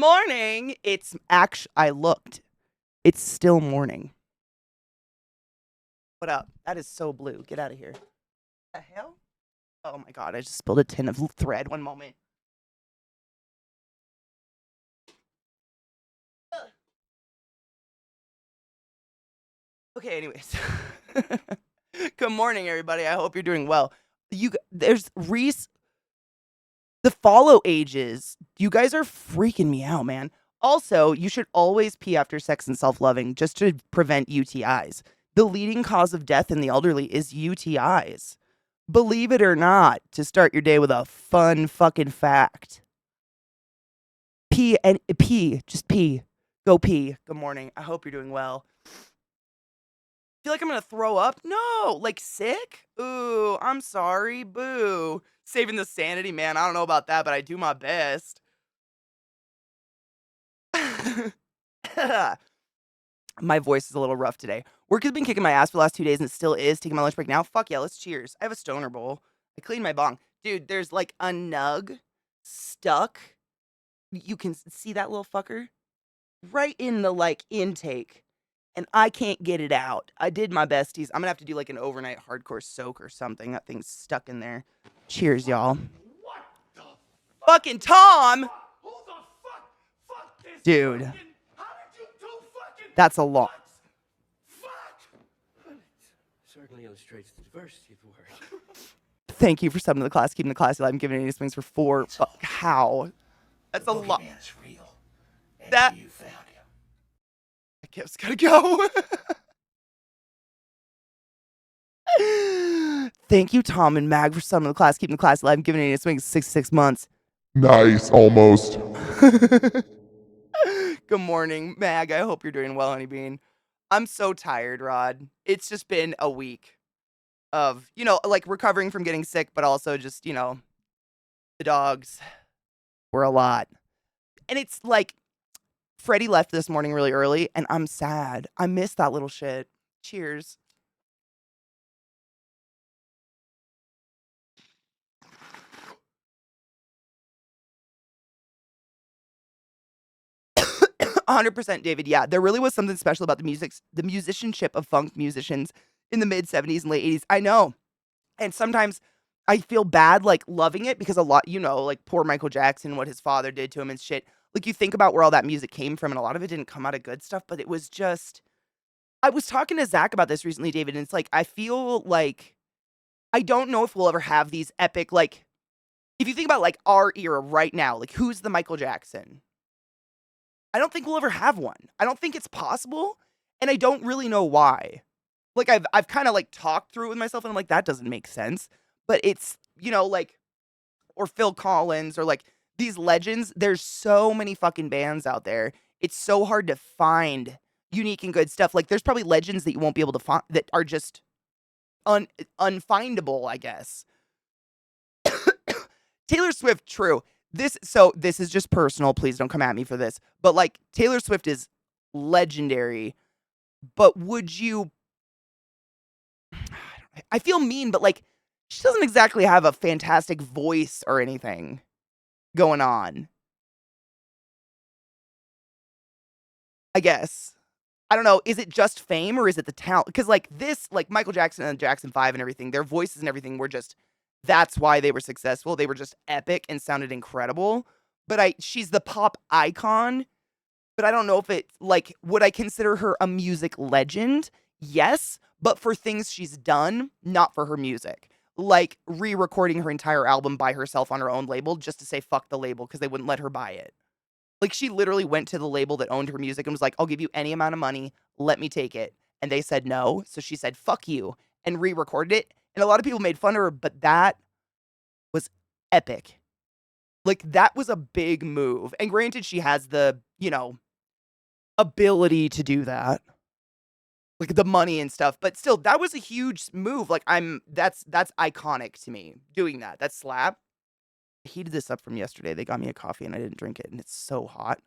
morning. It's actually, I looked. It's still morning. What up? That is so blue. Get out of here. The hell? Oh my god, I just spilled a tin of thread. One moment. Okay, anyways. Good morning, everybody. I hope you're doing well. There's Reese. The follow ages. You guys are freaking me out, man. Also, you should always pee after sex and self-loving just to prevent UTIs. The leading cause of death in the elderly is UTIs. Believe it or not, to start your day with a fun fucking fact. Pee, just pee. Go pee. Good morning. I hope you're doing well. Feel like I'm gonna throw up? No, like sick? Ooh, I'm sorry. Boo. Saving the sanity, man. I don't know about that, but I do my best. My voice is a little rough today. Work has been kicking my ass for the last 2 days and it still is. Taking my lunch break now. Fuck yeah, let's cheers. I have a stoner bowl. I cleaned my bong. Dude, there's like a nug stuck. You can see that little fucker? Right in the like intake. And I can't get it out. I did my besties. I'm gonna have to do like an overnight hardcore soak or something. That thing's stuck in there. Cheers, y'all. What the Fucking Tom! Who the fuck this Dude. fucking, how did you do fucking That's a lot. Fuck! It certainly illustrates the diversity of the word. Thank you for subbing to the class, keeping the classy alive, and giving any swings for 4. How? That's a lot. Man's real. And That- you found him. I guess gotta go. Thank you, Tom and Mag, for subbing to the class, keeping the class alive, and giving any swings 6 months. Nice, almost. Good morning, Mag. I hope you're doing well, honeybean. I'm so tired, Rod. It's just been a week of, like recovering from getting sick, but also just, the dogs were a lot. And it's like, Freddie left this morning really early, and I'm sad. I miss that little shit. Cheers. %, David. Yeah, there really was something special about the musicianship of funk musicians in the mid 70s and late 80s. I know. And sometimes I feel bad like loving it because a lot, like poor Michael Jackson, what his father did to him and shit. Like you think about where all that music came from and a lot of it didn't come out of good stuff, but it was just I was talking to Zach about this recently, David, and it's like I feel like I don't know if we'll ever have these epic like if you think about like our era right now, like who's the Michael Jackson? I don't think we'll ever have one. I don't think it's possible, and I don't really know why. Like I've kind of like talked through it with myself and I'm like that doesn't make sense. But it's, like or Phil Collins or like these legends, there's so many fucking bands out there. It's so hard to find unique and good stuff. Like there's probably legends that you won't be able to find that are just unfindable, I guess. Taylor Swift, true. This is just personal. Please don't come at me for this. But like Taylor Swift is legendary. But would you? I feel mean, but like she doesn't exactly have a fantastic voice or anything going on. I guess. I don't know. Is it just fame or is it the talent? Because like this, like Michael Jackson and Jackson 5 and everything, their voices and everything were just. That's why they were successful. They were just epic and sounded incredible. But she's the pop icon. But I don't know if it, like, would I consider her a music legend? Yes, but for things she's done, not for her music. Like re-recording her entire album by herself on her own label just to say fuck the label because they wouldn't let her buy it. Like she literally went to the label that owned her music and was like, I'll give you any amount of money. Let me take it. And they said no. So she said, fuck you, and re-recorded it. And a lot of people made fun of her, but that was epic. Like, that was a big move. And granted, she has the, ability to do that. Like, the money and stuff. But still, that was a huge move. Like, that's iconic to me, doing that. That slap. I heated this up from yesterday. They got me a coffee and I didn't drink it, and it's so hot.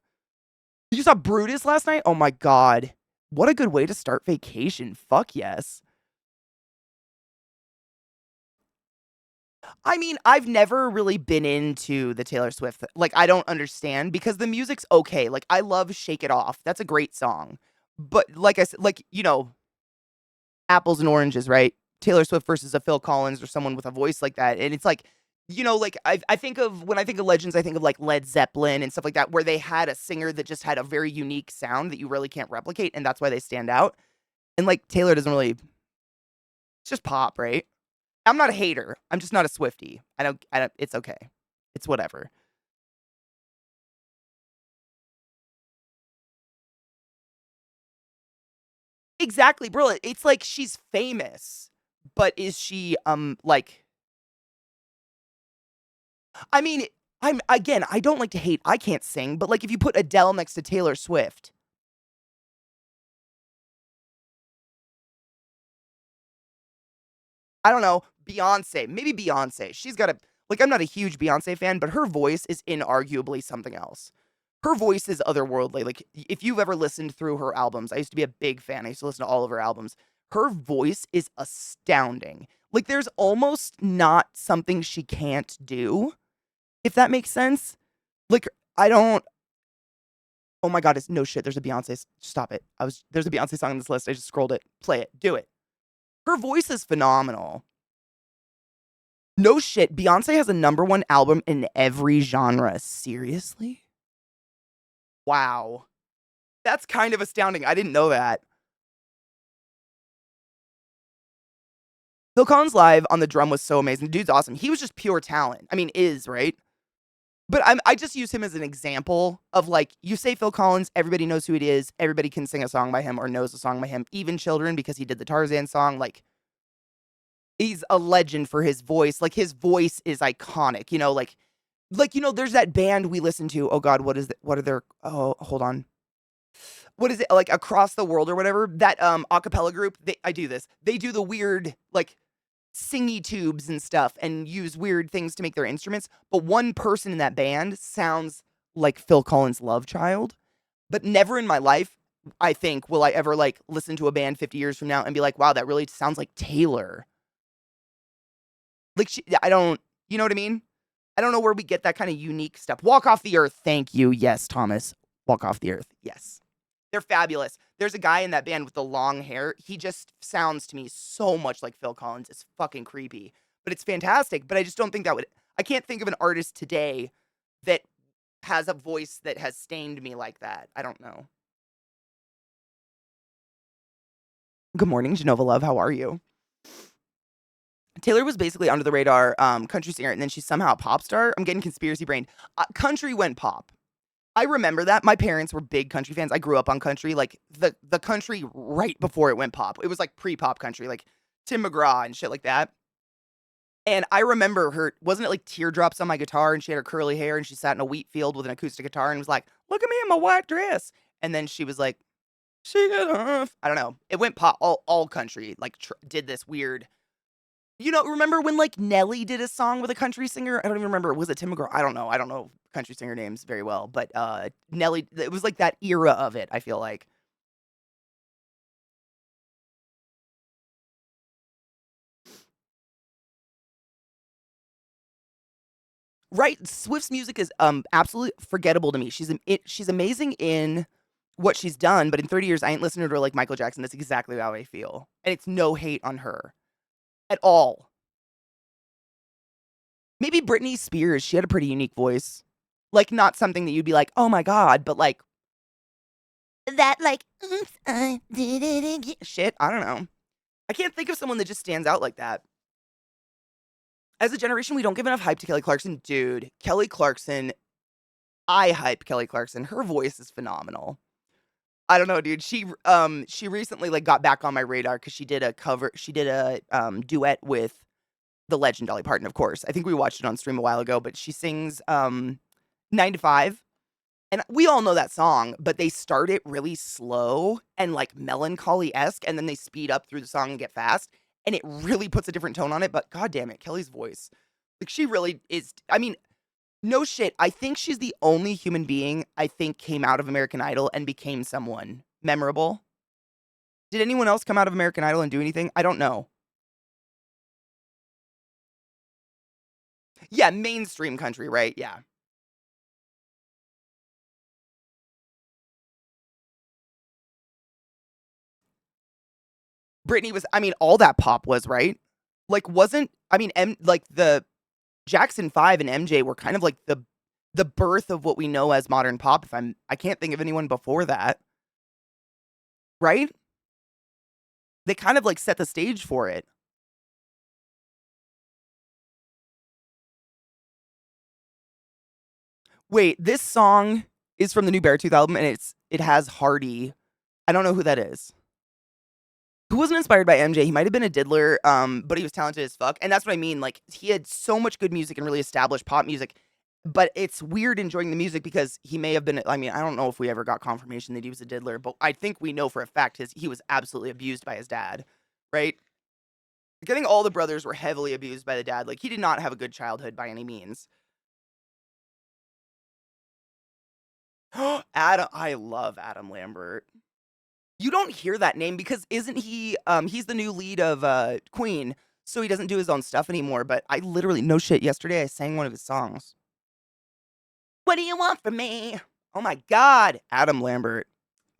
You saw Brutus last night? Oh my God. What a good way to start vacation. Fuck yes. I mean, I've never really been into the Taylor Swift like, I don't understand because the music's okay, like, I love "Shake It Off," that's a great song, but like I said, like, apples and oranges, right? Taylor Swift versus a Phil Collins or someone with a voice like that, and it's like, like, I think of when I think of legends, I think of, like, Led Zeppelin and stuff like that, where they had a singer that just had a very unique sound that you really can't replicate, and that's why they stand out, and, like, Taylor doesn't really it's just pop, right? I'm not a hater. I'm just not a Swiftie. I don't it's okay. It's whatever. Exactly, bro. It's like she's famous, but is she like I mean, I'm again, I don't like to hate. I can't sing, but like if you put Adele next to Taylor Swift, I don't know, Beyonce, maybe Beyonce. She's got a like I'm not a huge Beyonce fan, but her voice is inarguably something else. Her voice is otherworldly. Like if you've ever listened through her albums, I used to be a big fan. I used to listen to all of her albums. Her voice is astounding. Like there's almost not something she can't do, if that makes sense. Like I don't oh my god, it's no shit. There's a stop it. There's a Beyonce song on this list. I just scrolled it. Play it. Do it. Her voice is phenomenal. No shit. Beyonce has a number one album in every genre. Seriously? Wow. That's kind of astounding. I didn't know that. Phil Collins live on the drum was so amazing. The dude's awesome. He was just pure talent. I mean, is, right? But I just use him as an example of like, you say Phil Collins, everybody knows who it is. Everybody can sing a song by him or knows a song by him, even children, because he did the Tarzan song. Like, he's a legend for his voice. Like, his voice is iconic, there's that band we listen to. Oh God, what are their, oh, hold on. What is it? Like Across the World or whatever? That acapella group, I do this. They do the weird, like, singy tubes and stuff and use weird things to make their instruments. But one person in that band sounds like Phil Collins' love child. But never in my life, I think, will I ever like listen to a band 50 years from now and be like, wow, that really sounds like Taylor. Like, I don't, you know what I mean? I don't know where we get that kind of unique stuff. Walk Off the Earth. Thank you. Yes, Thomas. Walk Off the Earth. Yes. They're fabulous. There's a guy in that band with the long hair. He just sounds to me so much like Phil Collins. It's fucking creepy. But it's fantastic. But I just don't think I can't think of an artist today that has a voice that has stained me like that. I don't know. Good morning, Genova Love. How are you? Taylor was basically under the radar country singer, and then she's somehow a pop star. I'm getting conspiracy brained. Country went pop. I remember that. My parents were big country fans. I grew up on country, like the country right before it went pop. It was like pre-pop country, like Tim McGraw and shit like that. And I remember her, wasn't it like teardrops on my guitar and she had her curly hair and she sat in a wheat field with an acoustic guitar and was like, look at me in my white dress. And then she was like, shake it off. I don't know. It went pop, all country, like did this weird, remember when like Nelly did a song with a country singer? I don't even remember. Was it Tim McGraw? I don't know. I don't know country singer names very well, but Nelly, it was like that era of it, I feel like. Right, Swift's music is absolutely forgettable to me. She's amazing in what she's done, but in 30 years I ain't listened to her like Michael Jackson. That's exactly how I feel. And it's no hate on her at all. Maybe Britney Spears, she had a pretty unique voice. Like not something that you'd be like, "Oh my god," but like that like, "Oops, I did it again." Shit, I don't know. I can't think of someone that just stands out like that. As a generation, we don't give enough hype to Kelly Clarkson. Dude, Kelly Clarkson, I hype Kelly Clarkson. Her voice is phenomenal. I don't know, dude. She recently like got back on my radar because she did a duet with the legend Dolly Parton, of course. I think we watched it on stream a while ago, but she sings 9 to 5. And we all know that song, but they start it really slow and like melancholy-esque, and then they speed up through the song and get fast. And it really puts a different tone on it. But god damn it, Kelly's voice. Like she really is. I mean, no shit. I think she's the only human being I think came out of American Idol and became someone memorable. Did anyone else come out of American Idol and do anything? I don't know. Yeah, mainstream country, right? Yeah. Britney was, I mean, all that pop was, right? Like, wasn't, I mean, like the Jackson 5 and MJ were kind of like the birth of what we know as modern pop. I can't think of anyone before that, right? They kind of like set the stage for it. Wait, this song is from the new Beartooth album, and it has Hardy. I don't know who that is. Who wasn't inspired by MJ? He might have been a diddler, but he was talented as fuck. And that's what I mean. Like, he had so much good music and really established pop music. But it's weird enjoying the music because he may have been. I mean, I don't know if we ever got confirmation that he was a diddler, but I think we know for a fact he was absolutely abused by his dad, right? Like, I think all the brothers were heavily abused by the dad. Like, he did not have a good childhood by any means. Adam, I love Adam Lambert. You don't hear that name because isn't he he's the new lead of Queen, so he doesn't do his own stuff anymore, but I literally no shit yesterday I sang one of his songs. What do you want from me? Oh my god, Adam Lambert.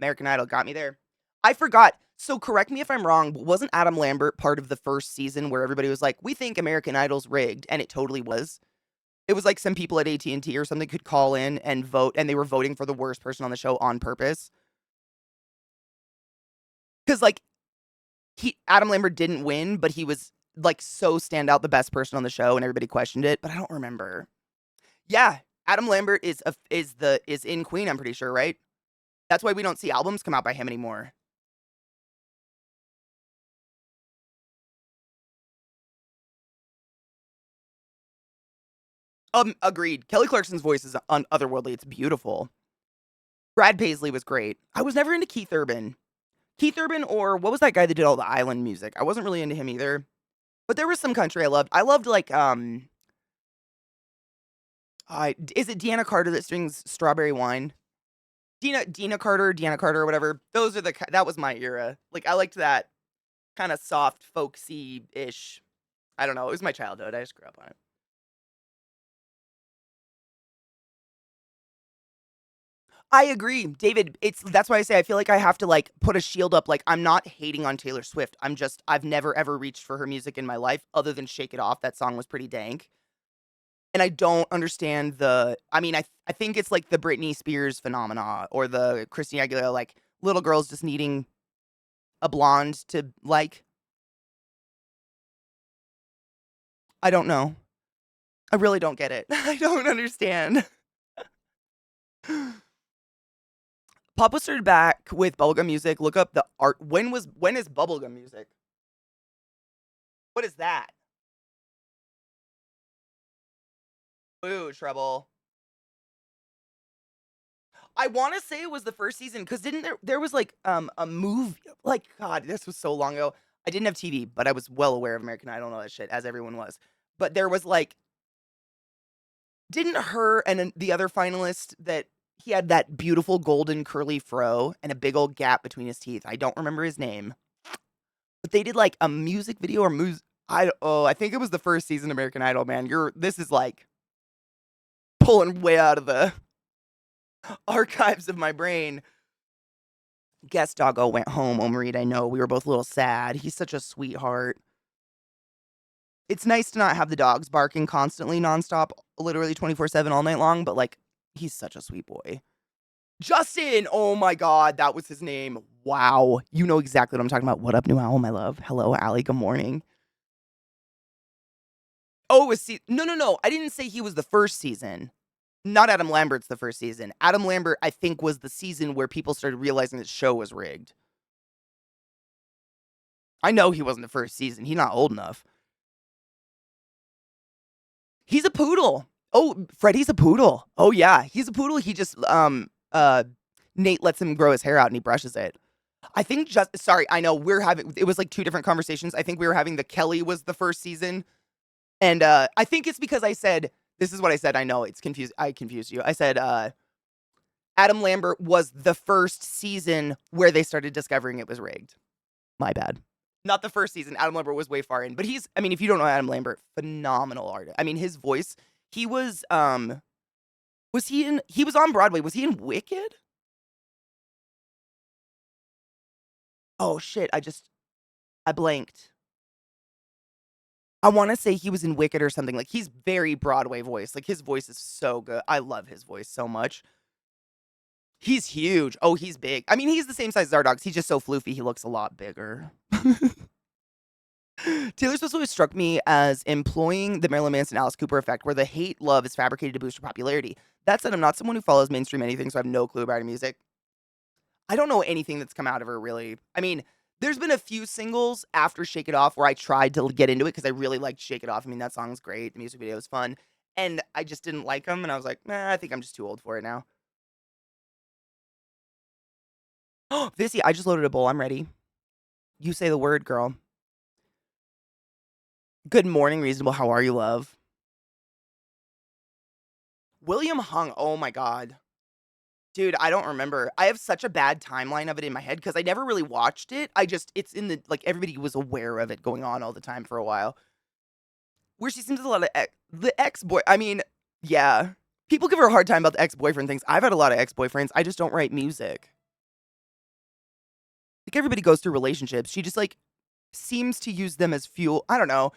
American Idol got me there. I forgot. So correct me if I'm wrong, but wasn't Adam Lambert part of the first season where everybody was like, "We think American Idol's rigged," and it totally was? It was like some people at AT&T or something could call in and vote, and they were voting for the worst person on the show on purpose. Because like Adam Lambert didn't win, but he was like so stand out the best person on the show, and everybody questioned it. But I don't remember. Yeah, Adam Lambert is in Queen. I'm pretty sure, right? That's why we don't see albums come out by him anymore. Agreed. Kelly Clarkson's voice is otherworldly. It's beautiful. Brad Paisley was great. I was never into Keith Urban. Keith Urban, or what was that guy that did all the island music? I wasn't really into him either. But there was some country I loved. I loved like is it Deanna Carter that sings Strawberry Wine? Deanna Carter, whatever. Those are that was my era. Like I liked that kind of soft, folksy-ish. I don't know. It was my childhood. I just grew up on it. I agree, David. That's why I say I feel like I have to like put a shield up. Like I'm not hating on Taylor Swift. I've never ever reached for her music in my life other than Shake It Off. That song was pretty dank. And I don't understand I mean, I think it's like the Britney Spears phenomena or the Christina Aguilera, like little girls just needing a blonde to like. I don't know. I really don't get it. I don't understand. Pop was started back with bubblegum music. Look up the art. When is bubblegum music? What is that? Ooh, trouble. I want to say it was the first season because didn't there was like a movie like God, this was so long ago. I didn't have TV, but I was well aware of American Idol and all that shit, as everyone was. But there was like, didn't her and the other finalist that he had that beautiful golden curly fro and a big old gap between his teeth. I don't remember his name, but they did like a music video or I think it was the first season of American Idol. Man, this is like pulling way out of the archives of my brain. Guess Doggo went home. Omarid, I know. We were both a little sad. He's such a sweetheart. It's nice to not have the dogs barking constantly, nonstop, literally 24/7 all night long, but like, he's such a sweet boy. Justin! Oh my god, that was his name. Wow. You know exactly what I'm talking about. What up, New Owl, my love? Hello, Allie. Good morning. Oh, it was no. I didn't say he was the first season. Not Adam Lambert's the first season. Adam Lambert, I think, was the season where people started realizing the show was rigged. I know he wasn't the first season. He's not old enough. He's a poodle. Oh, Freddie's a poodle. Oh yeah, he's a poodle. He just Nate lets him grow his hair out and he brushes it. I think sorry, I know it was like two different conversations. I think we were having the Kelly was the first season. And I think it's because I said, this is what I said. I know it's confused. I confused you. I said Adam Lambert was the first season where they started discovering it was rigged. My bad. Not the first season. Adam Lambert was way far in, but I mean, if you don't know Adam Lambert, phenomenal artist. I mean, his voice, he he was on Broadway. Was he in Wicked? Oh shit, I blanked. I want to say he was in Wicked or something. Like, he's very Broadway voice. Like, his voice is so good. I love his voice so much. He's huge. Oh, he's big. I mean, he's the same size as our dogs. He's just so floofy. He looks a lot bigger. Taylor Swift always struck me as employing the Marilyn Manson Alice Cooper effect, where the hate love is fabricated to boost her popularity. That said, I'm not someone who follows mainstream anything, so I have no clue about her music. I don't know anything that's come out of her, really. I mean, there's been a few singles after Shake It Off where I tried to get into it because I really liked Shake It Off. I mean, that song's great. The music video is fun. And I just didn't like them. And I was like, I think I'm just too old for it now. Oh, Vissy, I just loaded a bowl. I'm ready. You say the word, girl. Good morning, Reasonable. How are you, love? William Hung. Oh, my God. Dude, I don't remember. I have such a bad timeline of it in my head because I never really watched it. It's in the, like, everybody was aware of it going on all the time for a while. Where she seems a lot of, the ex-boy, I mean, yeah. People give her a hard time about the ex-boyfriend things. I've had a lot of ex-boyfriends. I just don't write music. Like, everybody goes through relationships. She just, like, seems to use them as fuel. I don't know.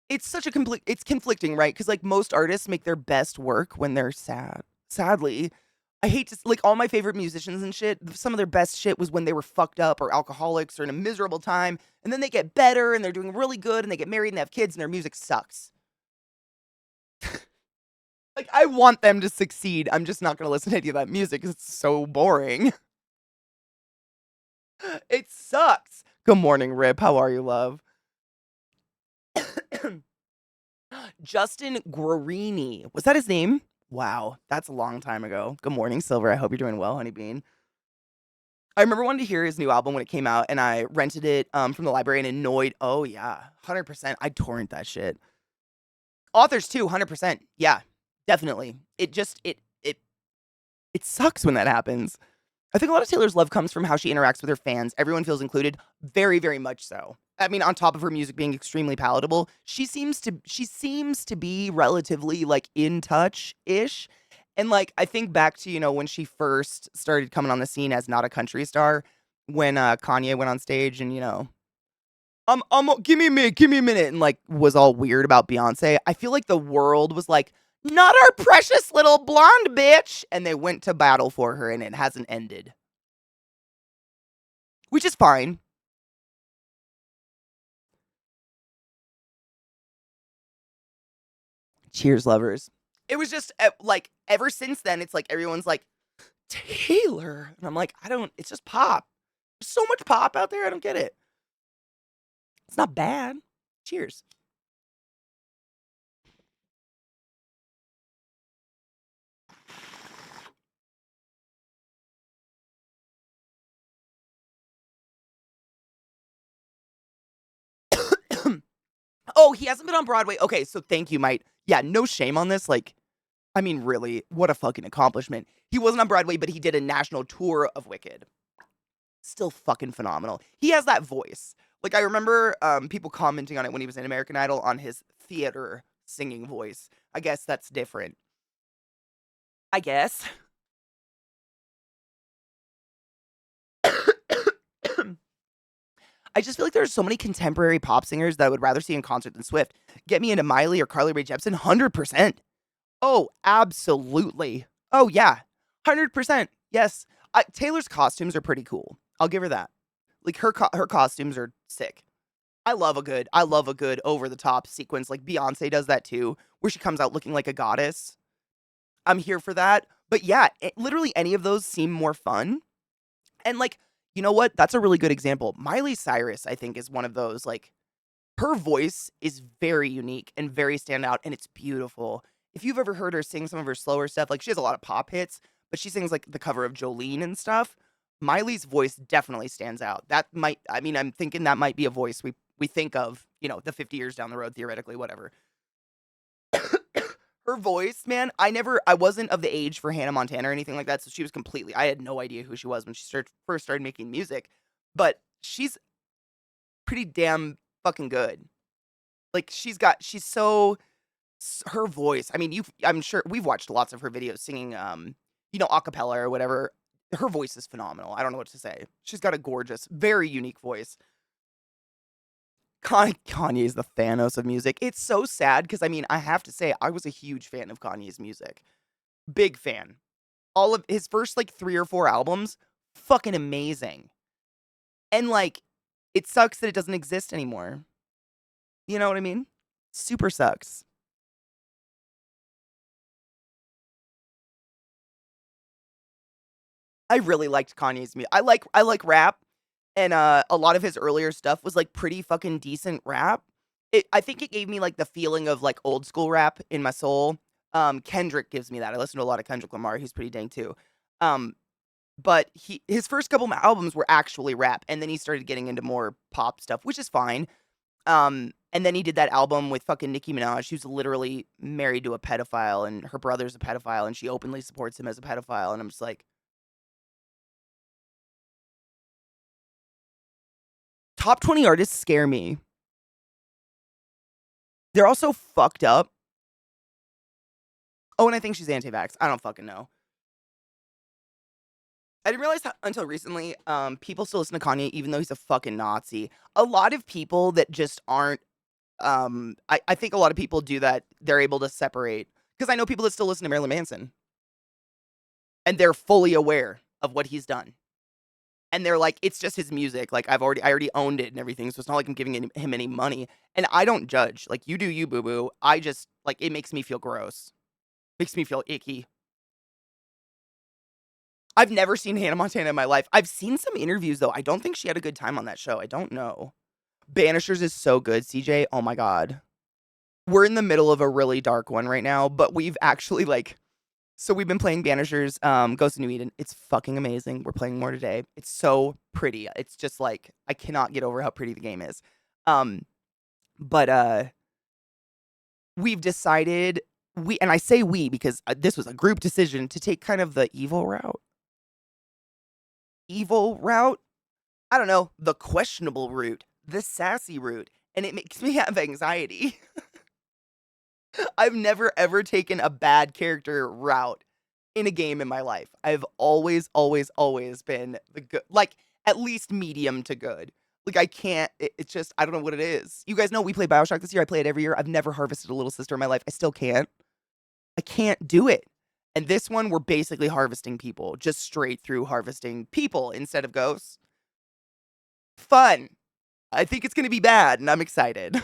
It's such a it's conflicting, right? Because, like, most artists make their best work when they're sad. Sadly. I hate to, like, all my favorite musicians and shit, some of their best shit was when they were fucked up or alcoholics or in a miserable time, and then they get better and they're doing really good and they get married and they have kids and their music sucks. Like, I want them to succeed. I'm just not going to listen to any of that music because it's so boring. It sucks. Good morning, Rip. How are you, love? Justin Guarini. Was that his name? Wow, that's a long time ago. Good morning, Silver. I hope you're doing well, Honeybean. I remember wanting to hear his new album when it came out, and I rented it from the library and annoyed. Oh, yeah, 100%. I'd torrent that shit. Authors, too, 100%. Yeah, definitely. It sucks when that happens. I think a lot of Taylor's love comes from how she interacts with her fans. Everyone feels included. Very, very much so. I mean, on top of her music being extremely palatable, she seems to be relatively, like, in touch-ish. And, like, I think back to, when she first started coming on the scene as not a country star, when Kanye went on stage and, give me a minute, and, like, was all weird about Beyonce. I feel like the world was like, not our precious little blonde bitch, and they went to battle for her, and it hasn't ended. Which is fine. Cheers, lovers. It was just, like, ever since then, it's like, everyone's like, Taylor. And I'm like, it's just pop. There's so much pop out there, I don't get it. It's not bad. Cheers. Oh, he hasn't been on Broadway. Okay, so thank you, Mike. Yeah, no shame on this. Like, I mean, really, what a fucking accomplishment. He wasn't on Broadway, but he did a national tour of Wicked. Still fucking phenomenal. He has that voice. Like, I remember people commenting on it when he was in American Idol on his theater singing voice. I guess that's different. I guess. I just feel like there's so many contemporary pop singers that I would rather see in concert than Swift. Get me into Miley or Carly Rae Jepsen, 100%. Oh, absolutely. Oh, yeah. 100%. Yes. Taylor's costumes are pretty cool. I'll give her that. Like, her costumes are sick. I love a good over the top sequence. Like, Beyonce does that too, where she comes out looking like a goddess. I'm here for that. But yeah, literally any of those seem more fun. And, like, you know what? That's a really good example. Miley Cyrus, I think, is one of those, like, her voice is very unique and very standout, and it's beautiful. If you've ever heard her sing some of her slower stuff, like, she has a lot of pop hits, but she sings, like, the cover of Jolene and stuff. Miley's voice definitely stands out. I'm thinking that might be a voice we think of, the 50 years down the road, theoretically, whatever. Her voice, man, I wasn't of the age for Hannah Montana or anything like that, so she was completely, I had no idea who she was when she first started making music, but she's pretty damn fucking good. Like, she's so her voice. I mean, I'm sure we've watched lots of her videos singing, a cappella or whatever. Her voice is phenomenal. I don't know what to say. She's got a gorgeous, very unique voice. Kanye's the Thanos of music. It's so sad because I mean, I have to say, I was a huge fan of Kanye's music. Big fan. All of his first like 3 or 4 albums, fucking amazing. And like, it sucks that it doesn't exist anymore. You know what I mean? Super sucks. I really liked Kanye's music. I like rap, and a lot of his earlier stuff was like pretty fucking decent rap. I think it gave me like the feeling of like old school rap in my soul. Kendrick gives me that. I listen to a lot of Kendrick Lamar. He's pretty dang too. Um, but his first couple of albums were actually rap, and then he started getting into more pop stuff, which is fine. And then he did that album with fucking Nicki Minaj, who's literally married to a pedophile, and her brother's a pedophile, and she openly supports him as a pedophile. And I'm just like, top 20 artists scare me. They're also fucked up. Oh, and I think she's anti-vax. I don't fucking know. I didn't realize until recently, people still listen to Kanye even though he's a fucking Nazi. A lot of people that just aren't, I think a lot of people do that. They're able to separate. Because I know people that still listen to Marilyn Manson. And they're fully aware of what he's done. And they're like, it's just his music. Like I already owned it and everything. So it's not like I'm giving him any money. And I don't judge. Like you do you, boo boo. I just like it makes me feel gross. Makes me feel icky. I've never seen Hannah Montana in my life. I've seen some interviews though. I don't think she had a good time on that show. I don't know. Banishers is so good, CJ. Oh my god. We're in the middle of a really dark one right now, but we've actually like so we've been playing Banishers, Ghost of New Eden. It's fucking amazing. We're playing more today. It's so pretty. It's just like I cannot get over how pretty the game is. Um, but we've decided and I say we because this was a group decision to take kind of the evil route. Evil route? I don't know, the questionable route, the sassy route, and it makes me have anxiety. I've never ever taken a bad character route in a game in my life. I've always, always, always been the good, like at least medium to good. Like I can't. It's just I don't know what it is. You guys know we play Bioshock this year. I play it every year. I've never harvested a little sister in my life. I still can't. I can't do it. And this one, we're basically harvesting people, just straight through harvesting people instead of ghosts. Fun. I think it's gonna be bad, and I'm excited.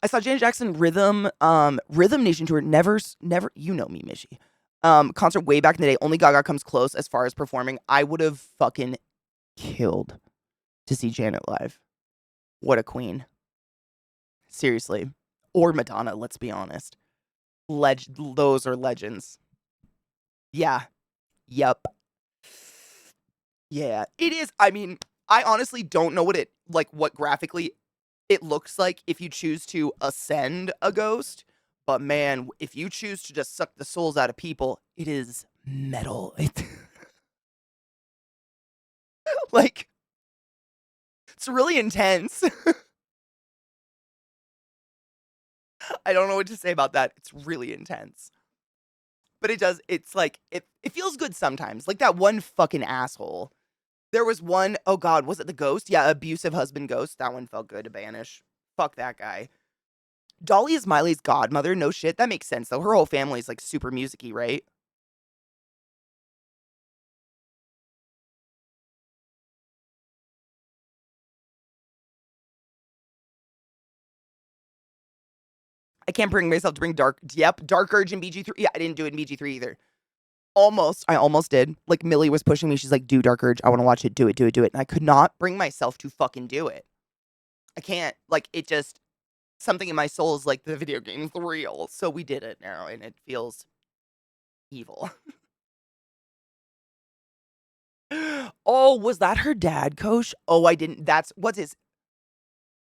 I saw Janet Jackson Rhythm Nation tour. Never. You know me, Mishy. Concert way back in the day. Only Gaga comes close as far as performing. I would have fucking killed to see Janet live. What a queen. Seriously. Or Madonna. Let's be honest. Those are legends. Yeah. Yup. Yeah. It is. I mean, I honestly don't know what graphically it looks like if you choose to ascend a ghost. But man, if you choose to just suck the souls out of people, it is metal. Like, it's really intense. I don't know what to say about that. It's really intense. But it's like, it feels good sometimes. Like that one fucking asshole. There was one, oh god, was it the ghost? Yeah, abusive husband ghost. That one felt good to banish. Fuck that guy. Dolly is Miley's godmother. No shit. That makes sense, though. Her whole family is like super musicy, right? I can't bring myself to bring Dark Urge in BG3. Yeah, I didn't do it in BG3 either. Almost. I almost did. Like, Millie was pushing me. She's like, do Dark Urge. I want to watch it. Do it, do it, do it. And I could not bring myself to fucking do it. I can't. Like, it just, something in my soul is like, the video game's real. So we did it now, and it feels evil. Oh, was that her dad, Coach? Oh, I didn't. What's his,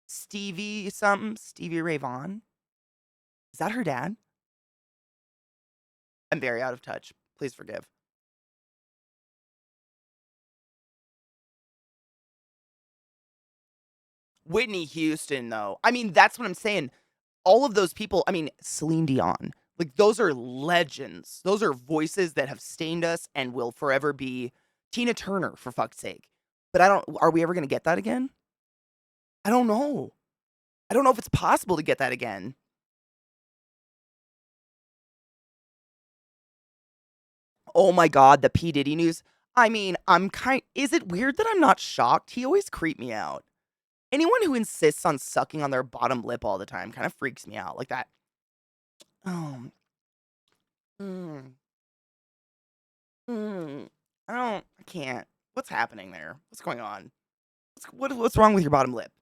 Stevie something? Stevie Ray Vaughan? Is that her dad? I'm very out of touch. Please forgive. Whitney Houston, though. I mean, that's what I'm saying. All of those people, I mean, Celine Dion, like those are legends. Those are voices that have stained us and will forever be. Tina Turner, for fuck's sake. But are we ever going to get that again? I don't know. I don't know if it's possible to get that again. Oh my God, the P. Diddy news. I mean, is it weird that I'm not shocked? He always creeped me out. Anyone who insists on sucking on their bottom lip all the time kind of freaks me out like that. Oh, mm, I can't. What's happening there? What's going on? What's wrong with your bottom lip?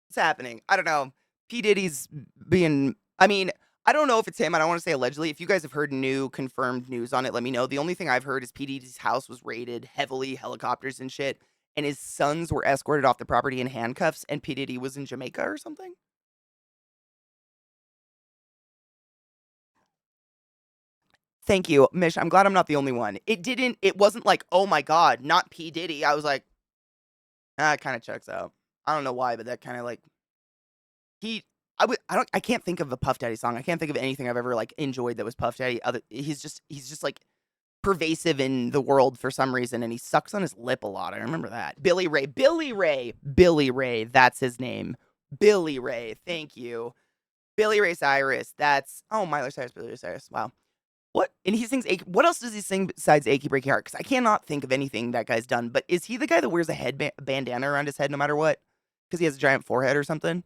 What's happening? I don't know. P. Diddy's being, I mean, I don't know if it's him. I don't want to say allegedly. If you guys have heard new confirmed news on it, let me know. The only thing I've heard is P. Diddy's house was raided heavily, helicopters and shit, and his sons were escorted off the property in handcuffs, and P. Diddy was in Jamaica or something. Thank you, Mish. I'm glad I'm not the only one. It wasn't like, oh my God, not P. Diddy. I was like, it kind of checks out. I don't know why, but that kind of like, he, I can't think of a Puff Daddy song. I can't think of anything I've ever like enjoyed that was Puff Daddy. He's just like pervasive in the world for some reason, and he sucks on his lip a lot. I remember that. Billy Ray. That's his name. Billy Ray. Thank you. Billy Ray Cyrus. Miley Cyrus, Billy Ray Cyrus. Wow. What? And he sings, what else does he sing besides Achy Breaky Heart? Because I cannot think of anything that guy's done. But is he the guy that wears a bandana around his head no matter what? Because he has a giant forehead or something?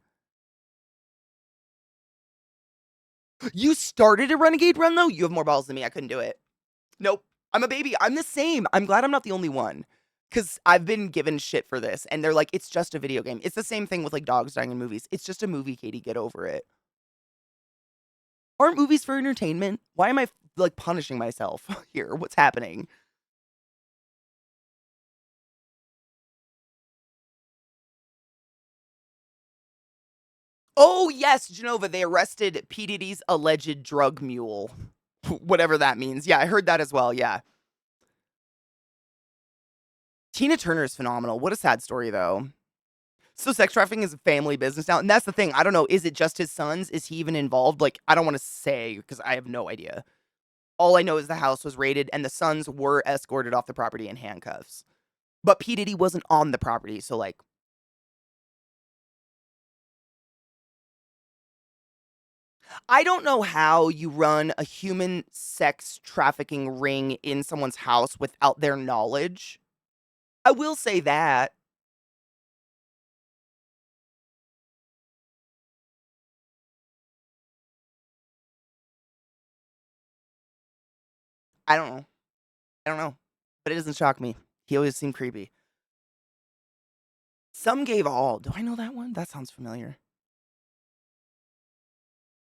You started a Renegade run, though? You have more balls than me. I couldn't do it. Nope. I'm a baby. I'm the same. I'm glad I'm not the only one. Because I've been given shit for this. And they're like, it's just a video game. It's the same thing with like dogs dying in movies. It's just a movie, Katie. Get over it. Aren't movies for entertainment? Why am I like punishing myself here? What's happening? Oh, yes, Genova. They arrested P. Diddy's alleged drug mule. Whatever that means. Yeah, I heard that as well. Yeah. Tina Turner is phenomenal. What a sad story, though. So sex trafficking is a family business now. And that's the thing. I don't know. Is it just his sons? Is he even involved? Like, I don't want to say because I have no idea. All I know is the house was raided and the sons were escorted off the property in handcuffs. But P. Diddy wasn't on the property. So, like, I don't know how you run a human sex trafficking ring in someone's house without their knowledge. I will say that. I don't know. I don't know. But it doesn't shock me. He always seemed creepy. Some gave all. Do I know that one? That sounds familiar.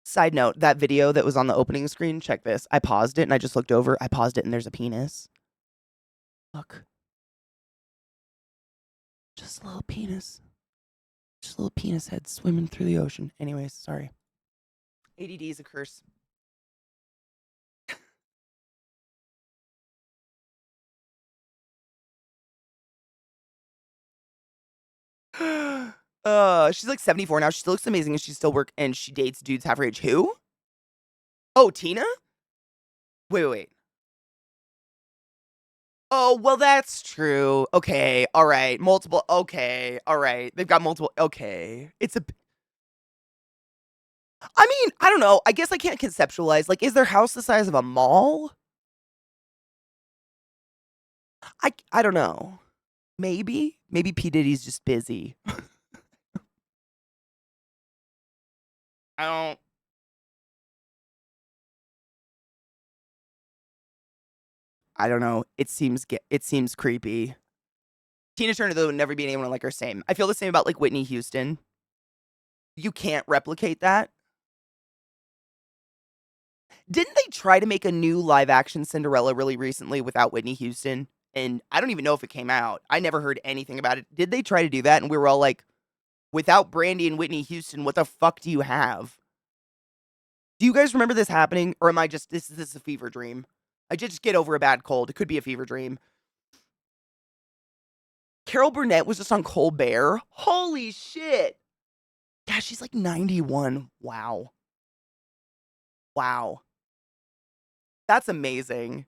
Side note, that video that was on the opening screen, check this. I paused it and I just looked over. I paused it and there's a penis. Look. Just a little penis. Just a little penis head swimming through the ocean. Anyways, sorry. ADD is a curse. She's like 74 now. She still looks amazing and she still works and she dates dudes half her age. Who? Oh, Tina? Wait. Oh, well, that's true. Okay, all right. Multiple. Okay, all right. They've got multiple. Okay. I mean, I don't know. I guess I can't conceptualize. Like, is their house the size of a mall? I don't know. Maybe. Maybe P. Diddy's just busy. I don't. I don't know. It seems creepy. Tina Turner though would never be anyone like her. Same. I feel the same about like Whitney Houston. You can't replicate that. Didn't they try to make a new live action Cinderella really recently without Whitney Houston? And I don't even know if it came out. I never heard anything about it. Did they try to do that? And we were all like, without Brandy and Whitney Houston, what the fuck do you have? Do you guys remember this happening? Or am I just, this is a fever dream? I just get over a bad cold. It could be a fever dream. Carol Burnett was just on Colbert. Holy shit. Yeah, she's like 91. Wow. Wow. That's amazing.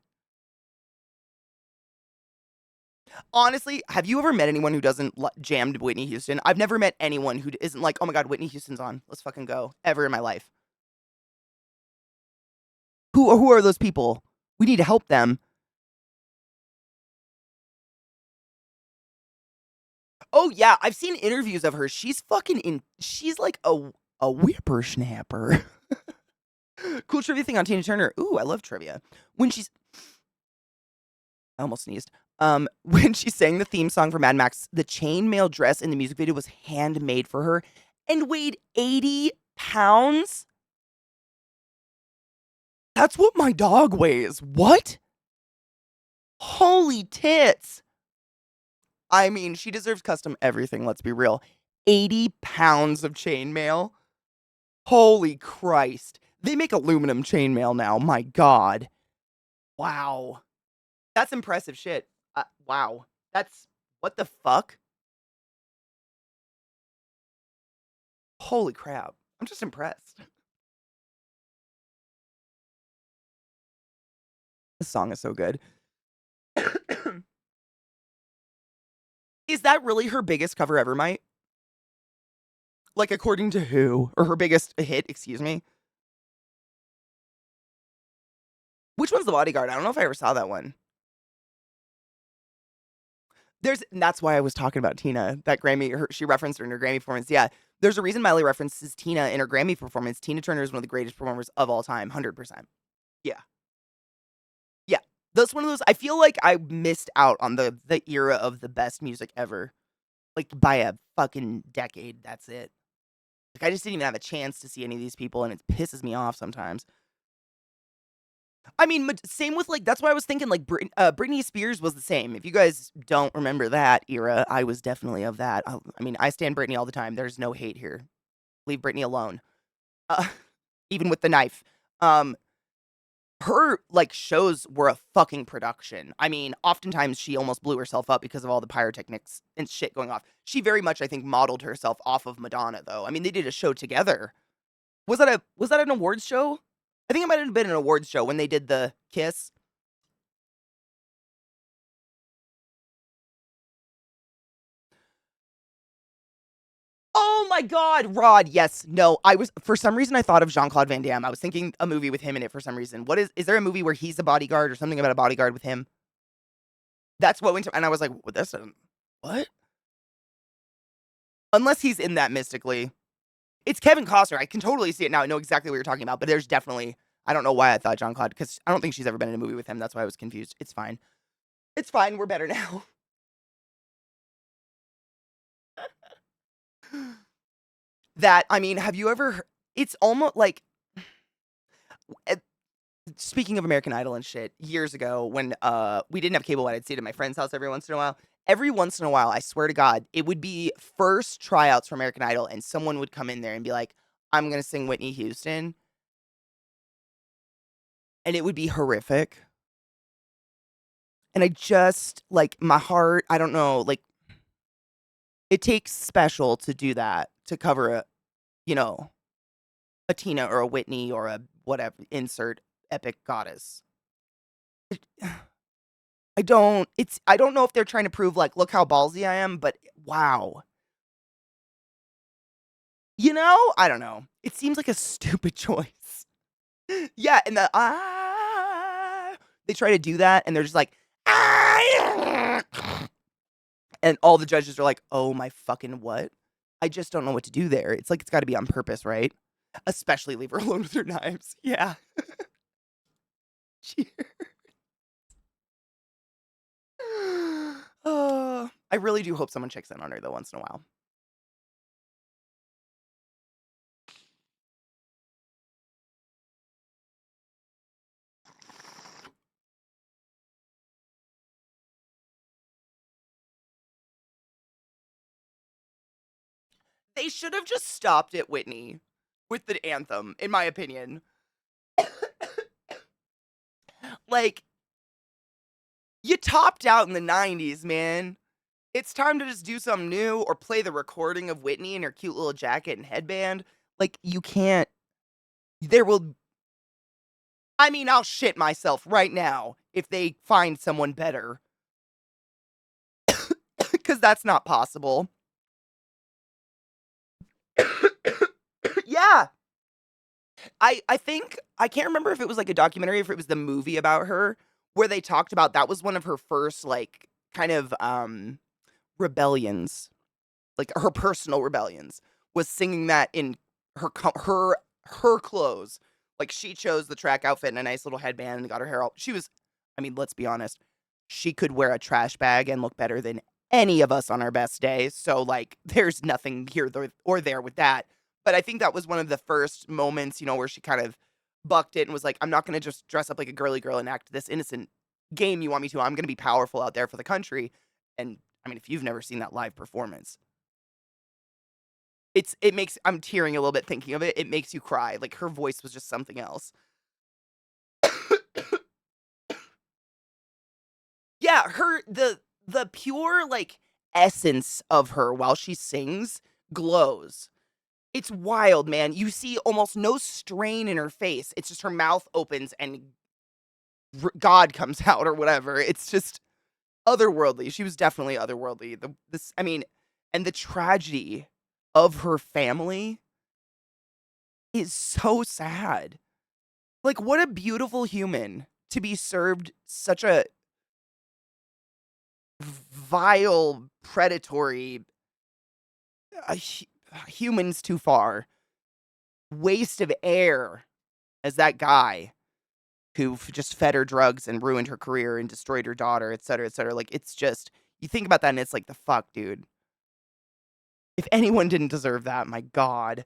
Honestly, have you ever met anyone who doesn't jam to Whitney Houston? I've never met anyone who isn't like, oh my God, Whitney Houston's on. Let's fucking go. Ever in my life. Who are those people? We need to help them. Oh yeah, I've seen interviews of her. She's fucking she's like a whippersnapper. Cool trivia thing on Tina Turner. Ooh, I love trivia. When she's I almost sneezed. When she sang the theme song for Mad Max, the chainmail dress in the music video was handmade for her and weighed 80 pounds. That's what my dog weighs. What? Holy tits. I mean, she deserves custom everything, let's be real. 80 pounds of chainmail. Holy Christ. They make aluminum chainmail now. My God. Wow. That's impressive shit. Wow. That's what the fuck? Holy crap. I'm just impressed. This song is so good. Is that really her biggest cover ever, Mike? Like, according to who? Or her biggest hit, excuse me? Which one's The Bodyguard? I don't know if I ever saw that one. And that's why I was talking about Tina. That Grammy, she referenced her in her Grammy performance. Yeah, there's a reason Miley references Tina in her Grammy performance. Tina Turner is one of the greatest performers of all time, 100%. Yeah. Yeah. That's one of those, I feel like I missed out on the era of the best music ever. Like, by a fucking decade, that's it. Like, I just didn't even have a chance to see any of these people, and it pisses me off sometimes. I mean, same with, like, that's why I was thinking, like, Britney Spears was the same. If you guys don't remember that era, I was definitely of that. I mean, I stand Britney all the time. There's no hate here. Leave Britney alone. Uh, even with the knife. Her, like, shows were a fucking production. I mean, oftentimes she almost blew herself up because of all the pyrotechnics and shit going off. She very much, I think, modeled herself off of Madonna, though. I mean, they did a show together. Was that an awards show? I think it might have been an awards show when they did the kiss. Oh my God, Rod. Yes. No, for some reason, I thought of Jean-Claude Van Damme. I was thinking a movie with him in it for some reason. Is there a movie where he's a bodyguard or something about a bodyguard with him? That's what went to, and I was like, what? Unless he's in that mystically. It's Kevin Costner. I can totally see it now. I know exactly what you're talking about, but there's definitely, I don't know why I thought Jean-Claude, because I don't think she's ever been in a movie with him. That's why I was confused. It's fine. It's fine. We're better now. I mean, have you ever, it's almost like, speaking of American Idol and shit, years ago when we didn't have cable, I'd see it at my friend's house every once in a while. Every once in a while, I swear to God, it would be first tryouts for American Idol, and someone would come in there and be like, I'm gonna sing Whitney Houston. And it would be horrific. And I just, like, my heart, I don't know, like, it takes special to do that, to cover you know, a Tina or a Whitney or a whatever, insert epic goddess. It, I don't know if they're trying to prove, like, look how ballsy I am, but wow. You know? I don't know. It seems like a stupid choice. Yeah, and they try to do that, and they're just like, and all the judges are like, oh my fucking what? I just don't know what to do there. It's like it's got to be on purpose, right? Especially leave her alone with her knives. Yeah. Cheers. I really do hope someone checks in on her though once in a while. They should have just stopped at Whitney with the anthem, in my opinion. Like, you topped out in the 90s, man. It's time to just do something new or play the recording of Whitney in her cute little jacket and headband. Like, you can't. There will. I mean, I'll shit myself right now if they find someone better. Because that's not possible. Yeah. I think I can't remember if it was like a documentary, if it was the movie about her, where they talked about that was one of her first like kind of rebellions, like her personal rebellions, was singing that in her clothes. Like she chose the track outfit and a nice little headband and got her hair all. She was, I mean, let's be honest, she could wear a trash bag and look better than any of us on our best days. So like, there's nothing here or there with that. But I think that was one of the first moments, you know, where she kind of bucked it and was like, I'm not going to just dress up like a girly girl and act this innocent game you want me to. I'm going to be powerful out there for the country. And I mean, if you've never seen that live performance, it makes I'm tearing a little bit thinking of it. It makes you cry. Like her voice was just something else. Yeah, the pure like essence of her while she sings glows. It's wild, man. You see almost no strain in her face. It's just her mouth opens and God comes out or whatever. It's just otherworldly. She was definitely otherworldly. I mean, and the tragedy of her family is so sad. Like, what a beautiful human to be served such a vile, predatory, uh, hu- humans too far, waste of air as that guy who just fed her drugs and ruined her career and destroyed her daughter, et cetera, et cetera. Like, it's just, you think about that and it's like, the fuck, dude. If anyone didn't deserve that, my God.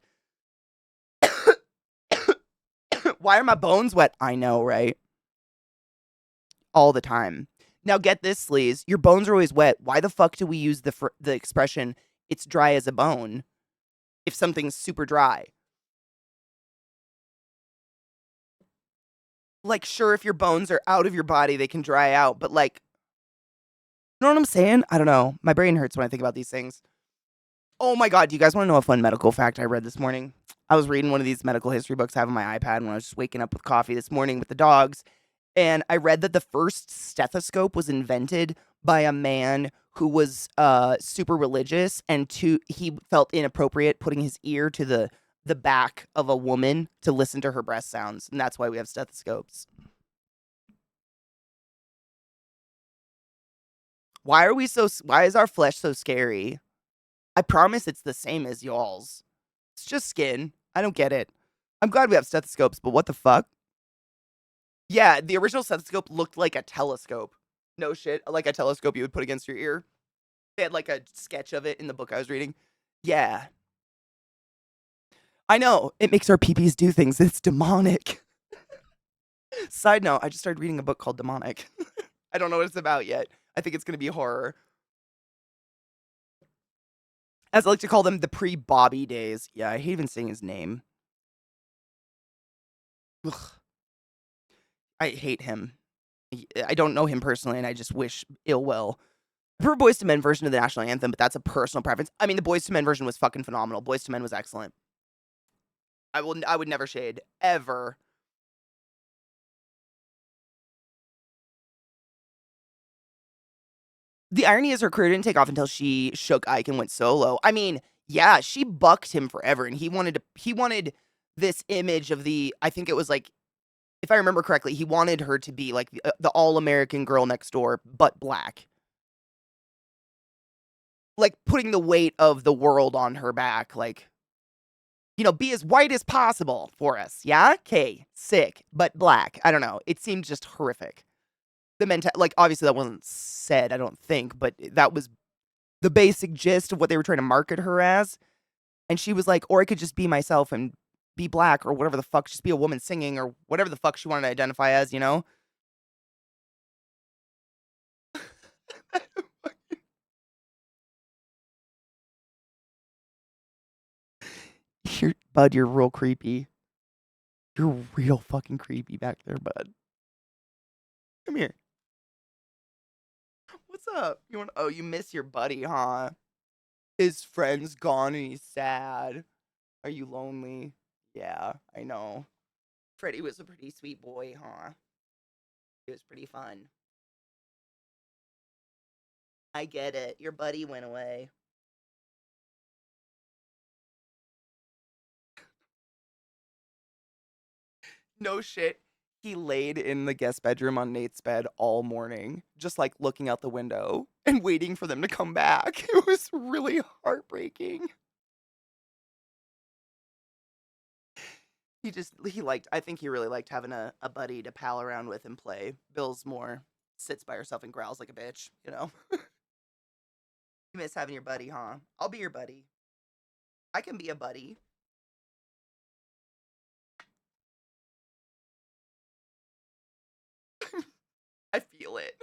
Why are my bones wet? I know, right? All the time. Now get this, sleaze. Your bones are always wet. Why the fuck do we use the expression "it's dry as a bone" if something's super dry? Like, sure, if your bones are out of your body, they can dry out, but like, you know what I'm saying? I don't know. My brain hurts when I think about these things. Oh my God, do you guys want to know a fun medical fact I read this morning? I was reading one of these medical history books I have on my iPad when I was just waking up with coffee this morning with the dogs. And I read that the first stethoscope was invented by a man who was super religious and he felt inappropriate putting his ear to the back of a woman to listen to her breast sounds. And that's why we have stethoscopes. Why is our flesh so scary? I promise it's the same as y'all's. It's just skin. I don't get it. I'm glad we have stethoscopes, but what the fuck? Yeah, the original stethoscope looked like a telescope. No shit, like a telescope you would put against your ear. They had like a sketch of it in the book I was reading. Yeah. I know. It makes our peepees do things. It's demonic. Side note, I just started reading a book called Demonic. I don't know what it's about yet. I think it's going to be horror. As I like to call them, the pre-Bobby days. Yeah, I hate even saying his name. Ugh, I hate him. I don't know him personally, and I just wish ill will. I prefer Boys to Men version of the national anthem, but that's a personal preference. I mean, the Boys to Men version was fucking phenomenal. Boys to Men was excellent. I would never shade ever. The irony is her career didn't take off until she shook Ike and went solo. I mean, yeah, she bucked him forever, and he wanted this image of I think it was like, if I remember correctly, he wanted her to be like the all-American girl next door, but black. Like putting the weight of the world on her back, like, you know, be as white as possible for us. Yeah? Okay, sick, but black. I don't know. It seemed just horrific. Like, obviously that wasn't said, I don't think, but that was the basic gist of what they were trying to market her as. And she was like, or I could just be myself and be black or whatever the fuck, just be a woman singing or whatever the fuck she wanted to identify as, you know? Bud, you're real creepy. You're real fucking creepy back there, bud. Come here. What's up? You miss your buddy, huh? His friend's gone and he's sad. Are you lonely? Yeah, I know. Freddie was a pretty sweet boy, huh? He was pretty fun. I get it. Your buddy went away. No shit. He laid in the guest bedroom on Nate's bed all morning, just like looking out the window and waiting for them to come back. It was really heartbreaking. I think he really liked having a buddy to pal around with and play. Bill's more sits by herself and growls like a bitch, you know? You miss having your buddy, huh? I'll be your buddy. I can be a buddy. I feel it.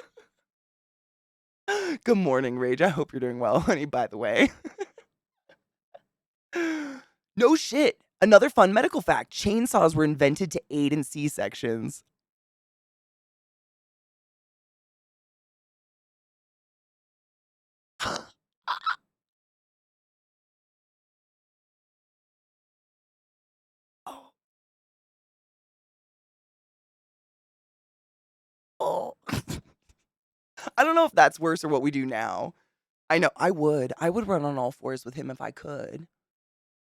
Good morning, Rage. I hope you're doing well, honey, by the way. No shit. Another fun medical fact. Chainsaws were invented to aid in C-sections. Oh. Oh. I don't know if that's worse or what we do now. I know I would. I would run on all fours with him if I could.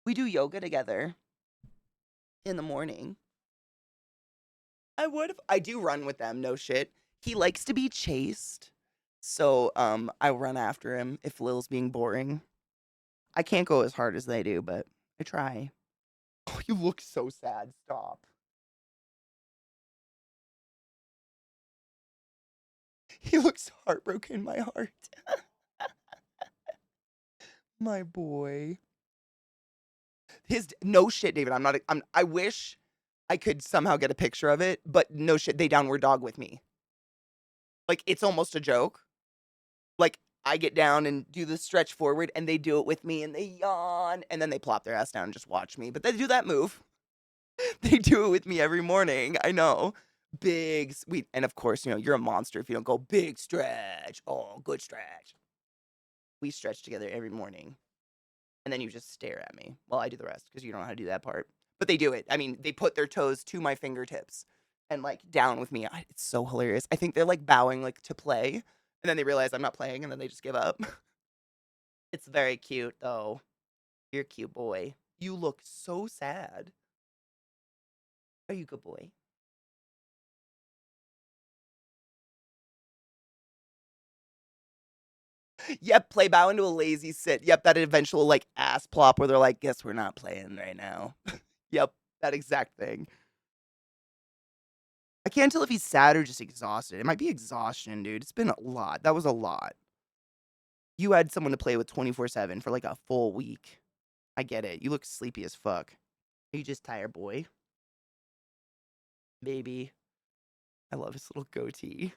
We do yoga together in the morning. I would. I do run with them. No shit. He likes to be chased, so I run after him if Lil's being boring. I can't go as hard as they do, but I try. Oh, you look so sad. Stop. He looks heartbroken in my heart. My boy. No shit, David. I wish I could somehow get a picture of it, but no shit, they downward dog with me. Like, it's almost a joke. Like, I get down and do the stretch forward, and they do it with me, and they yawn, and then they plop their ass down and just watch me. But they do that move. They do it with me every morning. I know. Big, sweet. And of course, you're a monster if you don't go big stretch. Oh, good stretch. We stretch together every morning. And then you just stare at me while I do the rest because you don't know how to do that part. But they do it. I mean, they put their toes to my fingertips and like down with me. It's so hilarious. I think they're like bowing like to play, and then they realize I'm not playing, and then they just give up. It's very cute though. You're a cute boy. You look so sad. Are you a good boy? Yep, play bow into a lazy sit. Yep, that eventual like ass plop where they're like, guess we're not playing right now. Yep, that exact thing. I can't tell if he's sad or just exhausted. It might be exhaustion, dude. It's been a lot. That was a lot. You had someone to play with 24/7 for like a full week. I get it. You look sleepy as fuck. Are you just tired, boy? Baby. I love his little goatee.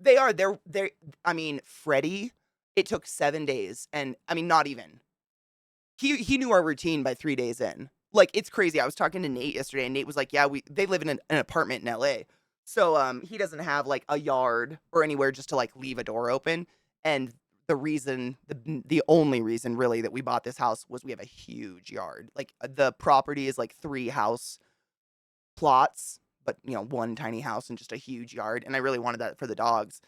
They are. They're. I mean, Freddie. It took 7 days, and I mean, not even. He knew our routine by 3 days in. Like, it's crazy. I was talking to Nate yesterday, and Nate was like, "Yeah, they live in an apartment in LA, so he doesn't have like a yard or anywhere just to like leave a door open." And the only reason really that we bought this house was we have a huge yard. Like the property is like 3 house plots, but one tiny house and just a huge yard. And I really wanted that for the dogs.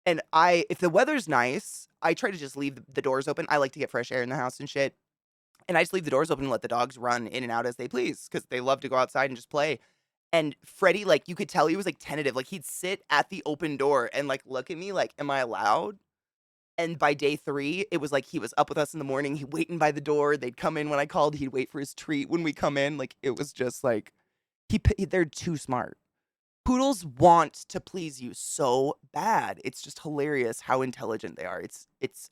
And if the weather's nice, I try to just leave the doors open. I like to get fresh air in the house and shit. And I just leave the doors open and let the dogs run in and out as they please because they love to go outside and just play. And Freddie, like, you could tell he was like tentative. Like, he'd sit at the open door and like look at me like, am I allowed? And by day 3, it was like he was up with us in the morning. He waiting by the door. They'd come in when I called. He'd wait for his treat when we come in. Like, it was just like, they're too smart. Poodles want to please you so bad. It's just hilarious how intelligent they are. It's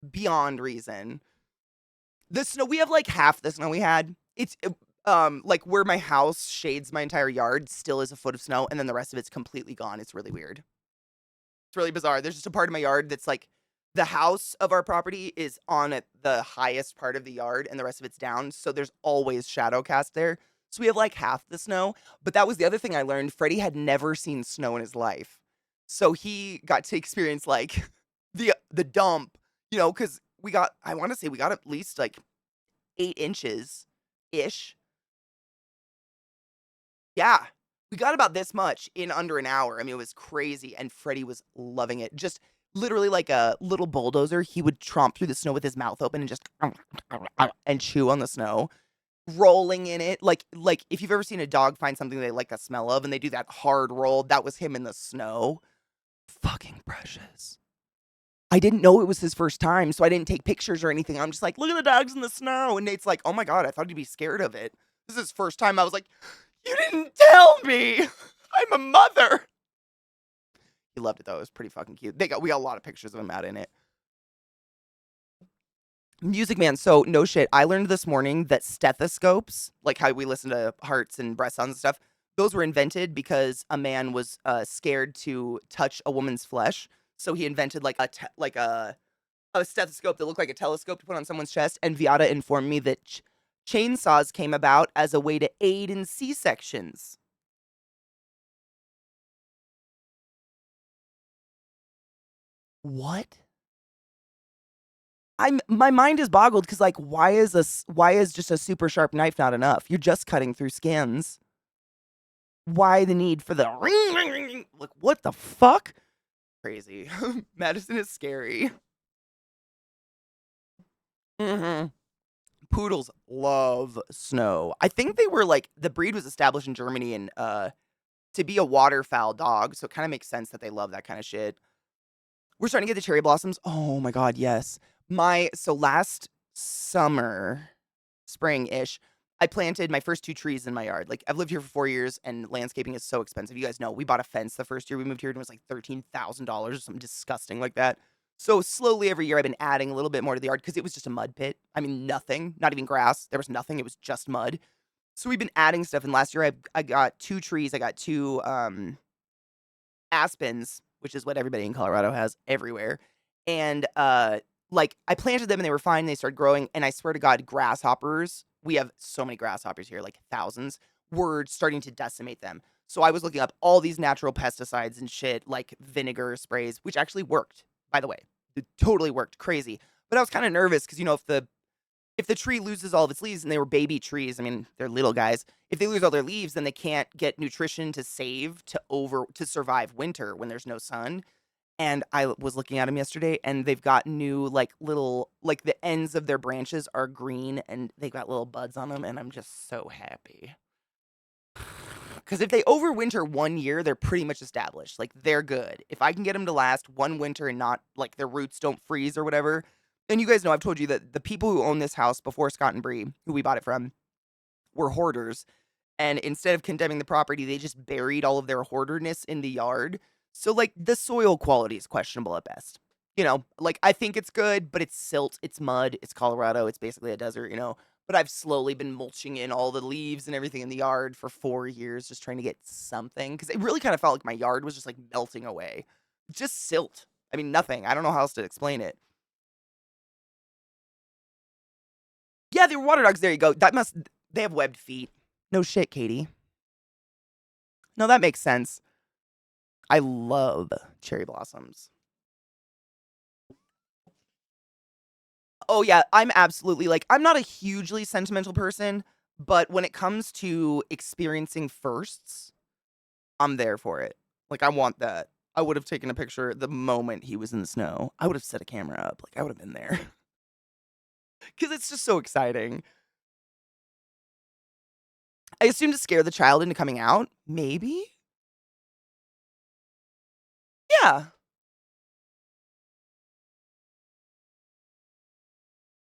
beyond reason. The snow, we have like half the snow we had. It's like where my house shades my entire yard still is a foot of snow, and then the rest of it's completely gone. It's really weird. It's really bizarre. There's just a part of my yard that's like the house of our property is on the highest part of the yard, and the rest of it's down. So there's always shadow cast there. So we have like half the snow. But that was the other thing I learned. Freddie had never seen snow in his life. So he got to experience like the dump, because I want to say we got at least like 8 inches ish. Yeah. We got about this much in under an hour. I mean, it was crazy. And Freddie was loving it. Just literally like a little bulldozer. He would tromp through the snow with his mouth open and just and chew on the snow, rolling in it. Like if you've ever seen a dog find something they like the smell of and they do that hard roll, that was him in the snow. Fucking precious. I didn't know it was his first time, so I didn't take pictures or anything. I'm just like, look at the dogs in the snow. And Nate's like, oh my God, I thought he'd be scared of it. This is his first time. I was like, you didn't tell me. I'm a mother. He loved it though. It was pretty fucking cute. We got a lot of pictures of him out in it. Music Man. So no shit. I learned this morning that stethoscopes, like how we listen to hearts and breast sounds and stuff, those were invented because a man was scared to touch a woman's flesh. So he invented like a stethoscope that looked like a telescope to put on someone's chest. And Viata informed me that chainsaws came about as a way to aid in C-sections. What? My mind is boggled because like why is just a super sharp knife not enough? You're just cutting through skins. Why the need for the ring ring ring? Ring? Like what the fuck? Crazy. Madison is scary. Mm-hmm. Poodles love snow. I think they were like the breed was established in Germany and to be a waterfowl dog, so it kind of makes sense that they love that kind of shit. We're starting to get the cherry blossoms. Oh my God, yes. So last summer, spring-ish, I planted my first 2 trees in my yard. Like, I've lived here for 4 years, and landscaping is so expensive. You guys know, we bought a fence the first year we moved here, and it was like $13,000 or something disgusting like that. So slowly every year I've been adding a little bit more to the yard because it was just a mud pit. I mean, nothing, not even grass. There was nothing. It was just mud. So we've been adding stuff, and last year I got 2 trees. I got 2 aspens, which is what everybody in Colorado has everywhere. And like I planted them and they were fine. They started growing, and I swear to God, grasshoppers. We have so many grasshoppers here, like thousands. Were starting to decimate them. So I was looking up all these natural pesticides and shit, like vinegar sprays, which actually worked. By the way, it totally worked. Crazy. But I was kind of nervous because if the tree loses all of its leaves, and they were baby trees, I mean, they're little guys. If they lose all their leaves, then they can't get nutrition to to survive winter when there's no sun. And I was looking at them yesterday, and they've got new like little like the ends of their branches are green, and they've got little buds on them, and I'm just so happy. Because if they overwinter 1 year, they're pretty much established. Like they're good. If I can get them to last 1 winter and not like their roots don't freeze or whatever. And you guys know I've told you that the people who own this house before Scott and Bree, who we bought it from, were hoarders. And instead of condemning the property, they just buried all of their hoarderness in the yard. So, like, the soil quality is questionable at best. Like, I think it's good, but it's silt, it's mud, it's Colorado, it's basically a desert. But I've slowly been mulching in all the leaves and everything in the yard for 4 years, just trying to get something. Because it really kind of felt like my yard was just, like, melting away. Just silt. I mean, nothing. I don't know how else to explain it. Yeah, they were water dogs. There you go. They have webbed feet. No shit, Katie. No, that makes sense. I love cherry blossoms. Oh, yeah, I'm absolutely like, I'm not a hugely sentimental person, but when it comes to experiencing firsts, I'm there for it. Like, I want that. I would have taken a picture the moment he was in the snow. I would have set a camera up. Like, I would have been there. Because it's just so exciting. I assume to scare the child into coming out? Maybe? Yeah.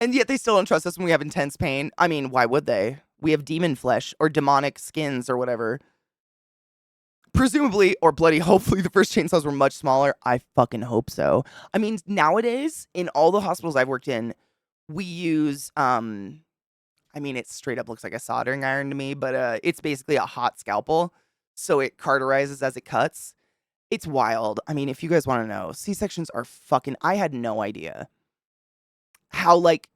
And yet they still don't trust us when we have intense pain. I mean, why would they? We have demon flesh or demonic skins or whatever. Presumably, or bloody hopefully, the first chainsaws were much smaller. I fucking hope so. I mean, nowadays, in all the hospitals I've worked in, we use, I mean, it straight up looks like a soldering iron to me, but it's basically a hot scalpel. So it cauterizes as it cuts. It's wild. I mean, if you guys want to know, C-sections are fucking, I had no idea how, like,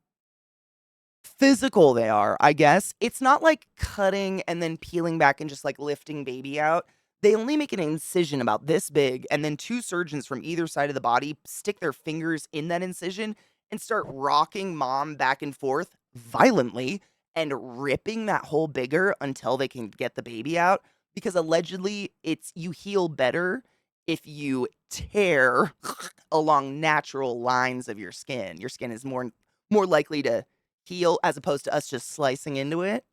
physical they are, I guess. It's not like cutting and then peeling back and just like lifting baby out. They only make an incision about this big, and then two surgeons from either side of the body stick their fingers in that incision and start rocking mom back and forth violently and ripping that hole bigger until they can get the baby out. Because allegedly, it's you heal better if you tear along natural lines of your skin. Your skin is more likely to heal as opposed to us just slicing into it.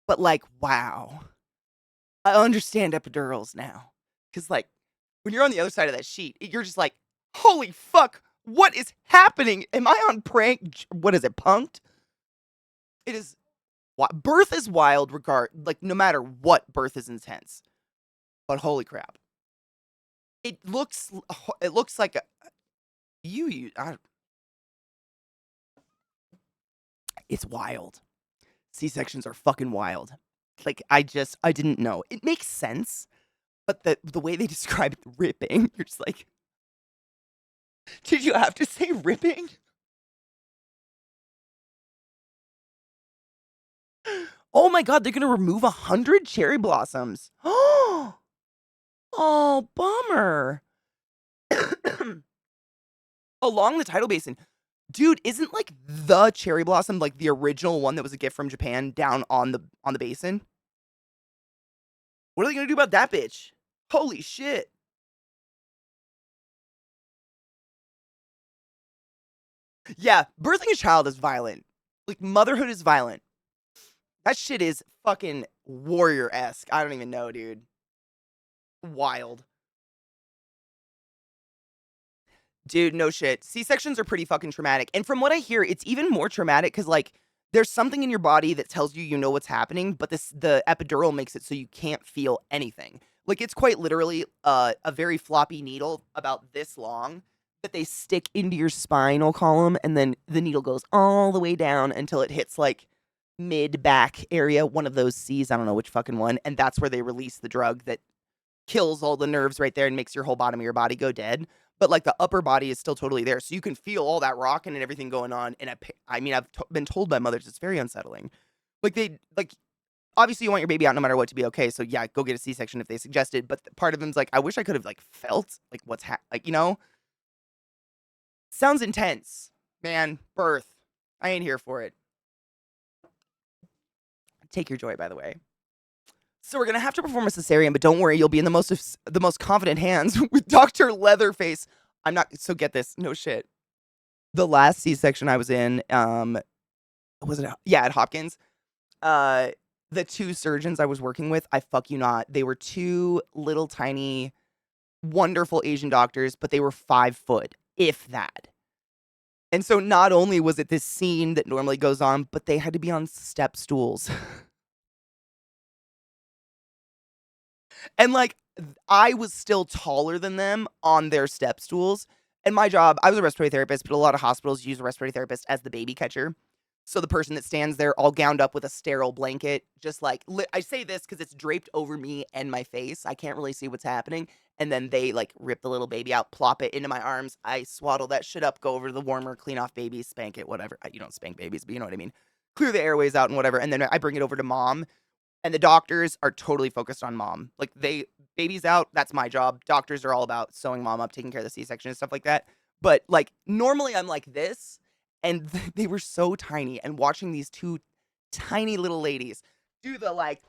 But like, wow. I understand epidurals now. Cause like when you're on the other side of that sheet, you're just like, holy fuck, what is happening? Am I on prank? What is it, punked? It is birth is wild like no matter what, birth is intense. But holy crap. It looks like it's wild. C-sections are fucking wild. Like, I didn't know. It makes sense, but the way they describe it, ripping, you're just like, did you have to say ripping? Oh my god, they're gonna remove 100 cherry blossoms. Oh, bummer. Along the tidal basin. Dude, isn't like the cherry blossom like the original one that was a gift from Japan down on the basin? What are they gonna do about that bitch? Holy shit. Yeah, birthing a child is violent. Like, motherhood is violent. That shit is fucking warrior-esque. I don't even know, dude. Wild. Dude, no shit. C-sections are pretty fucking traumatic. And from what I hear, it's even more traumatic because, like, there's something in your body that tells you know what's happening, but the epidural makes it so you can't feel anything. Like, it's quite literally a very floppy needle about this long that they stick into your spinal column, and then the needle goes all the way down until it hits, like, mid-back area, one of those C's, I don't know which fucking one, and that's where they release the drug that kills all the nerves right there and makes your whole bottom of your body go dead. But like the upper body is still totally there, so you can feel all that rocking and everything going on. And I mean, I've been told by mothers it's very unsettling. Like obviously you want your baby out no matter what to be okay. So yeah, go get a C-section if they suggested. But part of them's like, I wish I could have like felt like what's like, you know. Sounds intense, man. Birth, I ain't here for it. Take your joy, by the way. So we're gonna have to perform a cesarean, but don't worry, you'll be in the most confident hands with Dr. Leatherface. I'm not so get this, no shit. The last C-section I was in, was it at Hopkins? The two surgeons I was working with, I fuck you not, they were two little tiny, wonderful Asian doctors, but they were 5 foot, if that. And so not only was it this scene that normally goes on, but they had to be on step stools. And, like, I was still taller than them on their step stools. And my job, I was a respiratory therapist, but a lot of hospitals use a respiratory therapist as the baby catcher. So the person that stands there all gowned up with a sterile blanket, just like, I say this because it's draped over me and my face. I can't really see what's happening. And then they, like, rip the little baby out, plop it into my arms. I swaddle that shit up, go over to the warmer, clean off babies, spank it, whatever. You don't spank babies, but you know what I mean. Clear the airways out and whatever. And then I bring it over to mom. And the doctors are totally focused on mom. Like, baby's out, that's my job. Doctors are all about sewing mom up, taking care of the C-section and stuff like that. But, like, normally I'm like this, and they were so tiny. And watching these two tiny little ladies do the, like,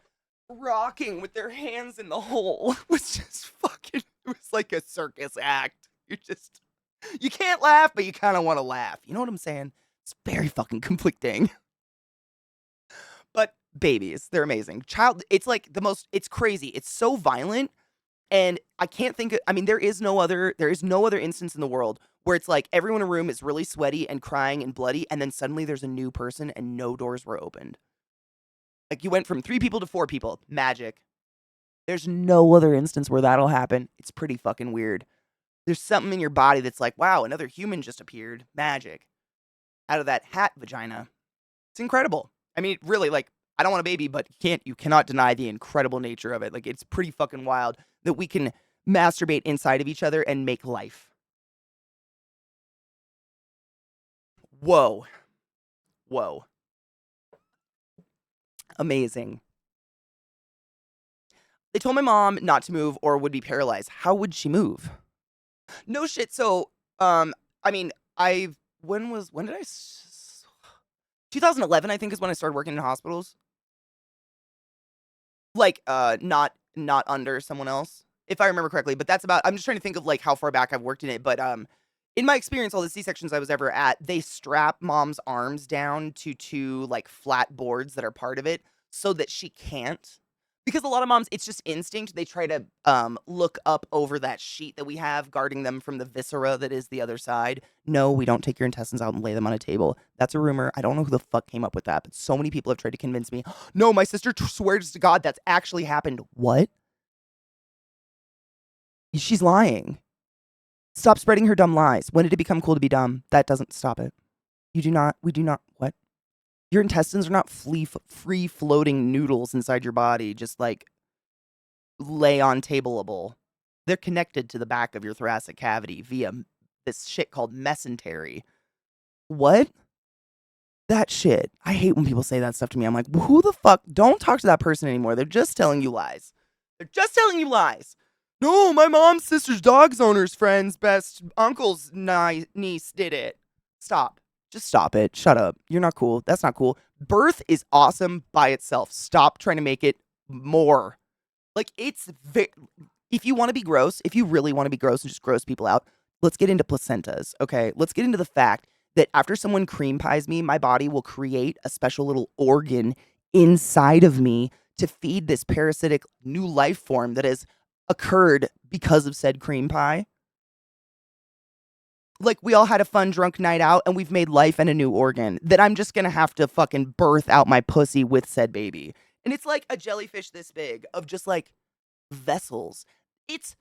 rocking with their hands in the hole was just fucking, it was like a circus act. You can't laugh, but you kind of want to laugh. You know what I'm saying? It's very fucking conflicting. But babies, they're amazing. It's like it's crazy. It's so violent, and I can't think I mean, there is no other instance in the world where it's like everyone in a room is really sweaty and crying and bloody, and then suddenly there's a new person and no doors were opened. Like, you went from 3 people to 4 people. Magic. There's no other instance where that'll happen. It's pretty fucking weird. There's something in your body that's like, wow, another human just appeared. Magic. Out of that hat vagina. It's incredible. I mean, really, like, I don't want a baby, but you cannot deny the incredible nature of it. Like, it's pretty fucking wild that we can masturbate inside of each other and make life. Whoa. Whoa. Amazing. They told my mom not to move or would be paralyzed. How would she move? No shit. So, I mean, I've when did 2011, I think, is when I started working in hospitals. Like, not under someone else, if I remember correctly. But that's about. I'm just trying to think of like how far back I've worked in it. But in my experience, all the C-sections I was ever at, they strap mom's arms down to two like flat boards that are part of it, so that she can't. Because a lot of moms, it's just instinct. They try to look up over that sheet that we have guarding them from the viscera that is the other side. No, we don't take your intestines out and lay them on a table. That's a rumor. I don't know who the fuck came up with that, but so many people have tried to convince me. No, my sister swears to God that's actually happened. What? She's lying. Stop spreading her dumb lies. When did it become cool to be dumb? That doesn't stop it. We do not, what? Your intestines are not free floating noodles inside your body, just like lay on tableable. They're connected to the back of your thoracic cavity via this shit called mesentery. What? That shit. I hate when people say that stuff to me. I'm like, who the fuck? Don't talk to that person anymore. They're just telling you lies. They're just telling you lies. No, my mom's sister's dog's owner's friend's best uncle's niece did it. Stop. Just stop it. Shut up. You're not cool. That's not cool. Birth is awesome by itself. Stop trying to make it more. Like, it's if you want to be gross, if you really want to be gross and just gross people out, let's get into placentas, okay? Let's get into the fact that after someone cream pies me, my body will create a special little organ inside of me to feed this parasitic new life form that has occurred because of said cream pie. Like, we all had a fun drunk night out and we've made life and a new organ that I'm just gonna have to fucking birth out my pussy with said baby. And it's like a jellyfish this big of just like vessels. It's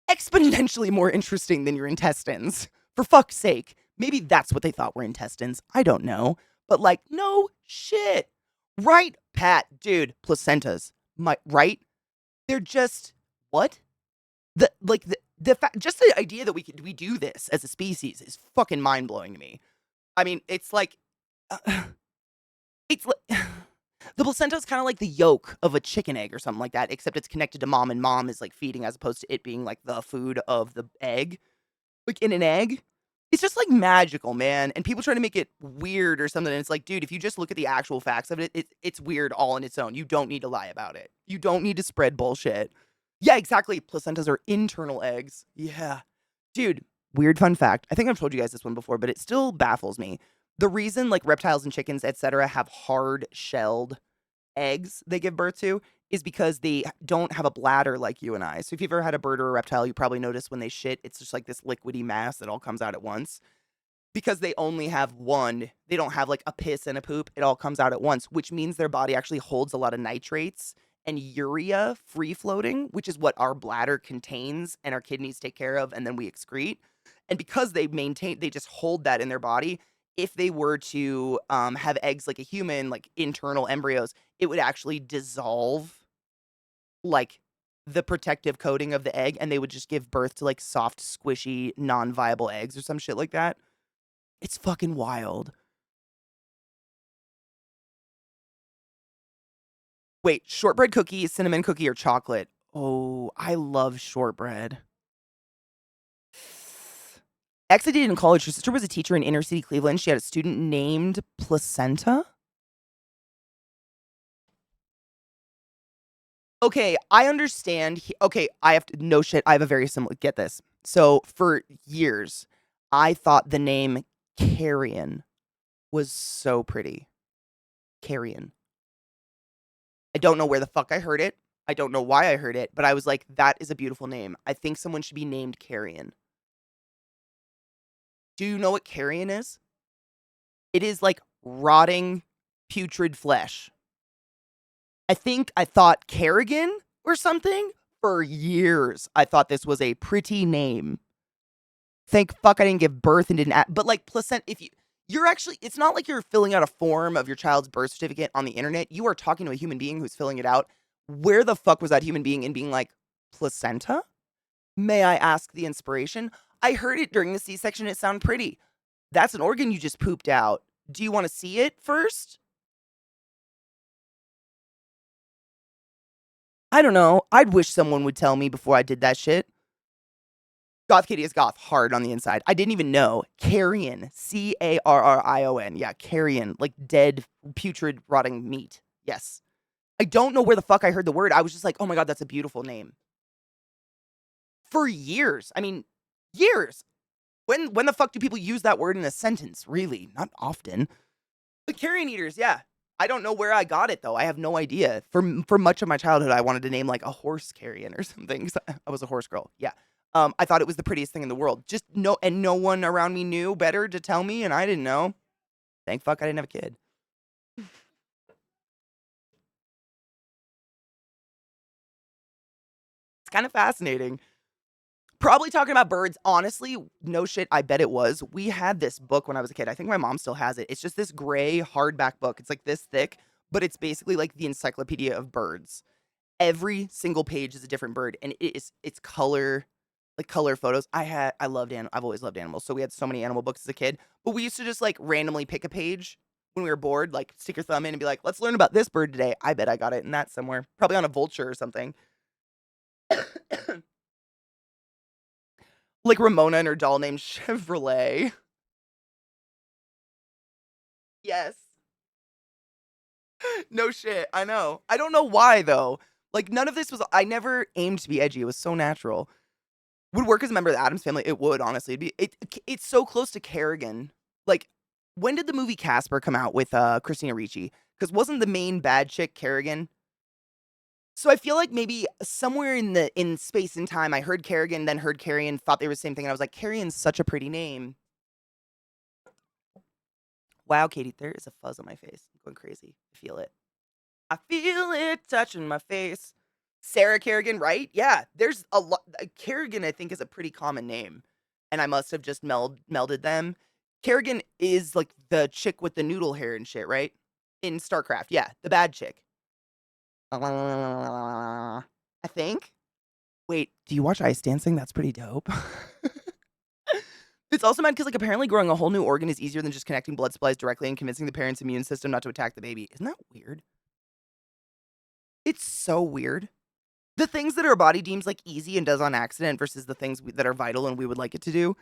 exponentially more interesting than your intestines. For fuck's sake. Maybe that's what they thought were intestines. I don't know. But like, no shit. Right, Pat? Dude, placentas. Right? They're just what? Just the idea that we do this as a species is fucking mind blowing to me. I mean, it's like, it's like the placenta is kind of like the yolk of a chicken egg or something like that, except it's connected to mom, and mom is like feeding as opposed to it being like the food of the egg. Like in an egg, it's just like magical, man. And people try to make it weird or something. And it's like, dude, if you just look at the actual facts of it, it's weird all on its own. You don't need to lie about it. You don't need to spread bullshit. Yeah, exactly. Placentas are internal eggs. Yeah. Dude, weird fun fact. I think I've told you guys this one before, but it still baffles me. The reason like reptiles and chickens, etc., have hard shelled eggs they give birth to is because they don't have a bladder like you and I. So if you've ever had a bird or a reptile, you probably notice when they shit, it's just like this liquidy mass that all comes out at once. Because they only have one, they don't have like a piss and a poop. It all comes out at once, which means their body actually holds a lot of nitrates and urea free floating, which is what our bladder contains and our kidneys take care of, and then we excrete. And because they just hold that in their body. If they were to have eggs like a human, like internal embryos, it would actually dissolve like the protective coating of the egg, and they would just give birth to like soft, squishy, non-viable eggs or some shit like that. It's fucking wild. Wait, shortbread cookie, cinnamon cookie, or chocolate? Oh, I love shortbread. Ex I dated in college, her sister was a teacher in inner city Cleveland. She had a student named Placenta. Okay, I understand. Okay, I have to, no shit. I have a very similar, get this. So for years, I thought the name Carrion was so pretty. Carrion. I don't know where the fuck I heard it. I don't know why I heard it, but I was like, that is a beautiful name. I think someone should be named Carrion. Do you know what carrion is? It is like rotting, putrid flesh. I thought Kerrigan or something for years. I thought this was a pretty name. Thank fuck I didn't give birth and didn't but like placenta, if you're actually, it's not like you're filling out a form of your child's birth certificate on the internet. You are talking to a human being who's filling it out. Where the fuck was that human being in being like, placenta? May I ask the inspiration? I heard it during the C-section. It sounded pretty. That's an organ you just pooped out. Do you want to see it first? I don't know. I'd wish someone would tell me before I did that shit. Goth Katie is goth, hard on the inside. I didn't even know. Carrion. Carrion. Yeah, carrion. Like dead, putrid, rotting meat. Yes. I don't know where the fuck I heard the word. I was just like, oh my God, that's a beautiful name. For years. I mean, years. When the fuck do people use that word in a sentence? Really? Not often. But carrion eaters, yeah. I don't know where I got it though. I have no idea. For much of my childhood, I wanted to name like a horse carrion or something. 'Cause I was a horse girl. Yeah. I thought it was the prettiest thing in the world. Just no one around me knew better to tell me, and I didn't know. Thank fuck I didn't have a kid. It's kind of fascinating. Probably talking about birds. Honestly, no shit, I bet it was. We had this book when I was a kid. I think my mom still has it. It's just this gray hardback book. It's like this thick, but it's basically like the encyclopedia of birds. Every single page is a different bird, and it's color, like color photos. I loved I've always loved animals, so we had so many animal books as a kid. But we used to just like randomly pick a page when we were bored, like stick your thumb in and be like, let's learn about this bird today. I bet I got it in that somewhere, probably on a vulture or something. Like Ramona and her doll named Chevrolet. Yes. No shit. I know. I don't know why though. Like none of this was. I never aimed to be edgy. It was so natural. Would work as a member of the Addams family. It would honestly. It's so close to Kerrigan. Like, when did the movie Casper come out with Christina Ricci? Because wasn't the main bad chick Kerrigan? So I feel like maybe somewhere in space and time, I heard Kerrigan, then heard Carrion, thought they were the same thing, and I was like, Carrion's such a pretty name. Wow, Katie, there is a fuzz on my face. I'm going crazy. I feel it. I feel it touching my face. Sarah Kerrigan, right? Yeah, there's a lot. Kerrigan, I think, is a pretty common name, and I must have just melded them. Kerrigan is like the chick with the noodle hair and shit, right? In StarCraft, yeah, the bad chick. I think. Wait, do you watch Ice Dancing? That's pretty dope. It's also mad because, like, apparently growing a whole new organ is easier than just connecting blood supplies directly and convincing the parent's immune system not to attack the baby. Isn't that weird? It's so weird. The things that our body deems, like, easy and does on accident versus the things that are vital and we would like it to do.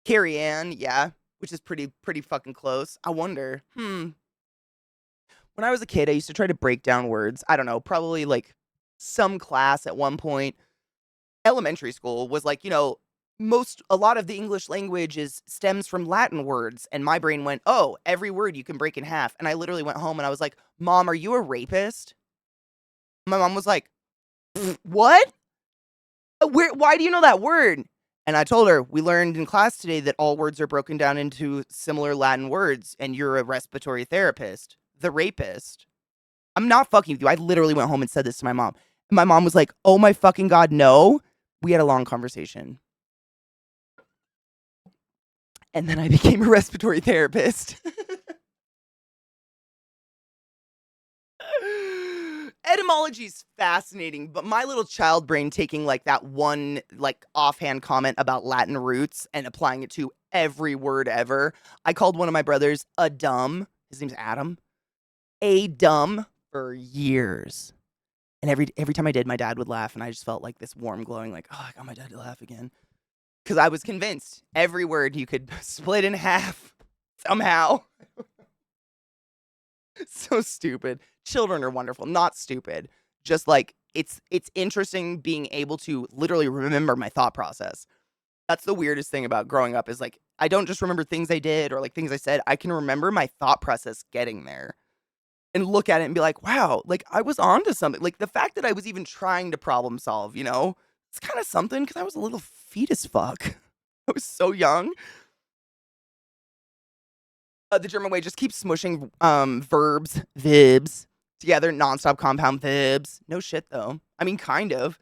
Carrie Ann, yeah, which is pretty fucking close. I wonder, When I was a kid, I used to try to break down words. I don't know, probably, like, some class at one point. Elementary school was like, a lot of the English language stems from Latin words, and my brain went, "Oh, every word you can break in half." And I literally went home and I was like, "Mom, are you a rapist?" My mom was like, "What? Why do you know that word?" And I told her, "We learned in class today that all words are broken down into similar Latin words, and you're a respiratory therapist, the rapist." I'm not fucking with you. I literally went home and said this to my mom. And my mom was like, "Oh my fucking God, no." We had a long conversation. And then I became a respiratory therapist. Etymology is fascinating, but my little child brain taking like that one like offhand comment about Latin roots and applying it to every word ever. I called one of my brothers a dumb. His name's Adam. A dumb for years. And every time I did, my dad would laugh, and I just felt like this warm glowing, like, oh, I got my dad to laugh again. Because I was convinced every word you could split in half somehow. So stupid. Children are wonderful, not stupid. Just like it's interesting being able to literally remember my thought process. That's the weirdest thing about growing up is like I don't just remember things I did or like things I said. I can remember my thought process getting there and look at it and be like, wow, like I was onto something. Like the fact that I was even trying to problem solve, it's kind of something because I was a little fetus fuck. I was so young. The German way just keeps smushing verbs, vibs together, nonstop compound vibs. No shit though. I mean, kind of.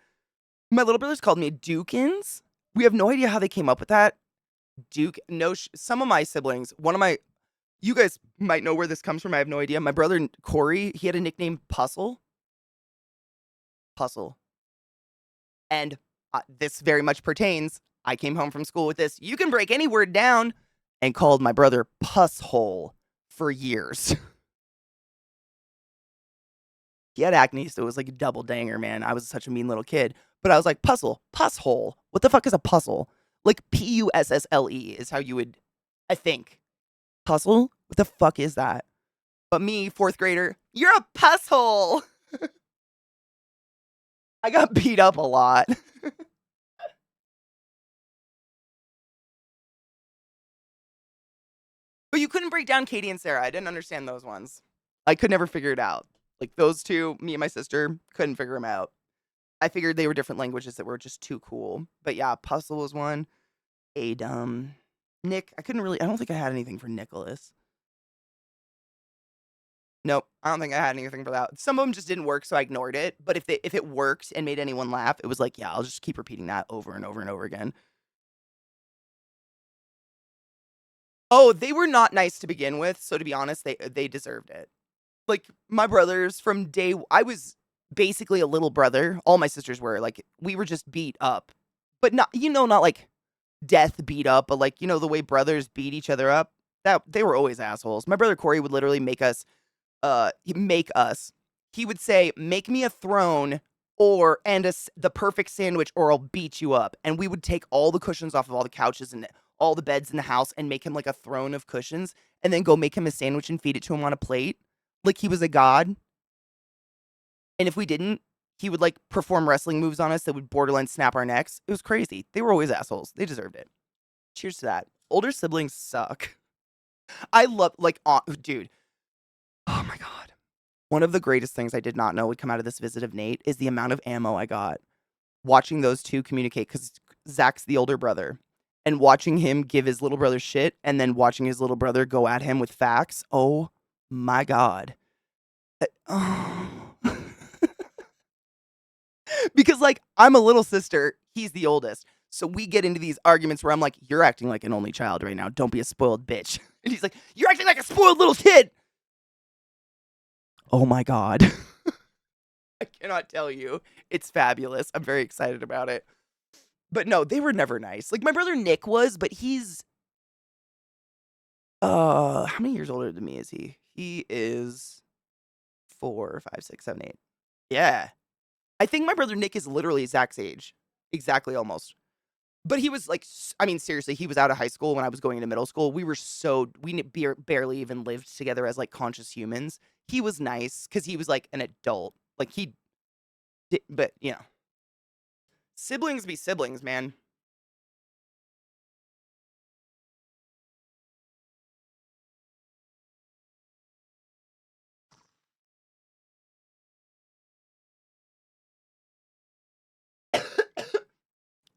My little brothers called me Dukins. We have no idea how they came up with that. Duke. No, some of my siblings. You guys might know where this comes from. I have no idea. My brother Corey, he had a nickname Puzzle. Puzzle. And this very much pertains. I came home from school with this. You can break any word down. And called my brother Pusshole for years. He had acne, so it was like a double danger, man. I was such a mean little kid. But I was like, puzzle, hole. What the fuck is a puzzle? Like Pussle is how you would, I think. Puzzle? What the fuck is that? But me, fourth grader, you're a pusshole. I got beat up a lot. But you couldn't break down Katie and Sarah. I didn't understand those ones. I could never figure it out. Like those two, me and my sister, couldn't figure them out. I figured they were different languages that were just too cool. But yeah, Puzzle was one. Adam. Nick, I don't think I had anything for Nicholas. Nope, I don't think I had anything for that. Some of them just didn't work, so I ignored it. But if it worked and made anyone laugh, it was like, yeah, I'll just keep repeating that over and over and over again. Oh, they were not nice to begin with, so to be honest, they deserved it. Like, my brothers from I was basically a little brother. All my sisters were. Like, we were just beat up. But not, not like death beat up, but like, the way brothers beat each other up. That they were always assholes. My brother Corey would literally make us. He would say, "Make me a throne and the perfect sandwich, or I'll beat you up." And we would take all the cushions off of all the couches and all the beds in the house and make him like a throne of cushions, and then go make him a sandwich and feed it to him on a plate, like he was a god. And if we didn't, he would like perform wrestling moves on us that would borderline snap our necks. It was crazy. They were always assholes. They deserved it. Cheers to that. Older siblings suck. I love dude. Oh my god. One of the greatest things I did not know would come out of this visit of Nate is the amount of ammo I got watching those two communicate, because Zach's the older brother, and watching him give his little brother shit and then watching his little brother go at him with facts. Oh my god. Oh. Because like, I'm a little sister, he's the oldest. So we get into these arguments where I'm like, you're acting like an only child right now. Don't be a spoiled bitch. And he's like, you're acting like a spoiled little kid. Oh my god. I cannot tell you. It's fabulous. I'm very excited about it. But no, they were never nice. Like my brother Nick was, but he's how many years older than me is he? He is 4, 5, 6, 7, 8. Yeah. I think my brother Nick is literally Zach's age. Exactly, almost. But he was like, I mean, seriously, he was out of high school when I was going into middle school. We barely even lived together as like conscious humans. He was nice because he was like an adult. Like but siblings be siblings, man.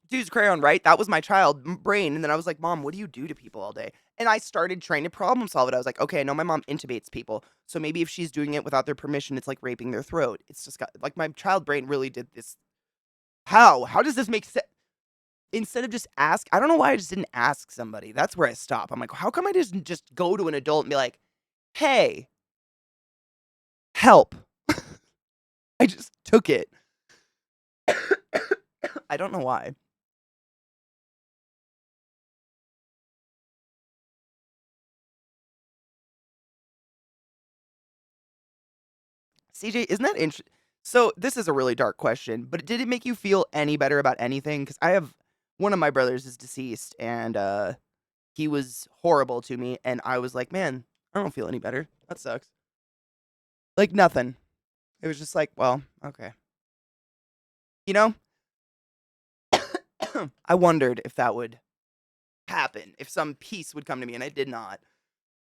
Dude's crayon, right? That was my child brain. And then I was like, Mom, what do you do to people all day? And I started trying to problem solve it. I was like, okay, I know my mom intubates people. So maybe if she's doing it without their permission, it's like raping their throat. It's just got, like, my child brain really did this. How? How does this make sense? Instead of just I don't know why I just didn't ask somebody. That's where I stop. I'm like, how come I didn't just go to an adult and be like, hey, help? I just took it. I don't know why. CJ, isn't that interesting? So this is a really dark question, but did it make you feel any better about anything? Because I have one of my brothers is deceased, and he was horrible to me, and I was like, man, I don't feel any better. That sucks. Like nothing. It was just like, well, okay. You know? I wondered if that would happen, if some peace would come to me, and it did not.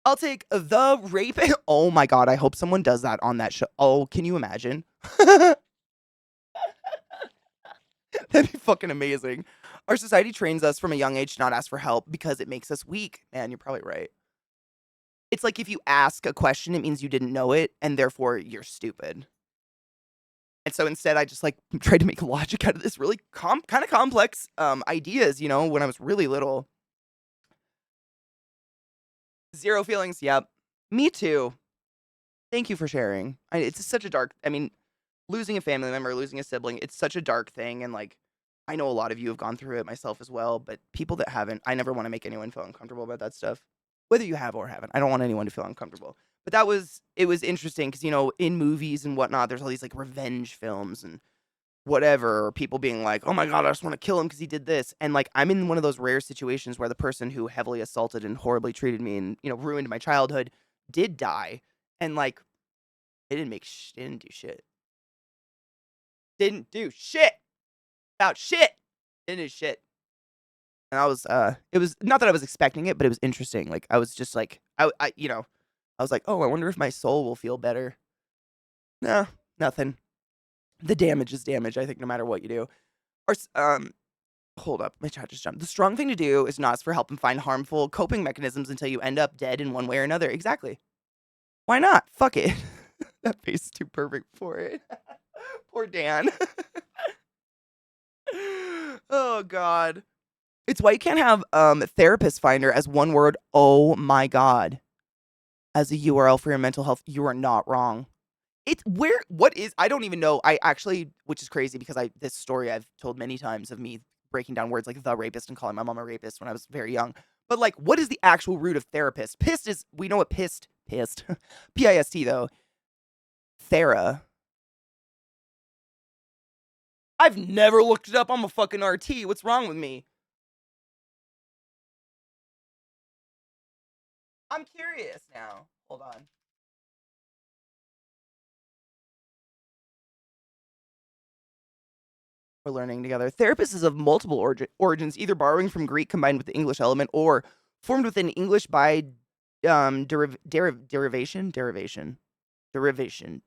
I'll take the rape. Oh my god, I hope someone does that on that show. Oh, can you imagine? That'd be fucking amazing. Our society trains us from a young age to not ask for help because it makes us weak. Man, you're probably right. It's like if you ask a question, it means you didn't know it, and therefore you're stupid. And so instead, I just like tried to make logic out of this really kind of complex ideas, when I was really little. Zero feelings. Yep. Me too. Thank you for sharing. It's such a dark, losing a family member, losing a sibling, it's such a dark thing. And like, I know a lot of you have gone through it, myself as well, but people that haven't, I never want to make anyone feel uncomfortable about that stuff. Whether you have or haven't, I don't want anyone to feel uncomfortable. But it was interesting because, in movies and whatnot, there's all these like revenge films and whatever, or people being like, "Oh my god, I just want to kill him because he did this." And like I'm in one of those rare situations where the person who heavily assaulted and horribly treated me and, ruined my childhood did die. And like it didn't do shit. Didn't do shit about shit. Didn't do shit. And it was not that I was expecting it, but it was interesting. Like I was just like I was like, "Oh, I wonder if my soul will feel better." No, nothing. The damage is damage, I think, no matter what you do. Or hold up, my chat just jumped. The strong thing to do is not ask for help and find harmful coping mechanisms until you end up dead in one way or another. Exactly. Why not? Fuck it. That face is too perfect for it. Poor Dan. Oh god. It's why you can't have therapist finder as one word. Oh my god. As a URL for your mental health. You are not wrong. I don't even know. I actually, which is crazy because this story I've told many times of me breaking down words like the rapist and calling my mom a rapist when I was very young. But like, what is the actual root of therapist? We know what pissed, P-I-S-T though. Thera. I've never looked it up. I'm a fucking RT. What's wrong with me? I'm curious now. Hold on. We're learning together. Therapist is of multiple origins, either borrowing from Greek combined with the English element or formed within English by derivation.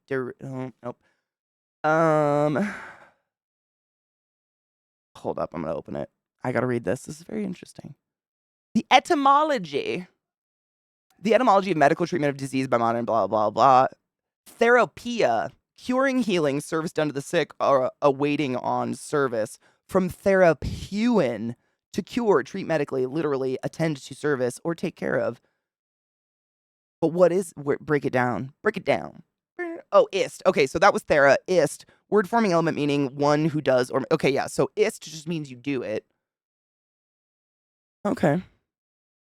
Nope. Hold up. I'm gonna open it. I gotta read this. This is very interesting. The etymology. The etymology of medical treatment of disease by modern blah blah blah. Therapia, curing, healing, service done to the sick or awaiting on service. From therapeuen, to cure, treat medically, literally, attend to service, or take care of. But break it down. Break it down. Oh, ist. Okay, so that was thera. Ist, word forming element meaning one who does or. Okay, yeah, so ist just means you do it. Okay.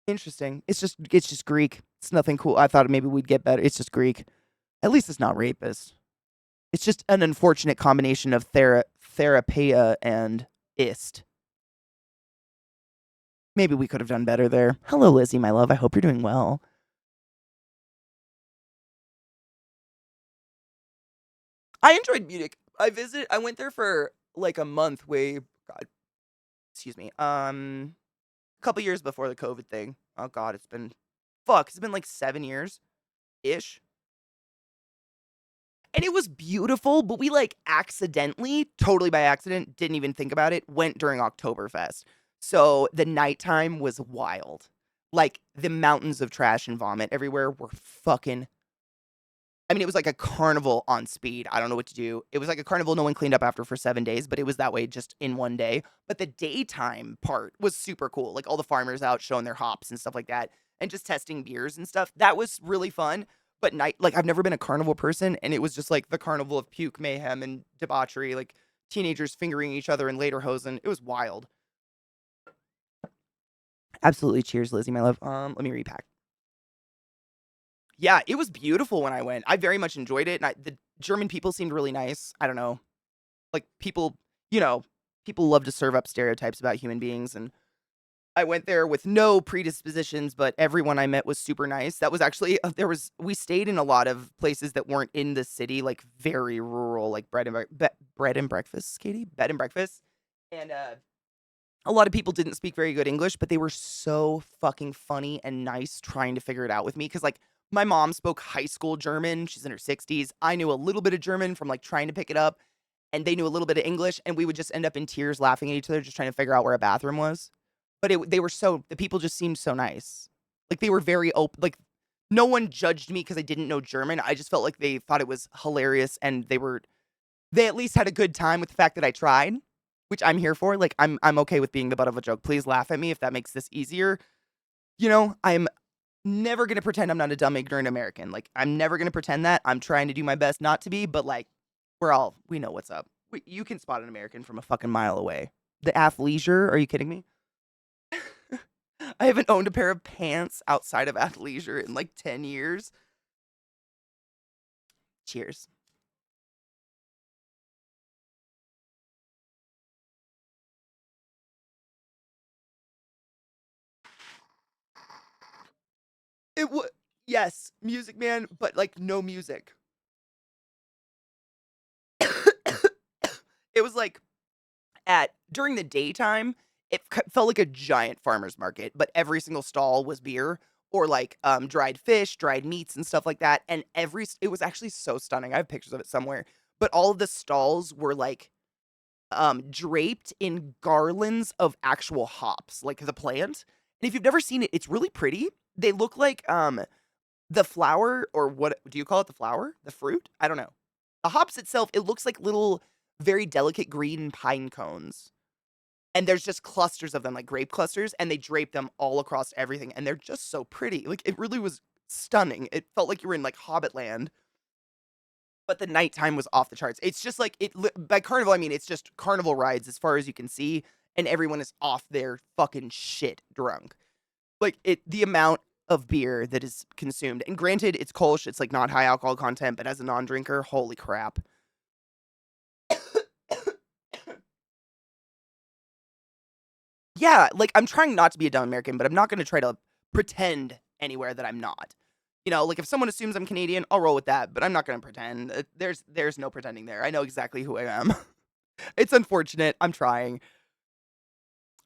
Interesting. It's just Greek. It's nothing cool. I thought maybe we'd get better. It's just Greek. At least it's not rapist. It's just an unfortunate combination of therapia and ist. Maybe we could have done better there. Hello, Lizzie, my love. I hope you're doing well. I enjoyed Munich. I went there for like a month excuse me. A couple years before the COVID thing. Oh god, it's been like 7 years ish. And it was beautiful, but we like accidentally, totally by accident, didn't even think about it, went during Oktoberfest. So the nighttime was wild. Like the mountains of trash and vomit everywhere were fucking. I mean, it was like a carnival on speed. I don't know what to do. It was like a carnival no one cleaned up after for 7 days, but it was that way just in one day. But the daytime part was super cool. Like all the farmers out showing their hops and stuff like that and just testing beers and stuff. That was really fun. But like I've never been a carnival person, and it was just like the carnival of puke, mayhem, and debauchery, like teenagers fingering each other in lederhosen. It was wild. Absolutely. Cheers, Lizzie, my love. Let me repack. Yeah, it was beautiful when I went. I very much enjoyed it. And the German people seemed really nice. I don't know. Like people, people love to serve up stereotypes about human beings. And I went there with no predispositions, but everyone I met was super nice. That was actually, we stayed in a lot of places that weren't in the city, like very rural, like bread and breakfast, Katie? Bed and breakfast. And a lot of people didn't speak very good English, but they were so fucking funny and nice trying to figure it out with me. Cause like my mom spoke high school German. She's in her 60s. I knew a little bit of German from like trying to pick it up, and they knew a little bit of English, and we would just end up in tears laughing at each other, just trying to figure out where a bathroom was. But the people just seemed so nice. Like they were very open. Like no one judged me because I didn't know German. I just felt like they thought it was hilarious, and they at least had a good time with the fact that I tried, which I'm here for. Like I'm okay with being the butt of a joke. Please laugh at me if that makes this easier. I'm never gonna pretend I'm not a dumb, ignorant American. Like I'm never gonna pretend that. I'm trying to do my best not to be, but like we know what's up. You can spot an American from a fucking mile away. The athleisure? Are you kidding me? I haven't owned a pair of pants outside of athleisure in like 10 years. Cheers. It would, yes, Music Man, but like no music. It was like at during the daytime, it felt like a giant farmer's market, but every single stall was beer or like dried fish, dried meats, and stuff like that. And it was actually so stunning. I have pictures of it somewhere. But all of the stalls were like draped in garlands of actual hops, like the plant. And if you've never seen it, it's really pretty. They look like the flower, or what do you call it? The flower? The fruit? I don't know. The hops itself, it looks like little, very delicate green pine cones. And there's just clusters of them, like grape clusters, and they drape them all across everything. And they're just so pretty. Like, it really was stunning. It felt like you were in like Hobbit land, but the nighttime was off the charts. It's just like by carnival, I mean, it's just carnival rides as far as you can see, and everyone is off their fucking shit drunk. Like, the amount of beer that is consumed. And granted, it's Kolsch, it's like not high alcohol content, but as a non-drinker, holy crap. Yeah, like, I'm trying not to be a dumb American, but I'm not gonna try to pretend anywhere that I'm not. You know, like, if someone assumes I'm Canadian, I'll roll with that, but I'm not gonna pretend. There's no pretending there. I know exactly who I am. It's unfortunate. I'm trying.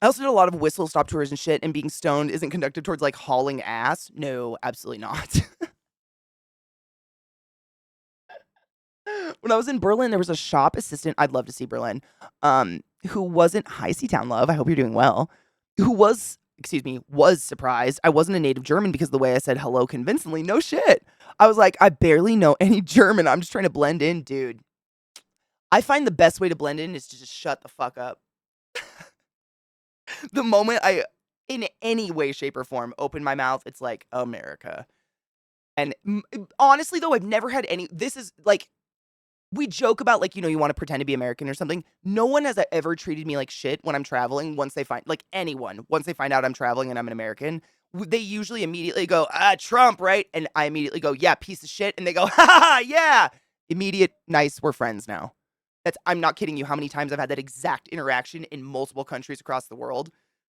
I also did a lot of whistle stop tours and shit, and being stoned isn't conducted towards, like, hauling ass. No, absolutely not. When I was in Berlin, there was a shop assistant. I'd love to see Berlin. Who wasn't Hi Seatown Love. I hope you're doing well. Who was, excuse me, was surprised I wasn't a native German because of the way I said hello convincingly. No shit. I was like, I barely know any German. I'm just trying to blend in, dude. I find the best way to blend in is to just shut the fuck up. The moment I, in any way, shape, or form, open my mouth, it's like America. And honestly, though, I've never had any. This is like, we joke about, like, you want to pretend to be American or something. No one has ever treated me like shit when I'm traveling. Once they find, like, anyone, once they find out I'm traveling and I'm an American, they usually immediately go, Trump, right? And I immediately go, yeah, piece of shit. And they go, ha ha, ha, yeah. Immediate, nice, we're friends now. I'm not kidding you how many times I've had that exact interaction in multiple countries across the world.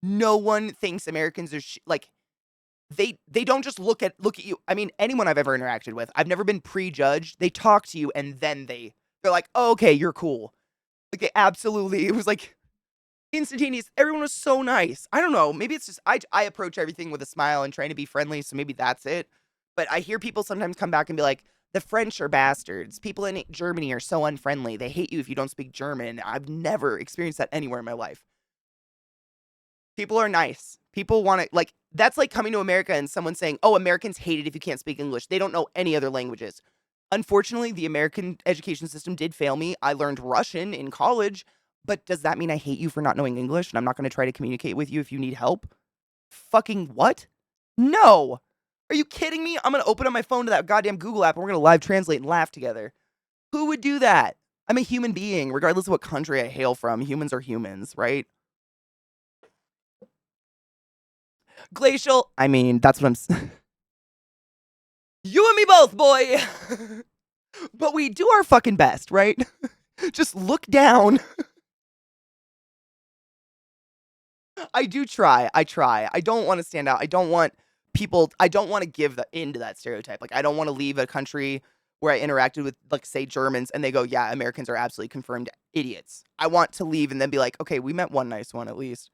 No one thinks Americans are like, they don't just look at you. I mean, anyone I've ever interacted with, I've never been prejudged. They talk to you and then they're like, oh, okay, you're cool. Like, they absolutely, it was like instantaneous. Everyone was so nice. I don't know. Maybe it's just I approach everything with a smile and trying to be friendly, so maybe that's it. But I hear people sometimes come back and be like, the French are bastards. People in Germany are so unfriendly. They hate you if you don't speak German. I've never experienced that anywhere in my life. People are nice. People want to, like, that's like coming to America and someone saying, oh, Americans hate it if you can't speak English. They don't know any other languages. Unfortunately, the American education system did fail me. I learned Russian in college, but does that mean I hate you for not knowing English and I'm not going to try to communicate with you if you need help? Fucking what? No. Are you kidding me? I'm going to open up my phone to that goddamn Google app and we're going to live translate and laugh together. Who would do that? I'm a human being, regardless of what country I hail from. Humans are humans, right? Glacial. I mean, that's what I'm. You and me both, boy. But we do our fucking best, right? Just look down. I do try. I try. I don't want to stand out. I don't want I don't want to give into that stereotype. Like, I don't want to leave a country where I interacted with, like, say, Germans, and they go, yeah, Americans are absolutely confirmed idiots. I want to leave and then be like, okay, we met one nice one at least.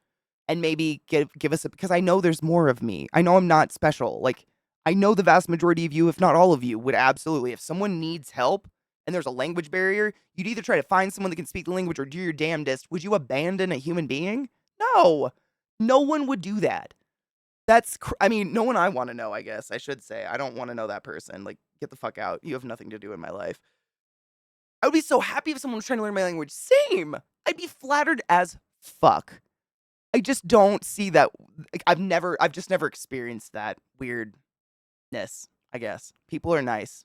And maybe give us because I know there's more of me. I know I'm not special. Like, I know the vast majority of you, if not all of you, would absolutely, if someone needs help and there's a language barrier, you'd either try to find someone that can speak the language or do your damnedest. Would you abandon a human being? No. No one would do that. I mean, no one I want to know, I guess I should say. I don't want to know that person. Like, get the fuck out. You have nothing to do in my life. I would be so happy if someone was trying to learn my language. Same. I'd be flattered as fuck. I just don't see that. Like, I've just never experienced that weirdness, I guess. People are nice.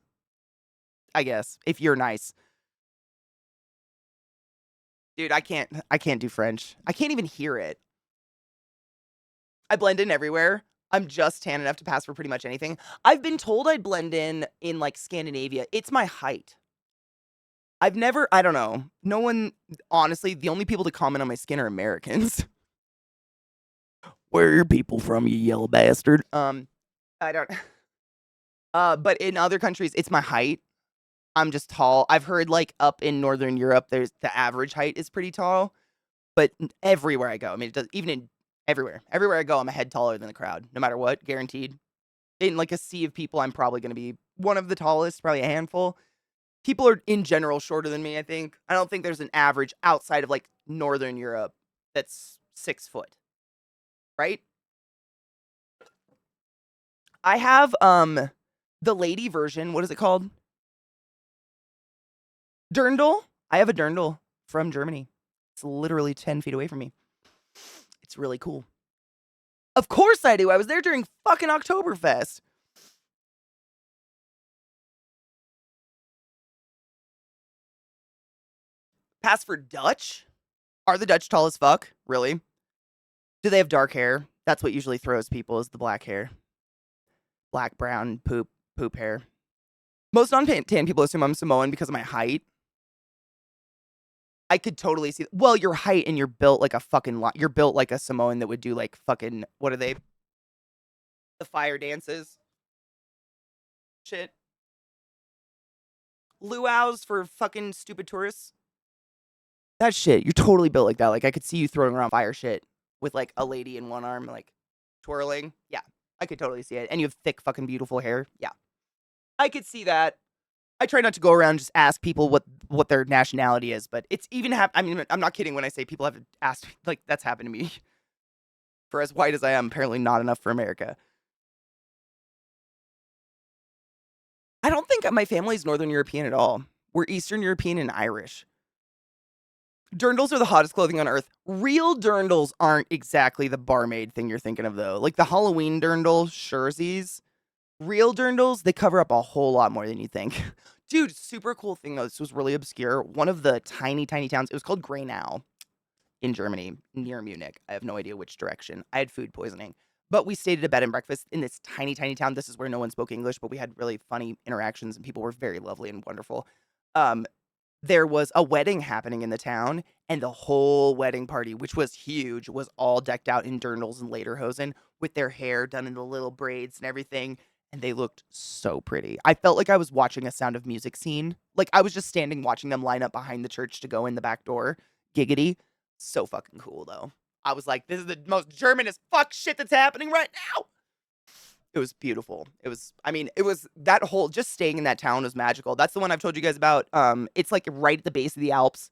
I guess. If you're nice. Dude, I can't do French. I can't even hear it. I blend in everywhere. I'm just tan enough to pass for pretty much anything. I've been told I'd blend in like Scandinavia. It's my height. I've never, I don't know. No one, honestly, the only people to comment on my skin are Americans. Where are your people from, you yellow bastard? I don't, but in other countries, it's my height. I'm just tall. I've heard like up in Northern Europe, there's the average height is pretty tall, but everywhere I go, I mean, it does, even in everywhere I go, I'm a head taller than the crowd, no matter what, guaranteed. In like a sea of people, I'm probably going to be one of the tallest, probably a handful. People are in general shorter than me, I think. I don't think there's an average outside of like Northern Europe that's 6 foot, right? I have the lady version. What is it called? Dirndl. I have a dirndl from Germany. It's literally 10 feet away from me. It's really cool. Of course I do. I was there during fucking Oktoberfest. Pass for Dutch? Are the Dutch tall as fuck? Really? Do they have dark hair? That's what usually throws people is the black hair. Black, brown, poop hair. Most non-tan people assume I'm Samoan because of my height. I could totally see. Well, your height and you're built like a fucking you're built like a Samoan that would do like fucking, what are they? The fire dances. Shit. Luau's for fucking stupid tourists. That shit, you're totally built like that. Like I could see you throwing around fire shit with like a lady in one arm, like twirling. Yeah, I could totally see it. And you have thick fucking beautiful hair. Yeah, I could see that. I try not to go around and just ask people what their nationality is, but it's even I mean, I'm not kidding when I say people have asked. Like that's happened to me. For as white as I am, apparently not enough for America. I don't think my family's Northern European at all. We're Eastern European and Irish. Dirndls are the hottest clothing on earth. Real dirndls aren't exactly the barmaid thing you're thinking of, though. Like the Halloween dirndl, Scherzies. Real dirndls, they cover up a whole lot more than you think. Dude, super cool thing, though. This was really obscure. One of the tiny, tiny towns, it was called Greinau in Germany, near Munich. I have no idea which direction. I had food poisoning. But we stayed at a bed and breakfast in this tiny, tiny town. This is where no one spoke English, but we had really funny interactions and people were very lovely and wonderful. Um, there was a wedding happening in the town, and the whole wedding party, which was huge, was all decked out in dirndls and lederhosen with their hair done in the little braids and everything. And they looked so pretty. I felt like I was watching a Sound of Music scene. Like I was just standing watching them line up behind the church to go in the back door. Giggity. So fucking cool, though. I was like, this is the most German as fuck shit that's happening right now. It was beautiful. It was that whole, just staying in that town was magical. That's the one I've told you guys about. It's like right at the base of the Alps,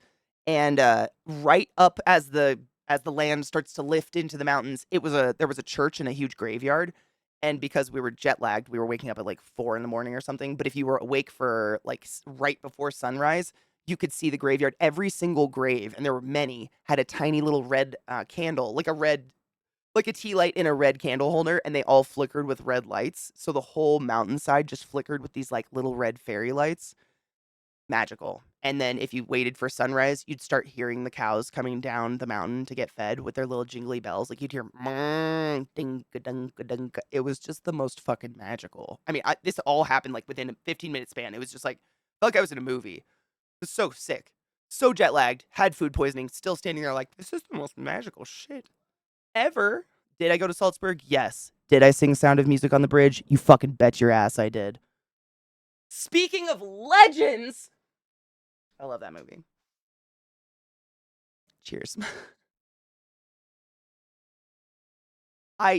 and right up as the land starts to lift into the mountains, there was a church and a huge graveyard. And because we were jet lagged, we were waking up at like 4 in the morning or something. But if you were awake for like right before sunrise, you could see the graveyard. Every single grave, and there were many, had a tiny little red candle, like a tea light in a red candle holder, and they all flickered with red lights. So the whole mountainside just flickered with these like little red fairy lights. Magical. And then if you waited for sunrise, you'd start hearing the cows coming down the mountain to get fed with their little jingly bells. Like you'd hear ding ding ding. It was just the most fucking magical. I mean, this all happened like within a 15-minute span. It was just like felt like I was in a movie. It was so sick. So jet lagged, had food poisoning, still standing there like, this is the most magical shit ever. Did I go to Salzburg? Yes. Did I sing Sound of Music on the bridge? You fucking bet your ass I did. Speaking of legends, I love that movie. Cheers.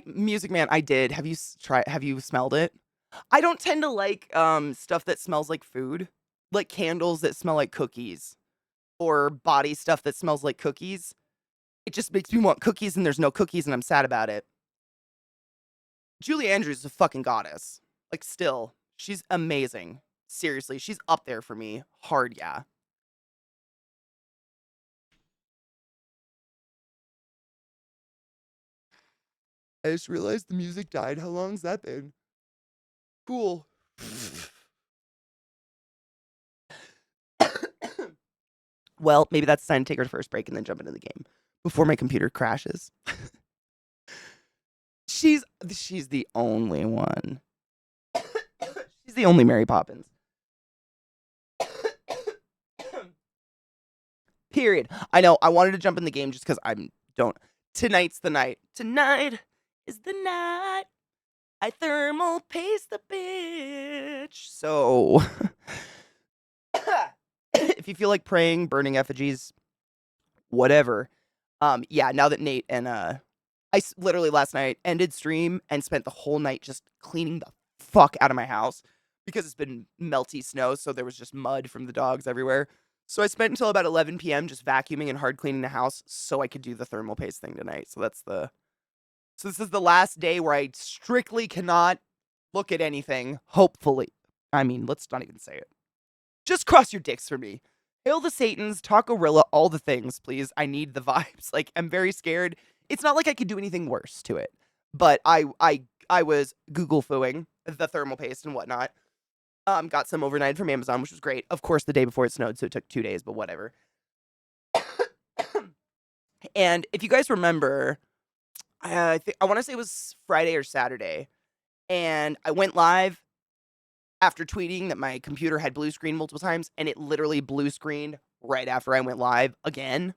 Music Man, I did. Have you smelled it? I don't tend to like stuff that smells like food, like candles that smell like cookies or body stuff that smells like cookies. It just makes me want cookies and there's no cookies and I'm sad about it. Julie Andrews is a fucking goddess. Like still, she's amazing. Seriously, she's up there for me. Hard, yeah. I just realized the music died. How long's that been? Cool. Well, maybe that's time to take our first break and then jump into the game before my computer crashes. She's the only one. She's the only Mary Poppins. Period. I know. I wanted to jump in the game just because don't. Tonight's the night. Tonight is the night. I thermal paste the bitch. So, if you feel like praying, burning effigies, whatever. Yeah. Now that Nate and literally last night ended stream and spent the whole night just cleaning the fuck out of my house because it's been melty snow, so there was just mud from the dogs everywhere. So I spent until about 11 p.m. just vacuuming and hard cleaning the house so I could do the thermal paste thing tonight. So this is the last day where I strictly cannot look at anything. Hopefully. I mean, let's not even say it. Just cross your dicks for me. Hail the Satans, Taco-Rilla, all the things, please. I need the vibes. Like, I'm very scared. It's not like I could do anything worse to it. But I was Google fooing the thermal paste and whatnot. Got some overnight from Amazon, which was great. Of course, the day before it snowed, so it took 2 days, but whatever. And if you guys remember, I want to say it was Friday or Saturday, and I went live after tweeting that my computer had blue screen multiple times, and it literally blue screened right after I went live again.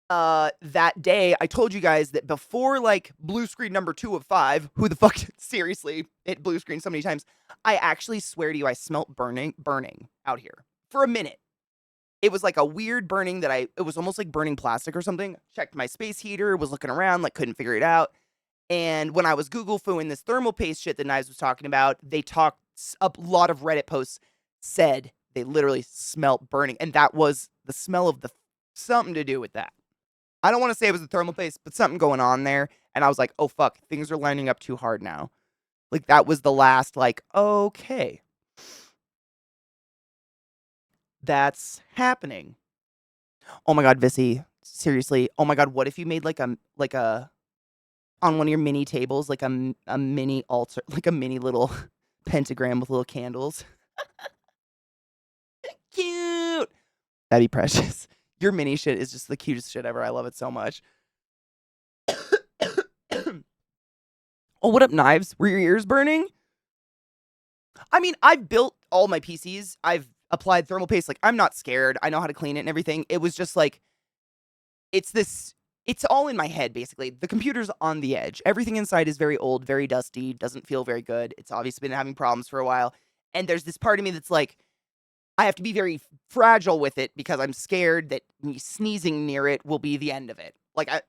That day, I told you guys that before, like, blue screen number 2 of 5, who the fuck, seriously, it blue screened so many times, I actually swear to you, I smelt burning out here for a minute. It was like a weird burning it was almost like burning plastic or something. Checked my space heater, was looking around, like, couldn't figure it out. And when I was Google fooing this thermal paste shit that Knives was talking about, a lot of Reddit posts said they literally smelt burning, and that was the smell of something to do with that. I don't want to say it was the thermal paste, but something going on there. And I was like, oh, fuck, things are lining up too hard now. Like, that was the last, like, okay. That's happening. Oh my God, Vissy. Seriously. Oh my God, what if you made like a, on one of your mini tables, like a mini altar, like a mini little pentagram with little candles? Cute. That'd be precious. Your mini shit is just the cutest shit ever. I love it so much. Oh, what up, Knives? Were your ears burning? I mean, I've built all my PCs. I've applied thermal paste. Like, I'm not scared. I know how to clean it and everything. It was just like, it's all in my head, basically. The computer's on the edge. Everything inside is very old, very dusty, doesn't feel very good. It's obviously been having problems for a while. And there's this part of me that's like, I have to be very fragile with it because I'm scared that me sneezing near it will be the end of it. At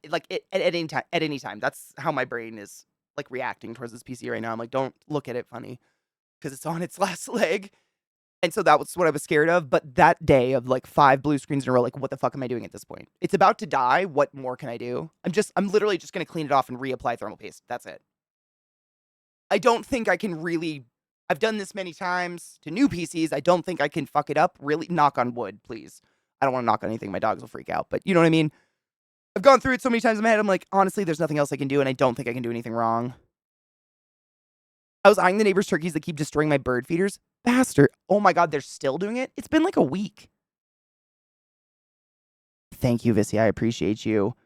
any time. That's how my brain is, like, reacting towards this PC right now. I'm like, don't look at it funny because it's on its last leg. And so that was what I was scared of. But that day of, like, 5 blue screens in a row, like, what the fuck am I doing at this point? It's about to die. What more can I do? I'm literally just going to clean it off and reapply thermal paste. That's it. I don't think I can really... I've done this many times to new PCs. I don't think I can fuck it up. Really, knock on wood, please. I don't want to knock on anything. My dogs will freak out. But you know what I mean? I've gone through it so many times in my head. I'm like, honestly, there's nothing else I can do, and I don't think I can do anything wrong. I was eyeing the neighbor's turkeys that keep destroying my bird feeders. Bastard. Oh my God, they're still doing it? It's been like a week. Thank you, Vissy. I appreciate you.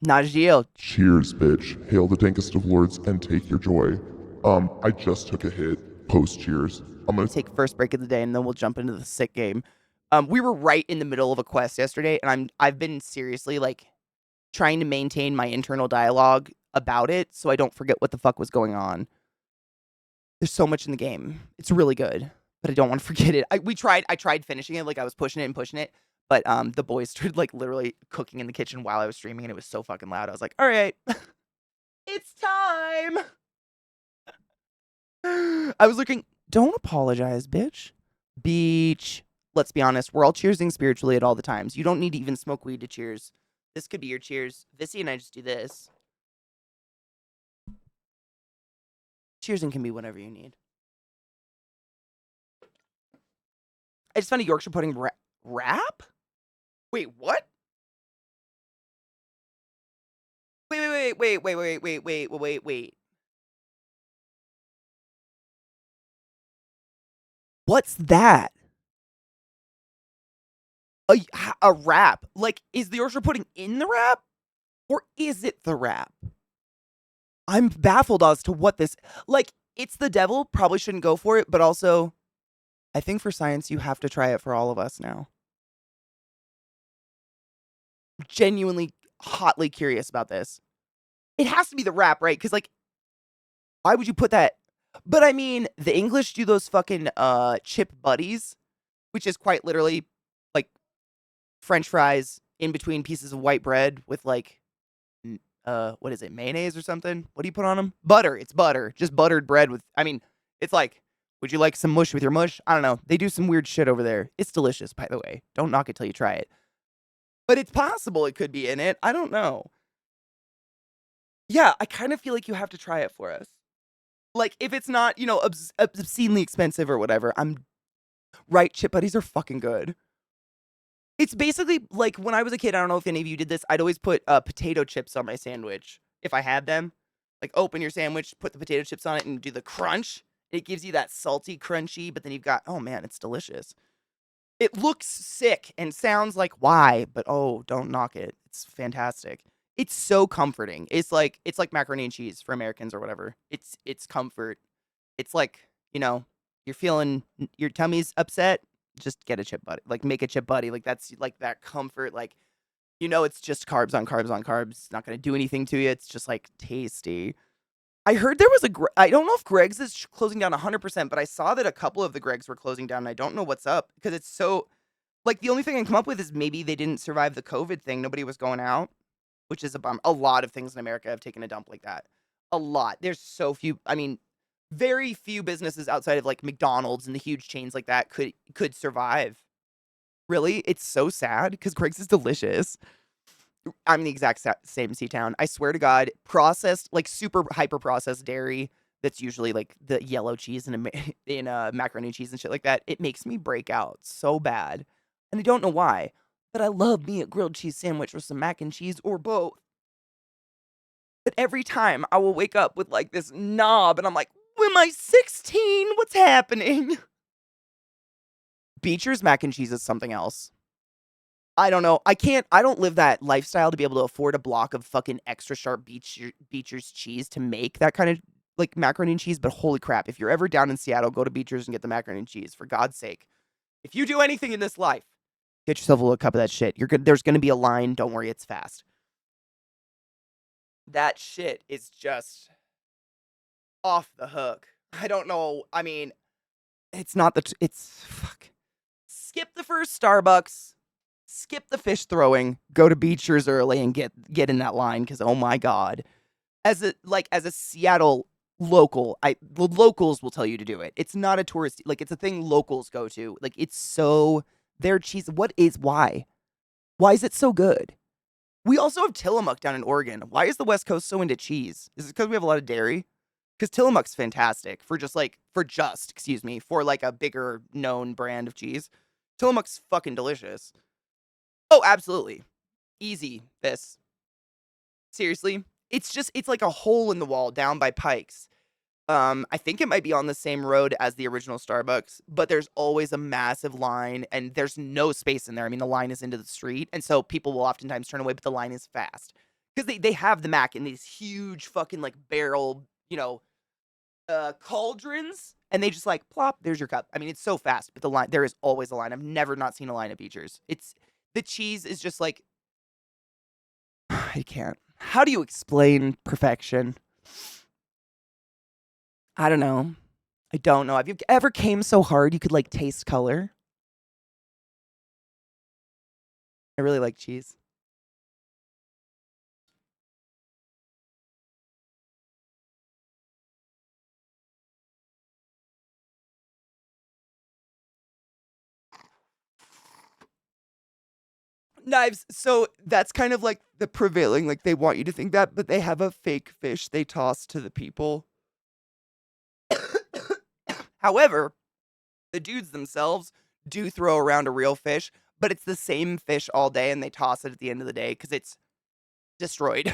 Najeel. Cheers, bitch. Hail the dankest of lords and take your joy. I just took a hit. Post cheers. I'm gonna take first break of the day, and then we'll jump into the sick game. We were right in the middle of a quest yesterday, and I've been seriously, like, trying to maintain my internal dialogue about it so I don't forget what the fuck was going on. There's so much in the game. It's really good, but I don't want to forget it. I tried finishing it, like, I was pushing it, but the boys started, like, literally cooking in the kitchen while I was streaming, and it was so fucking loud. I was like, all right, it's time. I was looking. Don't apologize, bitch. Beach. Let's be honest. We're all cheersing spiritually at all the times. You don't need to even smoke weed to cheers. This could be your cheers. Vissy and I just do this. Cheersing can be whatever you need. I just found a Yorkshire pudding wrap? Wait, what? Wait. What's that? A wrap? Like, is the Yorkshire pudding in the wrap? Or is it the wrap? I'm baffled as to what this like, it's the devil, probably shouldn't go for it, but also, I think for science, you have to try it for all of us now. Genuinely, hotly curious about this. It has to be the wrap, right? Because, like, why would you put that? But I mean, the English do those fucking chip buddies, which is quite literally like French fries in between pieces of white bread with like what is it, mayonnaise or something? What do you put on them? Butter. It's butter. Just buttered bread with, I mean, it's like, would you like some mush with your mush? I don't know. They do some weird shit over there. It's delicious, by the way. Don't knock it till you try it. But it's possible it could be in it. I don't know. Yeah, I kind of feel like you have to try it for us. Like, if it's not, obscenely expensive or whatever, I'm right. Chip buddies are fucking good. It's basically like when I was a kid, I don't know if any of you did this, I'd always put potato chips on my sandwich if I had them. Like, open your sandwich, put the potato chips on it, and do the crunch. It gives you that salty, crunchy, but then you've got, oh man, it's delicious. It looks sick and sounds like why, but oh, don't knock it. It's fantastic. It's so comforting. It's like macaroni and cheese for Americans or whatever. It's comfort. It's like, you're feeling your tummy's upset, just get a chip buddy. Like, make a chip buddy. Like, that's like that comfort. Like, it's just carbs on carbs on carbs. It's not going to do anything to you. It's just like tasty. I heard there was I don't know if Greg's is closing down 100%, but I saw that a couple of the Greg's were closing down. And I don't know what's up because it's so, like, the only thing I can come up with is maybe they didn't survive the COVID thing. Nobody was going out, which is a bummer. A lot of things in America have taken a dump like that. A lot. There's so few. I mean, very few businesses outside of like McDonald's and the huge chains like that could survive. Really, it's so sad because Greg's is delicious. I'm the exact same C-Town. I swear to God, processed, like super hyper processed dairy that's usually like the yellow cheese and in macaroni and cheese and shit like that. It makes me break out so bad, and I don't know why. But I love me a grilled cheese sandwich with some mac and cheese or both. But every time I will wake up with like this knob, and I'm like, am I 16? What's happening? Beecher's mac and cheese is something else. I don't know. I don't live that lifestyle to be able to afford a block of fucking extra sharp Beecher's cheese to make that kind of like macaroni and cheese. But holy crap, if you're ever down in Seattle, go to Beecher's and get the macaroni and cheese. For God's sake. If you do anything in this life, get yourself a little cup of that shit. There's going to be a line. Don't worry, it's fast. That shit is just off the hook. I don't know. I mean, it's not fuck. Skip the first Starbucks. Skip the fish throwing. Go to Beecher's early and get in that line because oh my God. As a Seattle local, the locals will tell you to do it. It's not a tourist, like it's a thing locals go to. Like it's so their cheese. Why? Why is it so good? We also have Tillamook down in Oregon. Why is the West Coast so into cheese? Is it because we have a lot of dairy? Because Tillamook's fantastic for like a bigger known brand of cheese. Tillamook's fucking delicious. Oh, absolutely. Easy, this. Seriously. It's like a hole in the wall down by Pikes. I think it might be on the same road as the original Starbucks, but there's always a massive line and there's no space in there. I mean, the line is into the street, and so people will oftentimes turn away, but the line is fast. Because they have the mac in these huge fucking like barrel, cauldrons, and they just like plop, there's your cup. I mean, it's so fast, but there is always a line. I've never not seen a line at Beecher's. The cheese is just like I can't. How do you explain perfection? I don't know. I don't know. Have you ever came so hard you could like taste color? I really like cheese. Knives. So that's kind of like the prevailing, like they want you to think that, but they have a fake fish they toss to the people. However, the dudes themselves do throw around a real fish, but it's the same fish all day and they toss it at the end of the day because it's destroyed.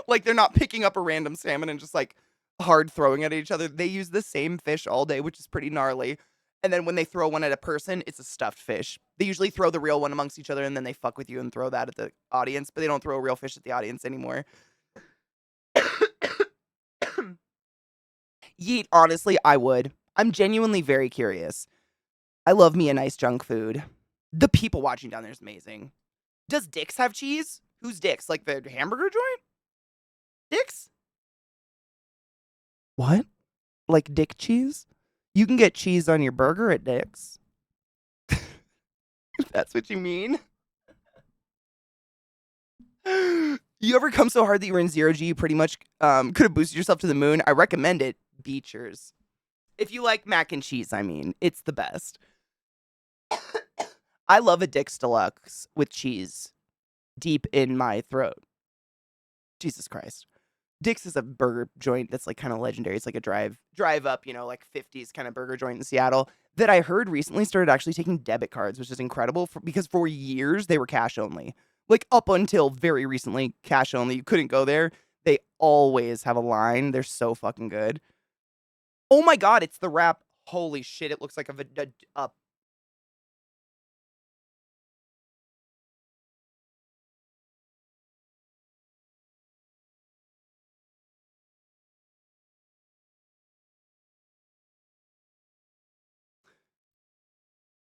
Like they're not picking up a random salmon and just like hard throwing it at each other. They use the same fish all day, which is pretty gnarly. And then when they throw one at a person, it's a stuffed fish. They usually throw the real one amongst each other and then they fuck with you and throw that at the audience, but they don't throw a real fish at the audience anymore. Yeet, honestly, I would. I'm genuinely very curious. I love me a nice junk food. The people watching down there is amazing. Does Dick's have cheese? Who's Dick's? Like the hamburger joint? Dick's? What? Like Dick cheese? You can get cheese on your burger at Dick's. If that's what you mean. You ever come so hard that you were in 0G, you pretty much could have boosted yourself to the moon? I recommend it. Beechers. If you like mac and cheese, I mean, it's the best. I love a Dick's Deluxe with cheese deep in my throat. Jesus Christ. Dick's is a burger joint that's like kind of legendary. It's like a drive up, like 50s kind of burger joint in Seattle that I heard recently started actually taking debit cards, which is incredible because for years they were cash only. Like up until very recently, cash only. You couldn't go there. They always have a line. They're so fucking good. Oh my God, it's the wrap. Holy shit, it looks like a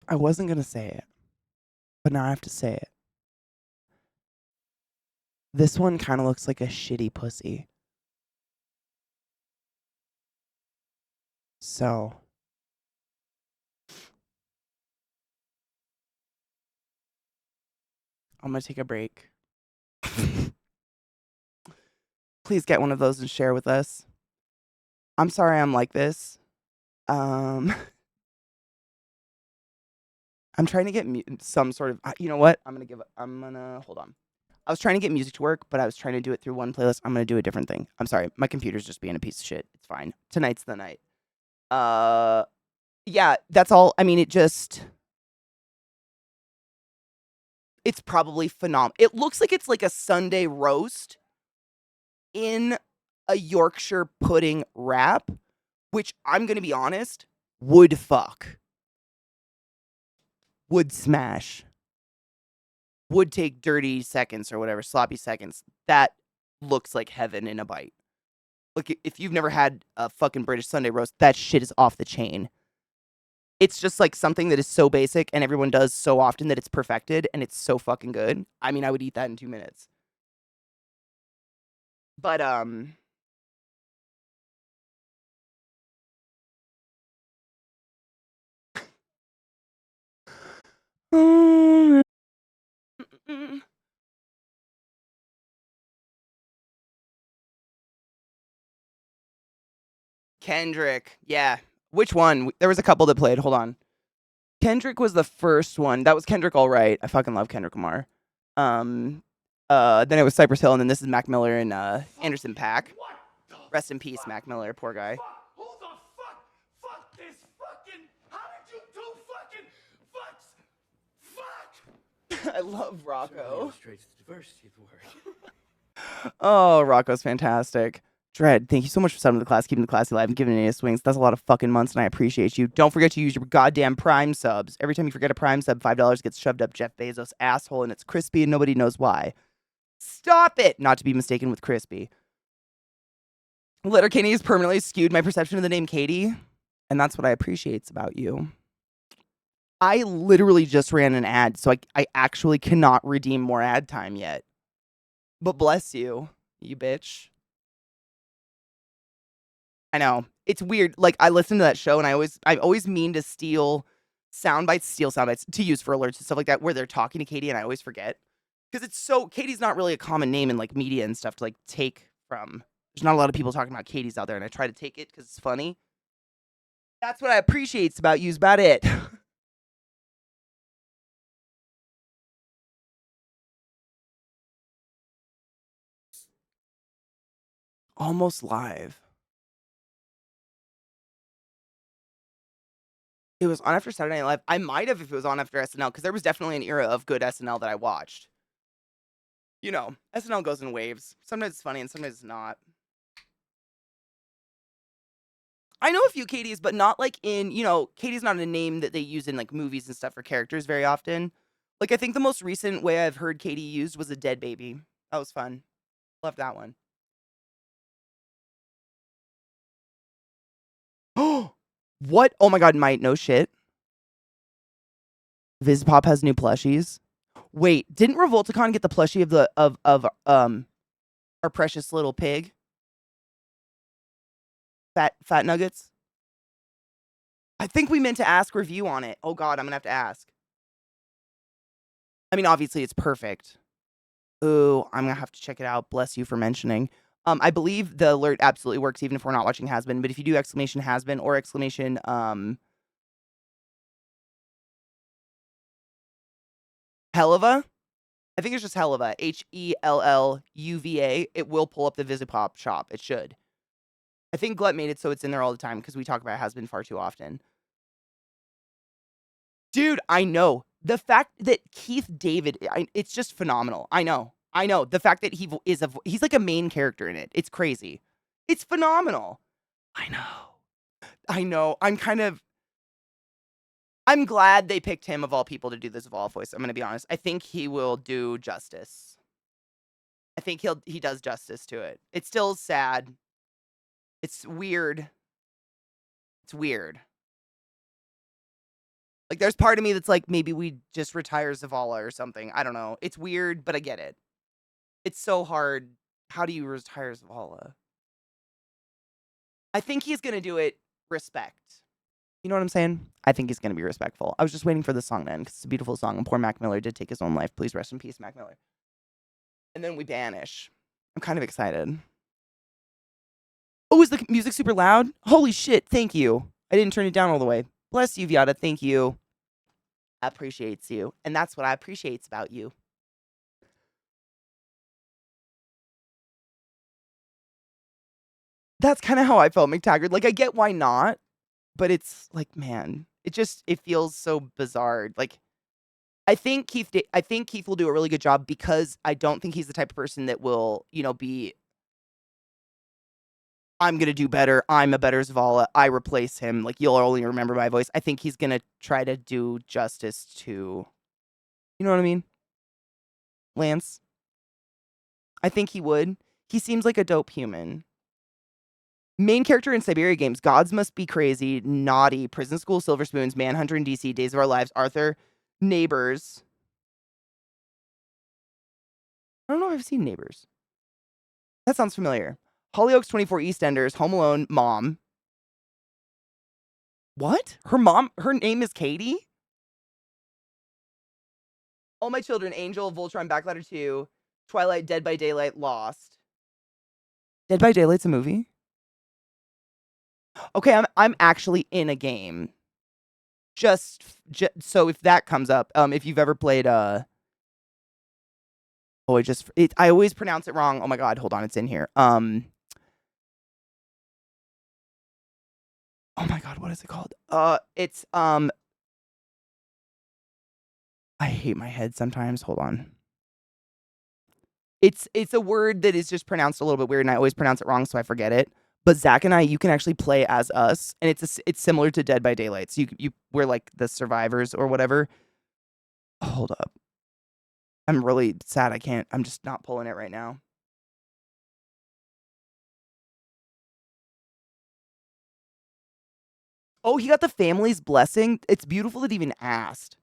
I wasn't going to say it, but now I have to say it. This one kind of looks like a shitty pussy. So, I'm going to take a break. Please get one of those and share with us. I'm sorry I'm like this. I'm trying to get some sort of, you know what? I'm gonna, hold on. I was trying to get music to work, but I was trying to do it through one playlist. I'm gonna do a different thing. I'm sorry. My computer's just being a piece of shit. It's fine. Tonight's the night. Yeah, that's all. I mean, it's probably phenomenal. It looks like it's like a Sunday roast in a Yorkshire pudding wrap, which I'm gonna be honest, would fuck. Would smash. Would take dirty seconds or whatever, sloppy seconds. That looks like heaven in a bite. Like, if you've never had a fucking British Sunday roast, that shit is off the chain. It's just like something that is so basic and everyone does so often that it's perfected and it's so fucking good. I mean, I would eat that in 2 minutes. But, Kendrick. Yeah. Which one? There was a couple that played. Hold on. Kendrick was the first one. That was Kendrick All Right. I fucking love Kendrick Lamar. Then it was Cypress Hill, and then this is Mac Miller and Anderson .Paak. Rest in peace, Mac Miller. Poor guy. Who the fuck? Fuck this fucking. How did you do fucking. Fuck! I love Rocco. Illustrates the diversity of the word. Oh, Rocco's fantastic. Dread, thank you so much for subbing to the class, keeping the classy alive, and giving it a swings. That's a lot of fucking months, and I appreciate you. Don't forget to use your goddamn Prime subs. Every time you forget a Prime sub, $5 gets shoved up Jeff Bezos' asshole, and it's crispy, and nobody knows why. Stop it! Not to be mistaken with crispy. Letterkenny has permanently skewed my perception of the name Katie, and that's what I appreciate about you. I literally just ran an ad, so I actually cannot redeem more ad time yet. But bless you, you bitch. I know. It's weird. Like, I listen to that show, and I always mean to steal sound bites to use for alerts and stuff like that, where they're talking to Katie, and I always forget. Because Katie's not really a common name in, like, media and stuff to, like, take from. There's not a lot of people talking about Katie's out there, and I try to take it because it's funny. That's what I appreciate about you, is about it. Almost live. It was on after Saturday Night Live. I might have if it was on after SNL, because there was definitely an era of good SNL that I watched. You know, SNL goes in waves. Sometimes it's funny and sometimes it's not. I know a few Katies, but not like in, Katie's not a name that they use in like movies and stuff for characters very often. Like I think the most recent way I've heard Katie used was a dead baby. That was fun. Love that one. Oh, what? Oh my god, Mike, no shit. Vizpop has new plushies. Wait, didn't Revolticon get the plushie of the of our precious little pig? Fat nuggets? I think we meant to ask review on it. Oh god, I'm gonna have to ask. I mean, obviously it's perfect. Ooh, I'm gonna have to check it out. Bless you for mentioning. I believe the alert absolutely works even if we're not watching Has Been, but if you do exclamation Has Been or exclamation Helluva, I think it's just Helluva, HELLUVA, it will pull up the Visipop shop. It should. I think Glut made it so it's in there all the time because we talk about Has Been far too often. Dude, I know. The fact that Keith David, it's just phenomenal. I know. The fact that he's like a main character in it. It's crazy. It's phenomenal. I know. I'm glad they picked him of all people to do this Evolve voice. I'm gonna be honest. I think he will do justice. I think he does justice to it. It's still sad. It's weird. It's weird. Like, there's part of me that's like, maybe we just retire Zavala or something. I don't know. It's weird, but I get it. It's so hard. How do you retire Zavala? I think he's gonna do it respect. You know what I'm saying? I think he's gonna be respectful. I was just waiting for the song to end because it's a beautiful song, and poor Mac Miller did take his own life. Please rest in peace, Mac Miller. And then we banish. I'm kind of excited. Oh, is the music super loud? Holy shit, thank you. I didn't turn it down all the way. Bless you, Viata. Thank you. Appreciates you. And that's what I appreciates about you. That's kind of how I felt, McTaggart. Like, I get why not, but it's like, man, it feels so bizarre. Like, I think Keith will do a really good job because I don't think he's the type of person that will, be I'm gonna do better. I'm a better Zavala. I replace him. Like, you'll only remember my voice. I think he's gonna try to do justice to, you know what I mean, Lance. I think he would. He seems like a dope human. Main character in Siberia games: Gods Must Be Crazy, Naughty, Prison School, Silver Spoons, Manhunter in DC, Days of Our Lives, Arthur, Neighbors. I don't know if I've seen Neighbors. That sounds familiar. Hollyoaks 24, EastEnders, Home Alone, Mom. What? Her name is Katie? All My Children, Angel, Voltron, Backladder 2, Twilight, Dead by Daylight, Lost. Dead by Daylight's a movie? Okay, I'm actually in a game. Just so if that comes up, if you've ever played I always pronounce it wrong. Oh my god, hold on, it's in here. Oh my god, what is it called? It's I hate my head sometimes. Hold on. It's a word that is just pronounced a little bit weird, and I always pronounce it wrong, so I forget it. But Zach and I, you can actually play as us, and it's similar to Dead by Daylight. So we're like the survivors or whatever. Hold up. I'm really sad. I'm just not pulling it right now. Oh, he got the family's blessing. It's beautiful that he even asked.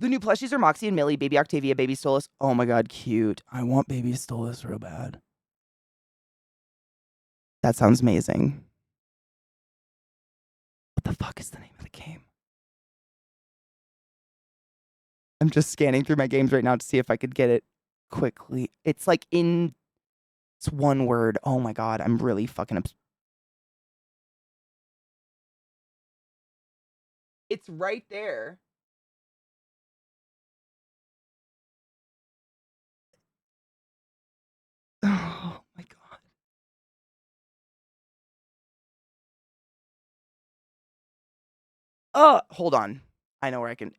The new plushies are Moxie and Millie, Baby Octavia, Baby Stolas. Oh my god, cute. I want Baby Stolas real bad. That sounds amazing. What the fuck is the name of the game? I'm just scanning through my games right now to see if I could get it quickly. It's like it's one word. Oh my god, I'm really fucking It's right there. Oh my god. Hold on. I know where I can.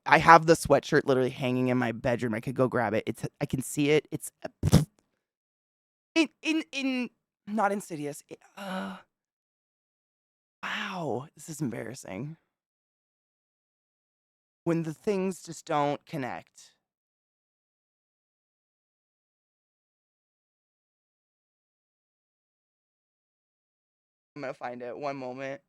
I have the sweatshirt literally hanging in my bedroom. I could go grab it. I can see it. It's in not Insidious. Wow, this is embarrassing. When the things just don't connect. I'm gonna find it. One moment.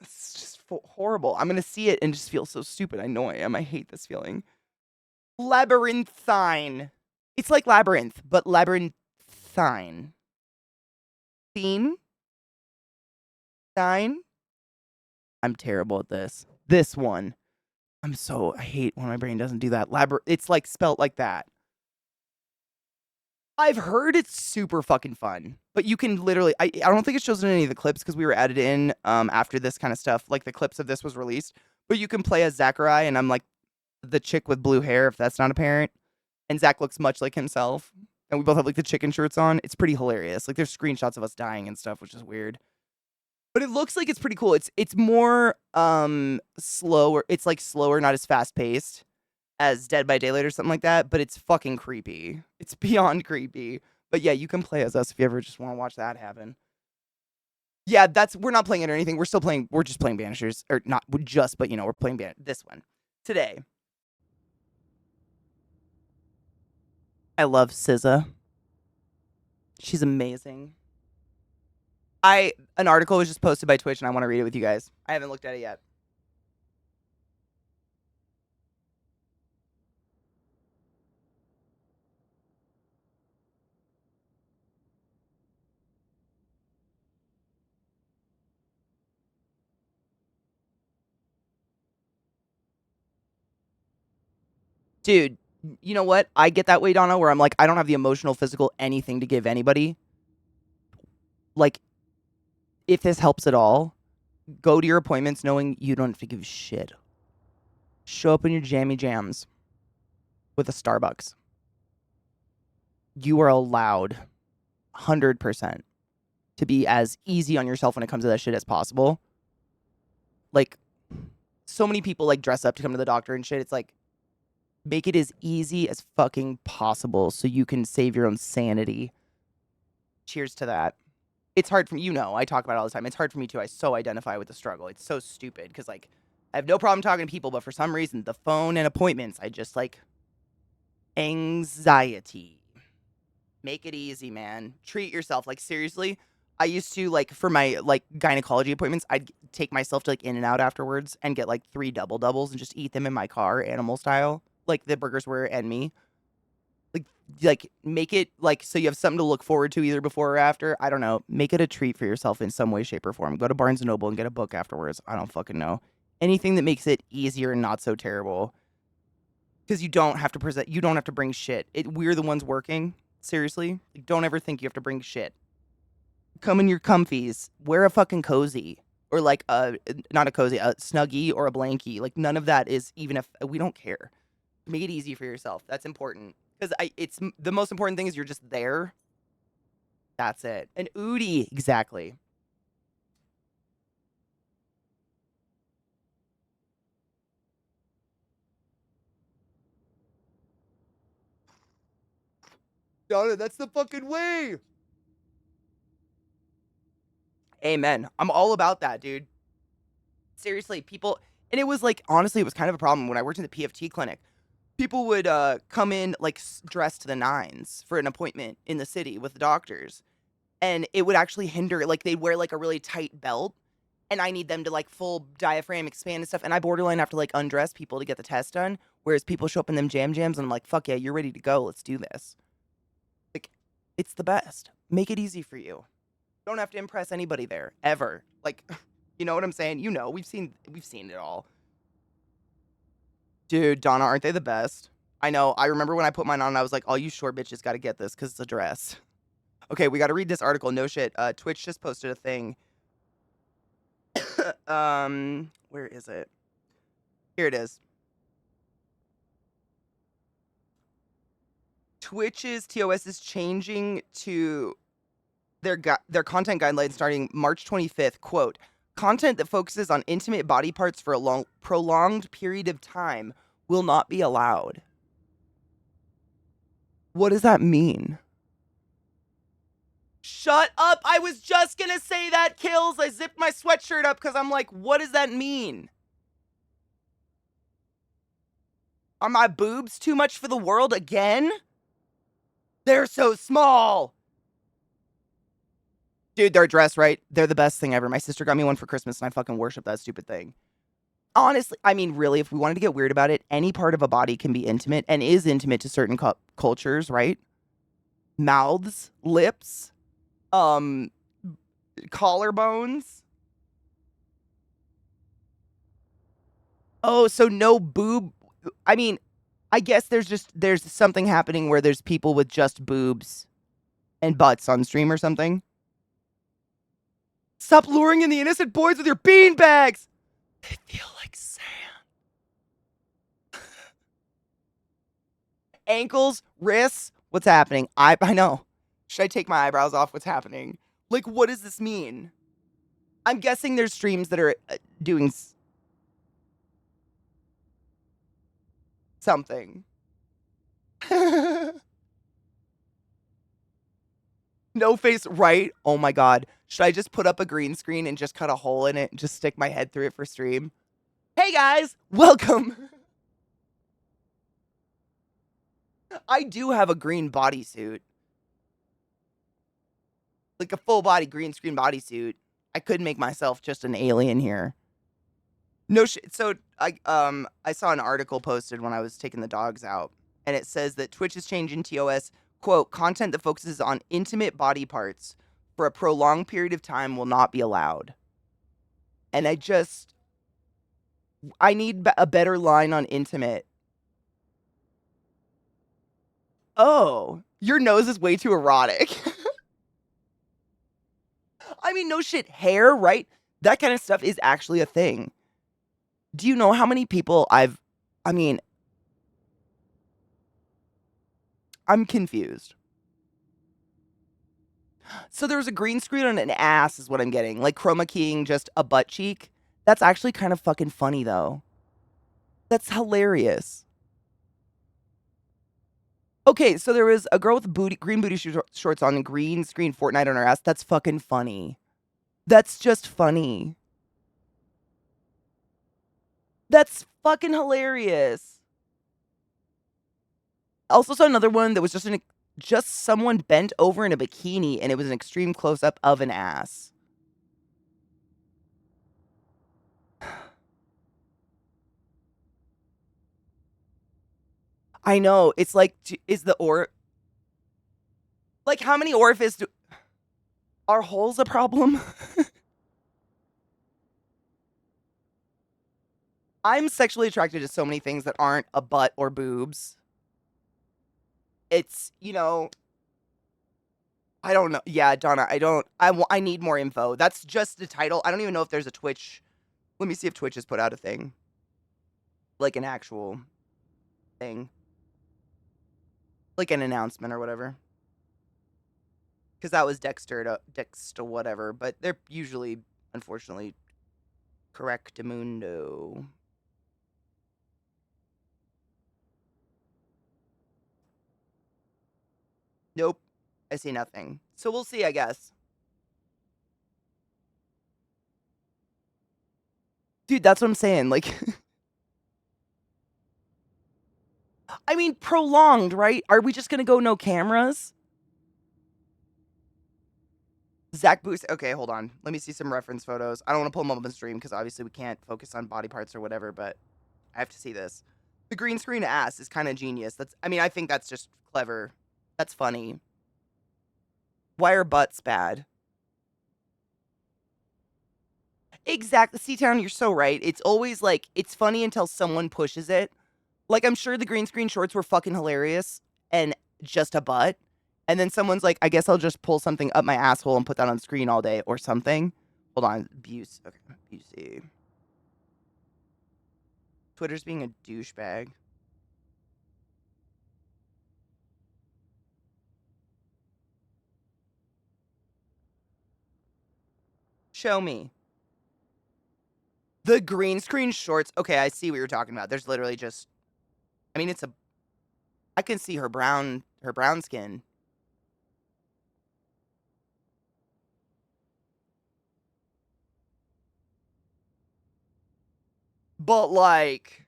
It's just horrible. I'm gonna see it and just feel so stupid. I know I am. I hate this feeling. Labyrinthine. It's like labyrinth, but labyrinthine. Thine? Thine? I'm terrible at this. This one. I hate when my brain doesn't do that. It's like spelt like that. I've heard it's super fucking fun, but you can literally, I don't think it shows in any of the clips because we were added in after this kind of stuff, like the clips of this was released, but you can play as Zachariah and I'm like the chick with blue hair, if that's not apparent, and Zach looks much like himself, and we both have like the chicken shirts on. It's pretty hilarious. Like there's screenshots of us dying and stuff, which is weird. But it looks like it's pretty cool. It's more slower. It's like slower, not as fast paced as Dead by Daylight or something like that, but it's fucking creepy. It's beyond creepy. But yeah, you can play as us if you ever just want to watch that happen. Yeah, we're not playing it or anything. We're just playing Banishers. Or not just, but we're playing this one today. I love SZA. She's amazing. An article was just posted by Twitch and I want to read it with you guys. I haven't looked at it yet. Dude, you know what? I get that way, Donna, where I'm like, I don't have the emotional, physical, anything to give anybody. Like, if this helps at all, go to your appointments knowing you don't have to give shit. Show up in your jammy jams with a Starbucks. You are allowed 100% to be as easy on yourself when it comes to that shit as possible. Like, so many people like dress up to come to the doctor and shit. It's like, make it as easy as fucking possible so you can save your own sanity. Cheers to that. It's hard for me, I talk about it all the time. It's hard for me too. I so identify with the struggle. It's so stupid because like I have no problem talking to people, but for some reason the phone and appointments, I just like anxiety. Make it easy, man. Treat yourself. Like seriously, I used to like for my like gynecology appointments, I'd take myself to like In and Out afterwards and get like 3 doubles and just eat them in my car, animal style, like the burgers were and me. Like make it like so you have something to look forward to either before or after. I don't know. Make it a treat for yourself in some way, shape, or form. Go to Barnes and Noble and get a book afterwards. I don't fucking know. Anything that makes it easier and not so terrible. Because you don't have to you don't have to bring shit. We're the ones working. Seriously. Like, don't ever think you have to bring shit. Come in your comfies. Wear a fucking cozy. Or like not a cozy, a snuggie or a blankie. Like none of that is even if we don't care. Make it easy for yourself. That's important. Because it's the most important thing is you're just there. That's it. And Udi, exactly. Donna, that's the fucking way. Amen. I'm all about that, dude. Seriously, people, and it was like, honestly, it was kind of a problem when I worked in the PFT clinic. People would come in like dressed to the nines for an appointment in the city with the doctors. And it would actually hinder, like they'd wear like a really tight belt and I need them to like full diaphragm expand and stuff. And I borderline have to like undress people to get the test done. Whereas people show up in them jams and I'm like, fuck yeah, you're ready to go. Let's do this. Like, it's the best. Make it easy for you. Don't have to impress anybody there ever. Like, you know what I'm saying? We've seen it all. Dude, Donna, aren't they the best? I know. I remember when I put mine on, I was like, all you short bitches got to get this because it's a dress. Okay, we got to read this article. No shit. Twitch just posted a thing. Where is it? Here it is. Twitch's TOS is changing to their content guidelines starting March 25th. Quote, content that focuses on intimate body parts for a prolonged period of time will not be allowed. What does that mean? Shut up. I was just gonna say that, Kills. I zipped my sweatshirt up because I'm like, what does that mean? Are my boobs too much for the world again? They're so small. Dude, they're dressed right. They're the best thing ever. My sister got me one for Christmas and I fucking worship that stupid thing. Honestly, I mean, really, if we wanted to get weird about it, any part of a body can be intimate and is intimate to certain cultures, right? Mouths, lips, um, collarbones. Oh, so no boob. I mean, I guess there's something happening where there's people with just boobs and butts on stream or something. Stop luring in the innocent boys with your bean bags. They feel like sand. Ankles, wrists. What's happening? I know. Should I take my eyebrows off? What's happening? Like, what does this mean? I'm guessing there's streams that are doing something. No face, right? Oh my god. Should I just put up a green screen and just cut a hole in it and just stick my head through it for stream? Hey guys, welcome. I do have a green bodysuit. Like a full body green screen bodysuit. I could make myself just an alien here. No shit. So I saw an article posted when I was taking the dogs out, and it says that Twitch is changing TOS, quote, content that focuses on intimate body parts for a prolonged period of time will not be allowed. And I need a better line on intimate. Oh, your nose is way too erotic. I mean, no shit, hair, right? That kind of stuff is actually a thing. Do you know how many people I mean, I'm confused. So there was a green screen on an ass is what I'm getting. Like chroma keying just a butt cheek. That's actually kind of fucking funny though. That's hilarious. Okay, so there was a girl with green booty shorts on and green screen Fortnite on her ass. That's fucking funny. That's just funny. That's fucking hilarious. Also saw another one that was just someone bent over in a bikini and it was an extreme close up of an ass. I know. It's like, like how many orifices are holes a problem? I'm sexually attracted to so many things that aren't a butt or boobs. It's, I don't know. Yeah, Donna, I need more info. That's just the title. I don't even know if there's a Twitch. Let me see if Twitch has put out a thing. Like an actual thing. Like an announcement or whatever. Because that was Dexter whatever. But they're usually, unfortunately, correctamundo. Nope. I see nothing. So we'll see, I guess. Dude, that's what I'm saying. Like, I mean, prolonged, right? Are we just gonna go no cameras? Zach Boost. Okay, hold on. Let me see some reference photos. I don't want to pull them up on the stream because obviously we can't focus on body parts or whatever, but I have to see this. The green screen ass is kind of genius. I think that's just clever. That's funny. Why are butts bad? Exactly. C-Town, you're so right. It's always like, it's funny until someone pushes it. Like, I'm sure the green screen shorts were fucking hilarious and just a butt. And then someone's like, I guess I'll just pull something up my asshole and put that on screen all day or something. Hold on. Buse. Okay. Busey. Twitter's being a douchebag. Show me. The green screen shorts. Okay, I see what you're talking about. There's literally just, I mean, I can see her brown skin. But like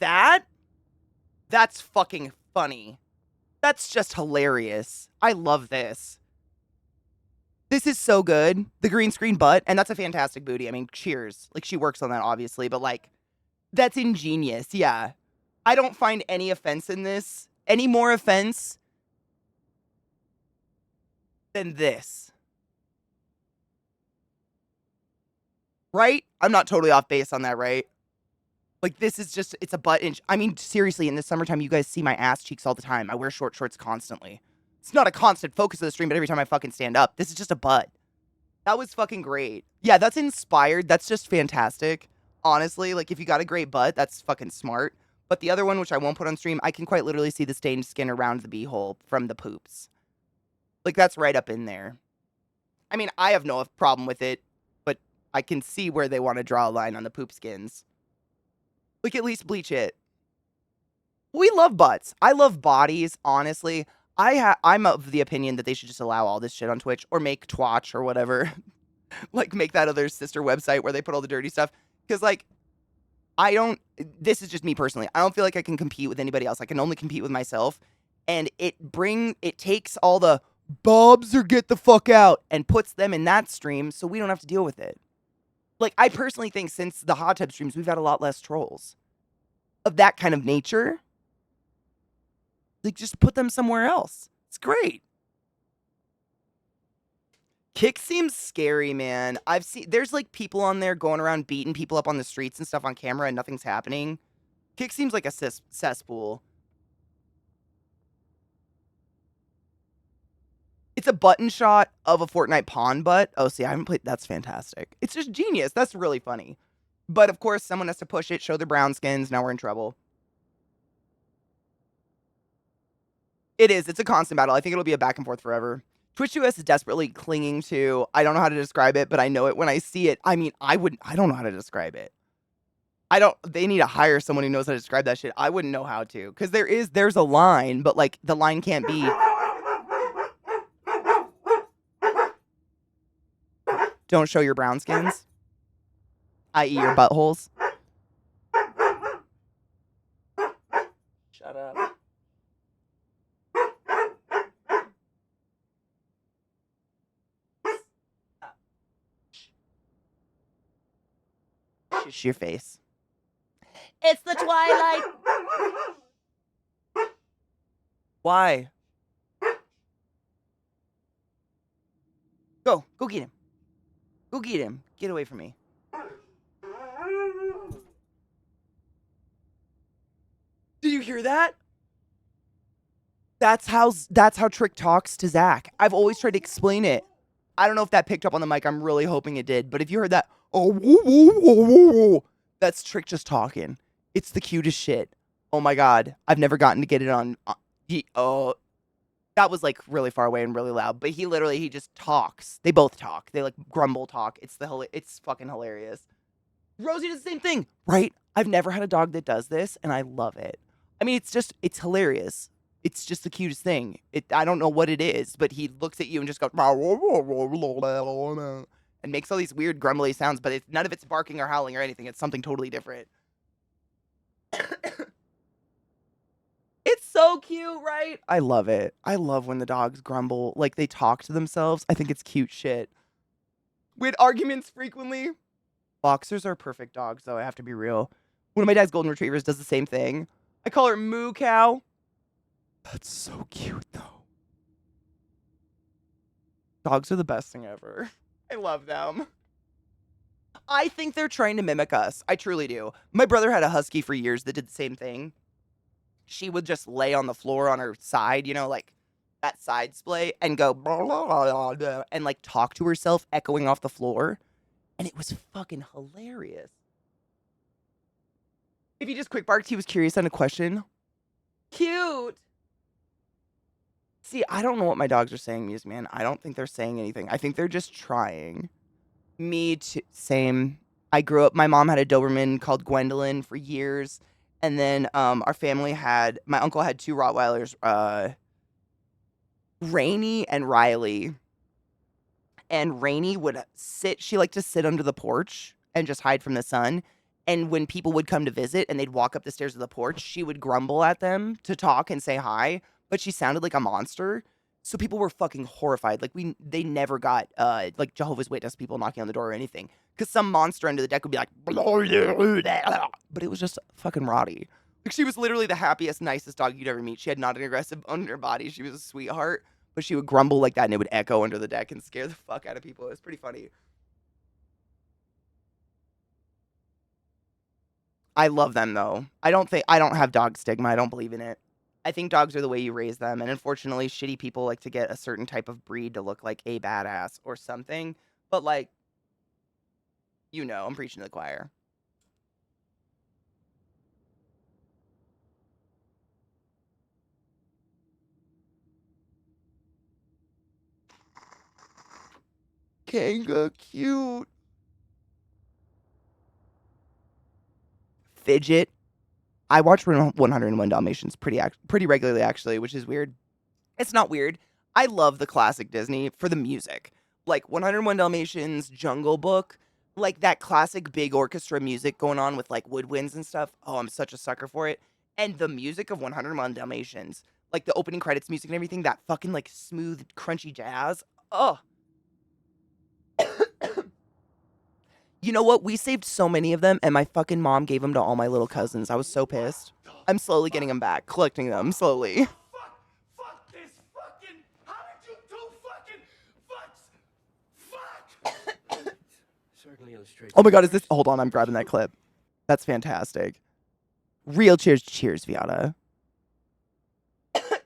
that's fucking funny. That's just hilarious. I love this. This is so good. The green screen butt, and that's a fantastic booty. I mean, cheers. Like, she works on that, obviously, but like, that's ingenious. Yeah. I don't find any offense in this. Any more offense than this. Right? I'm not totally off base on that, right? Like, this is just, it's a butt inch. I mean, seriously, in the summertime, you guys see my ass cheeks all the time. I wear short shorts constantly. It's not a constant focus of the stream, but every time I fucking stand up, this is just a butt. That was fucking great. Yeah, that's inspired. That's just fantastic. Honestly, like, if you got a great butt, that's fucking smart. But the other one, which I won't put on stream, I can quite literally see the stained skin around the beehole from the poops. Like, that's right up in there. I mean, I have no problem with it, but I can see where they want to draw a line on the poop skins. Like, at least bleach it. We love butts. I love bodies, honestly. I'm of the opinion that they should just allow all this shit on Twitch or make Twatch or whatever. Like, make that other sister website where they put all the dirty stuff. Because, like, this is just me personally. I don't feel like I can compete with anybody else. I can only compete with myself. And it takes all the bobs or get the fuck out and puts them in that stream so we don't have to deal with it. Like, I personally think since the hot tub streams, we've had a lot less trolls of that kind of nature. Like, just put them somewhere else. It's great. Kick seems scary, man. There's like people on there going around beating people up on the streets and stuff on camera and nothing's happening. Kick seems like a cesspool. It's a button shot of a Fortnite pawn butt. Oh, see, I haven't played. That's fantastic. It's just genius. That's really funny. But of course, someone has to push it, show their brown skins. Now we're in trouble. It is. It's a constant battle. I think it'll be a back and forth forever. Twitch US is desperately clinging to, I don't know how to describe it, but I know it when I see it. I mean, I don't know how to describe it. They need to hire someone who knows how to describe that shit. I wouldn't know how to. Because there's a line, but like, the line can't be. Don't show your brown skins. I.e. your buttholes. Shut up. Shush your face. It's the twilight. Why? Go get him. Go get him. Get away from me. Did you hear that? That's how Trick talks to Zach. I've always tried to explain it. I don't know if that picked up on the mic. I'm really hoping it did. But if you heard that, that's Trick just talking. It's the cutest shit. Oh my god. I've never gotten to get it on. That was like really far away and really loud. But he just talks. They both talk. They like grumble talk. It's fucking hilarious. Rosie does the same thing, right? I've never had a dog that does this, and I love it. I mean, it's hilarious. It's just the cutest thing. I don't know what it is, but he looks at you and just goes and makes all these weird grumbly sounds, but none of it's barking or howling or anything. It's something totally different. It's so cute, right? I love it. I love when the dogs grumble, like they talk to themselves. I think it's cute shit. We had arguments frequently. Boxers are perfect dogs, though, I have to be real. One of my dad's golden retrievers does the same thing. I call her Moo Cow. That's so cute, though. Dogs are the best thing ever. I love them. I think they're trying to mimic us. I truly do. My brother had a husky for years that did the same thing. She would just lay on the floor on her side, like that side splay, and go blah, blah, blah, blah, and like talk to herself, echoing off the floor. And it was fucking hilarious. If he just quick barked, he was curious on a question. Cute. See, I don't know what my dogs are saying, Muse Man. I don't think they're saying anything. I think they're just trying. Me too. Same. I grew up, my mom had a Doberman called Gwendolyn for years. And then our family my uncle had two Rottweilers, Rainy and Riley. And Rainy would she liked to sit under the porch and just hide from the sun. And when people would come to visit and they'd walk up the stairs of the porch, she would grumble at them to talk and say hi, but she sounded like a monster. So people were fucking horrified. Like they never got like Jehovah's Witness people knocking on the door or anything, because some monster under the deck would be like, but it was just fucking Roddy. Like she was literally the happiest, nicest dog you'd ever meet. She had not an aggressive bone in her body. She was a sweetheart, but she would grumble like that and it would echo under the deck and scare the fuck out of people. It was pretty funny. I love them though. I don't have dog stigma. I don't believe in it. I think dogs are the way you raise them, and unfortunately, shitty people like to get a certain type of breed to look like a badass or something. But like, I'm preaching to the choir. Kanga cute. Fidget. I watch 101 Dalmatians pretty regularly, actually, which is weird. It's not weird. I love the classic Disney for the music. Like 101 Dalmatians, Jungle Book, like that classic big orchestra music going on with like woodwinds and stuff. Oh, I'm such a sucker for it. And the music of 101 Dalmatians, like the opening credits music and everything, that fucking like smooth, crunchy jazz. Oh. You know what? We saved so many of them, and my fucking mom gave them to all my little cousins. I was so pissed. I'm slowly getting them back, collecting them slowly. Fuck this fucking. How did you do fucking. Fuck. Certainly illustrates. Oh my god, is this? Hold on, I'm grabbing that clip. That's fantastic. Real cheers, Viata.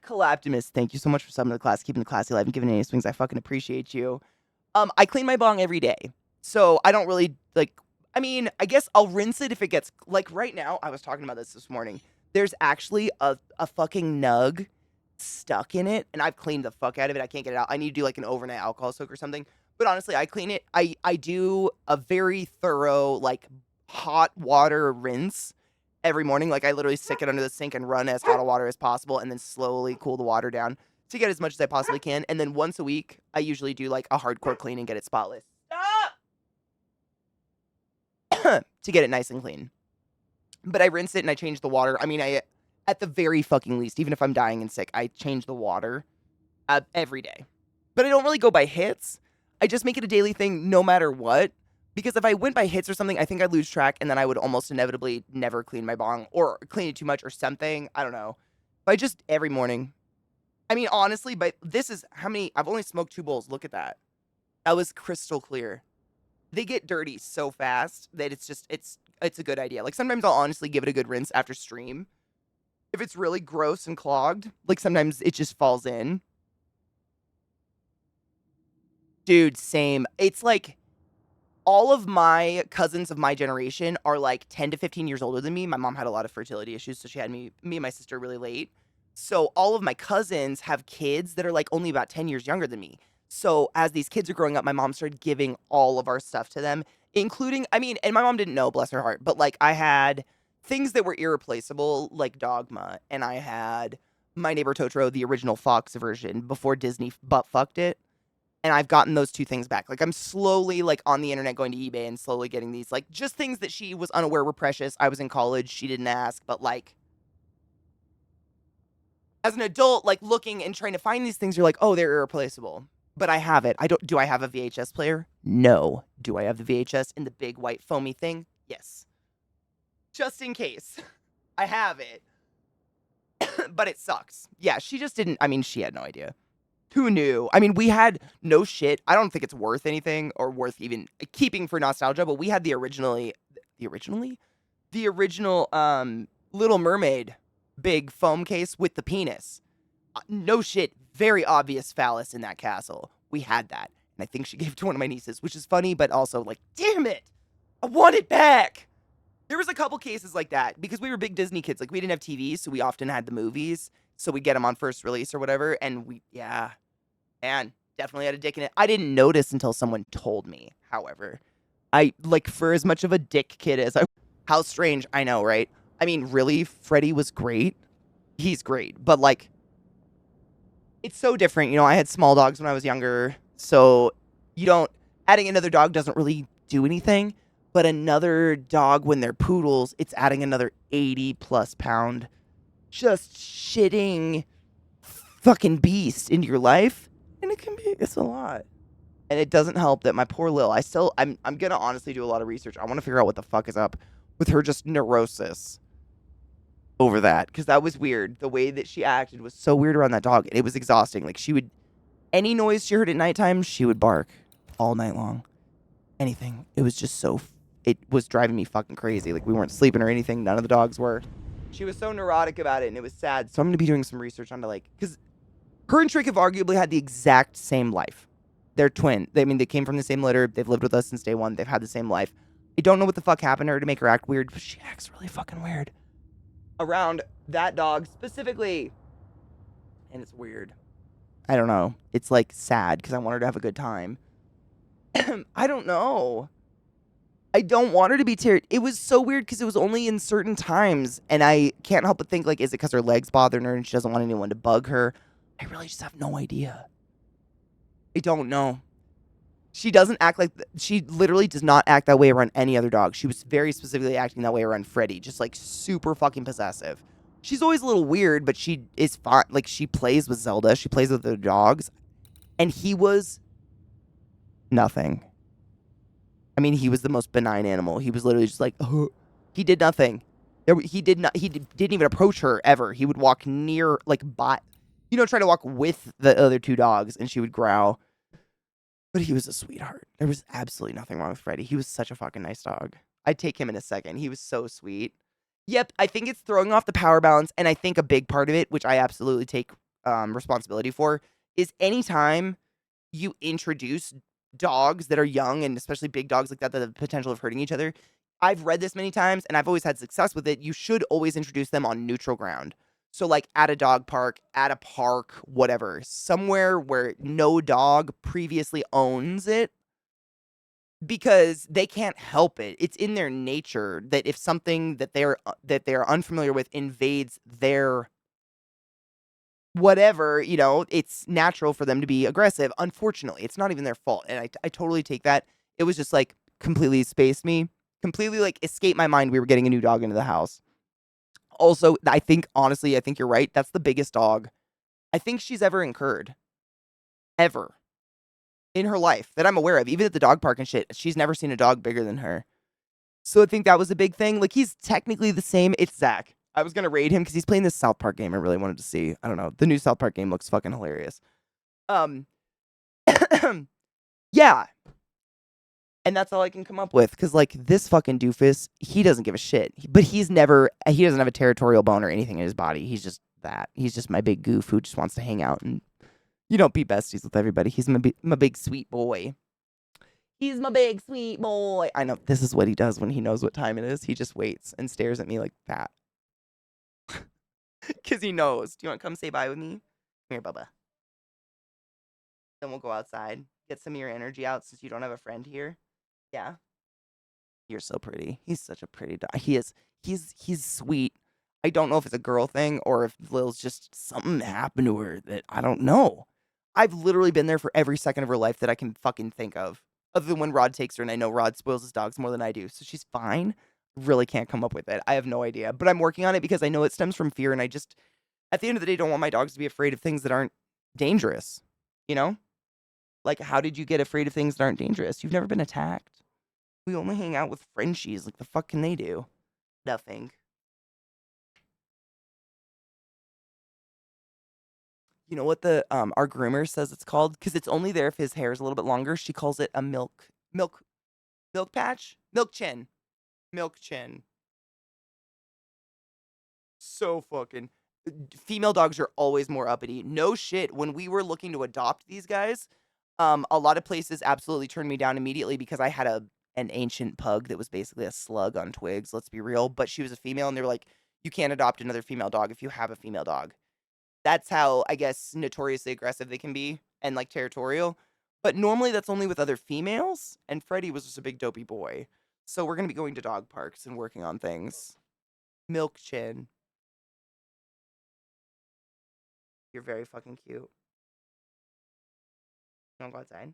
Collaptimus, thank you so much for subbing to the class, keeping the classy alive and giving any swings. I fucking appreciate you. I clean my bong every day. So I don't really, like, I mean, I guess I'll rinse it if it gets, like, right now, I was talking about this morning. There's actually a fucking nug stuck in it, and I've cleaned the fuck out of it. I can't get it out. I need to do, like, an overnight alcohol soak or something. But honestly, I clean it. I do a very thorough, like, hot water rinse every morning. Like, I literally stick it under the sink and run as hot of water as possible, and then slowly cool the water down to get as much as I possibly can. And then once a week, I usually do, like, a hardcore clean and get it spotless. Stop! To get it nice and clean. But I rinse it and I change the water. I mean, at the very fucking least, even if I'm dying and sick, I change the water every day. But I don't really go by hits. I just make it a daily thing no matter what. Because if I went by hits or something, I think I'd lose track and then I would almost inevitably never clean my bong or clean it too much or something. I don't know. But just every morning. I mean, honestly, but this is how many, I've only smoked 2 bowls. Look at that. That was crystal clear. They get dirty so fast that it's a good idea. Like sometimes I'll honestly give it a good rinse after stream. If it's really gross and clogged, like sometimes it just falls in. Dude, same. It's like all of my cousins of my generation are like 10 to 15 years older than me. My mom had a lot of fertility issues, so she had me and my sister really late. So all of my cousins have kids that are like only about 10 years younger than me. So as these kids are growing up, my mom started giving all of our stuff to them, including, I mean, and my mom didn't know, bless her heart, but like I had things that were irreplaceable, like Dogma, and I had My Neighbor Totoro, the original Fox version, before Disney butt fucked it. And I've gotten those 2 things back. Like I'm slowly like on the internet going to eBay and slowly getting these, like just things that she was unaware were precious. I was in college, she didn't ask, but like as an adult, like looking and trying to find these things, you're like, oh, they're irreplaceable. But I have it. Do I have a VHS player? No. Do I have the VHS in the big white foamy thing? Yes. Just in case. I have it. But it sucks. Yeah, she just didn't, I mean, she had no idea. Who knew? I mean, we had no shit. I don't think it's worth anything or worth even keeping for nostalgia, but we had the original Little Mermaid big foam case with the penis. No shit. Very obvious phallus in that castle. We had that. And I think she gave it to one of my nieces, which is funny, but also like, damn it. I want it back. There was a couple cases like that because we were big Disney kids. Like we didn't have TVs, so we often had the movies. So we get them on first release or whatever. And and definitely had a dick in it. I didn't notice until someone told me, however. I, like, for as much of a dick kid as I, how strange, I know, right? I mean, really, Freddie was great. He's great. But like, it's so different. You know, I had small dogs when I was younger, so adding another dog doesn't really do anything. But another dog, when they're poodles, it's adding another 80 plus pound just shitting fucking beast into your life. And it's a lot. And it doesn't help that my poor Lil, I'm gonna honestly do a lot of research. I want to figure out what the fuck is up with her just neurosis over that. Because that was weird. The way that she acted was so weird around that dog. And it was exhausting. Like, any noise she heard at nighttime, she would bark all night long. Anything. It was just it was driving me fucking crazy. Like, we weren't sleeping or anything. None of the dogs were. She was so neurotic about it, and it was sad. So I'm going to be doing some research onto, like, because her and Trick have arguably had the exact same life. They're twin. They came from the same litter. They've lived with us since day one. They've had the same life. I don't know what the fuck happened to her to make her act weird, but she acts really fucking weird around that dog specifically. And it's weird. I don't know. It's, like, sad because I want her to have a good time. I don't know. I don't want her to be teared. It was so weird because it was only in certain times, and I can't help but think, like, is it because her legs bothering her and she doesn't want anyone to bug her? I really just have no idea. I don't know. She doesn't act like... She literally does not act that way around any other dog. She was very specifically acting that way around Freddie. Just, like, super fucking possessive. She's always a little weird, but she is fine. Like, she plays with Zelda. She plays with the dogs. And he was... nothing. I mean, he was the most benign animal. He was literally just like, he did nothing. He didn't even approach her ever. He would walk near, like, try to walk with the other two dogs, and she would growl. But he was a sweetheart. There was absolutely nothing wrong with Freddie. He was such a fucking nice dog. I'd take him in a second. He was so sweet. Yep, I think it's throwing off the power balance, and I think a big part of it, which I absolutely take responsibility for, is anytime you introduce dogs that are young, and especially big dogs like that have the potential of hurting each other. I've read this many times, and I've always had success with it. You should always introduce them on neutral ground. So, like, at a dog park, at a park, whatever. Somewhere where no dog previously owns it. Because they can't help it. It's in their nature that if something that they are unfamiliar with invades their whatever, it's natural for them to be aggressive. Unfortunately, it's not even their fault. And I totally take that. It was just, like, completely spaced me. Completely, like, escaped my mind we were getting a new dog into the house. Also, I think you're right. That's the biggest dog I think she's ever incurred. Ever. In her life that I'm aware of. Even at the dog park and shit, she's never seen a dog bigger than her. So I think that was a big thing. Like, he's technically the same. It's Zach. I was going to raid him because he's playing this South Park game I really wanted to see. I don't know. The new South Park game looks fucking hilarious. Yeah. And that's all I can come up with. Because, like, this fucking doofus, he doesn't give a shit. But he doesn't have a territorial bone or anything in his body. He's just that. He's just my big goof who just wants to hang out and, be besties with everybody. He's my big sweet boy. He's my big sweet boy. I know this is what he does when he knows what time it is. He just waits and stares at me like that. Because he knows. Do you want to come say bye with me? Come here, Bubba. Then we'll go outside. Get some of your energy out since you don't have a friend here. Yeah? You're so pretty. He's such a pretty dog. He is. He's sweet. I don't know if it's a girl thing or if Lil's just something happened to her that I don't know. I've literally been there for every second of her life that I can fucking think of. Other than when Rod takes her, and I know Rod spoils his dogs more than I do. So she's fine. Really can't come up with it. I have no idea. But I'm working on it because I know it stems from fear, and I just, at the end of the day, don't want my dogs to be afraid of things that aren't dangerous. You know? Like, how did you get afraid of things that aren't dangerous? You've never been attacked. We only hang out with Frenchies. Like, the fuck can they do? Nothing. You know what the our groomer says it's called? Because it's only there if his hair is a little bit longer. She calls it a milk patch? Milk chin. Milk chin. So fucking... Female dogs are always more uppity. No shit. When we were looking to adopt these guys, a lot of places absolutely turned me down immediately because I had an ancient pug that was basically a slug on twigs, let's be real. But she was a female, and they were like, you can't adopt another female dog if you have a female dog. That's how, I guess, notoriously aggressive they can be and, like, territorial. But normally that's only with other females, and Freddie was just a big dopey boy. So we're going to be going to dog parks and working on things. Milk chin. You're very fucking cute. You want to go outside?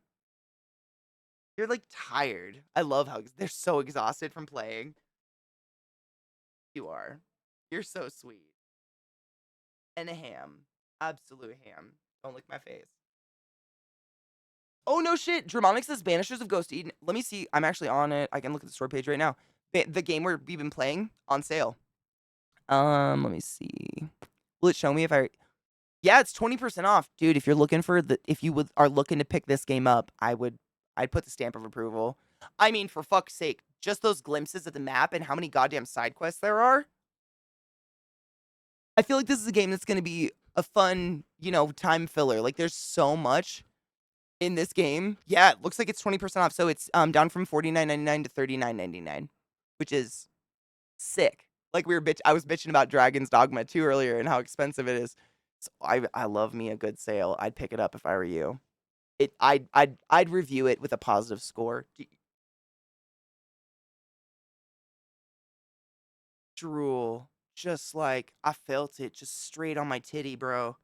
You're, like, tired. I love how they're so exhausted from playing. You are. You're so sweet. And a ham. Absolute ham. Don't lick my face. Oh, no shit. Dramonic says Banishers of Ghost Eden. Let me see. I'm actually on it. I can look at the store page right now. The game we've been playing on sale. Let me see. Will it show me if I... Yeah, it's 20% off. Dude, if you're looking for if you are looking to pick this game up, I'd put the stamp of approval. I mean, for fuck's sake, just those glimpses of the map and how many goddamn side quests there are. I feel like this is a game that's going to be a fun, time filler. Like, there's so much in this game. Yeah, it looks like it's 20% off. So it's down from $49.99 to $39.99, which is sick. Like I was bitching about Dragon's Dogma 2 earlier and how expensive it is. So I love me a good sale. I'd pick it up if I were you. I'd review it with a positive score. Drool. Just like I felt it just straight on my titty, bro.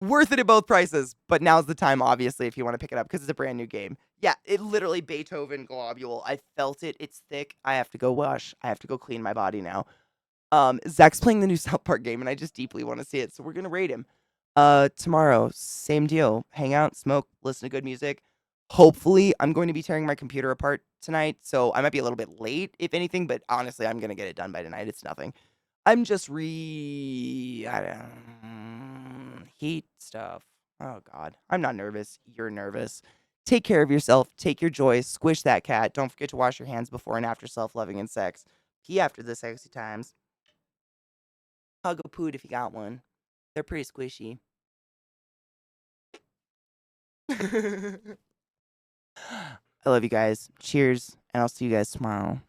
Worth it at both prices, but now's the time, obviously, if you want to pick it up because it's a brand new game. Yeah, it literally Beethoven globule. I felt it. It's thick. I have to go wash. I have to go clean my body now. Zach's playing the new South Park game, and I just deeply want to see it, so we're gonna rate him. Tomorrow, same deal. Hang out, smoke, listen to good music. Hopefully, I'm going to be tearing my computer apart tonight, so I might be a little bit late, if anything, but honestly, I'm gonna get it done by tonight. It's nothing. I'm just heat stuff. Oh God, I'm not nervous. You're nervous. Take care of yourself. Take your joy. Squish that cat. Don't forget to wash your hands before and after self-loving and sex. Pee after the sexy times. Hug a poot if you got one. They're pretty squishy. I love you guys. Cheers, and I'll see you guys tomorrow.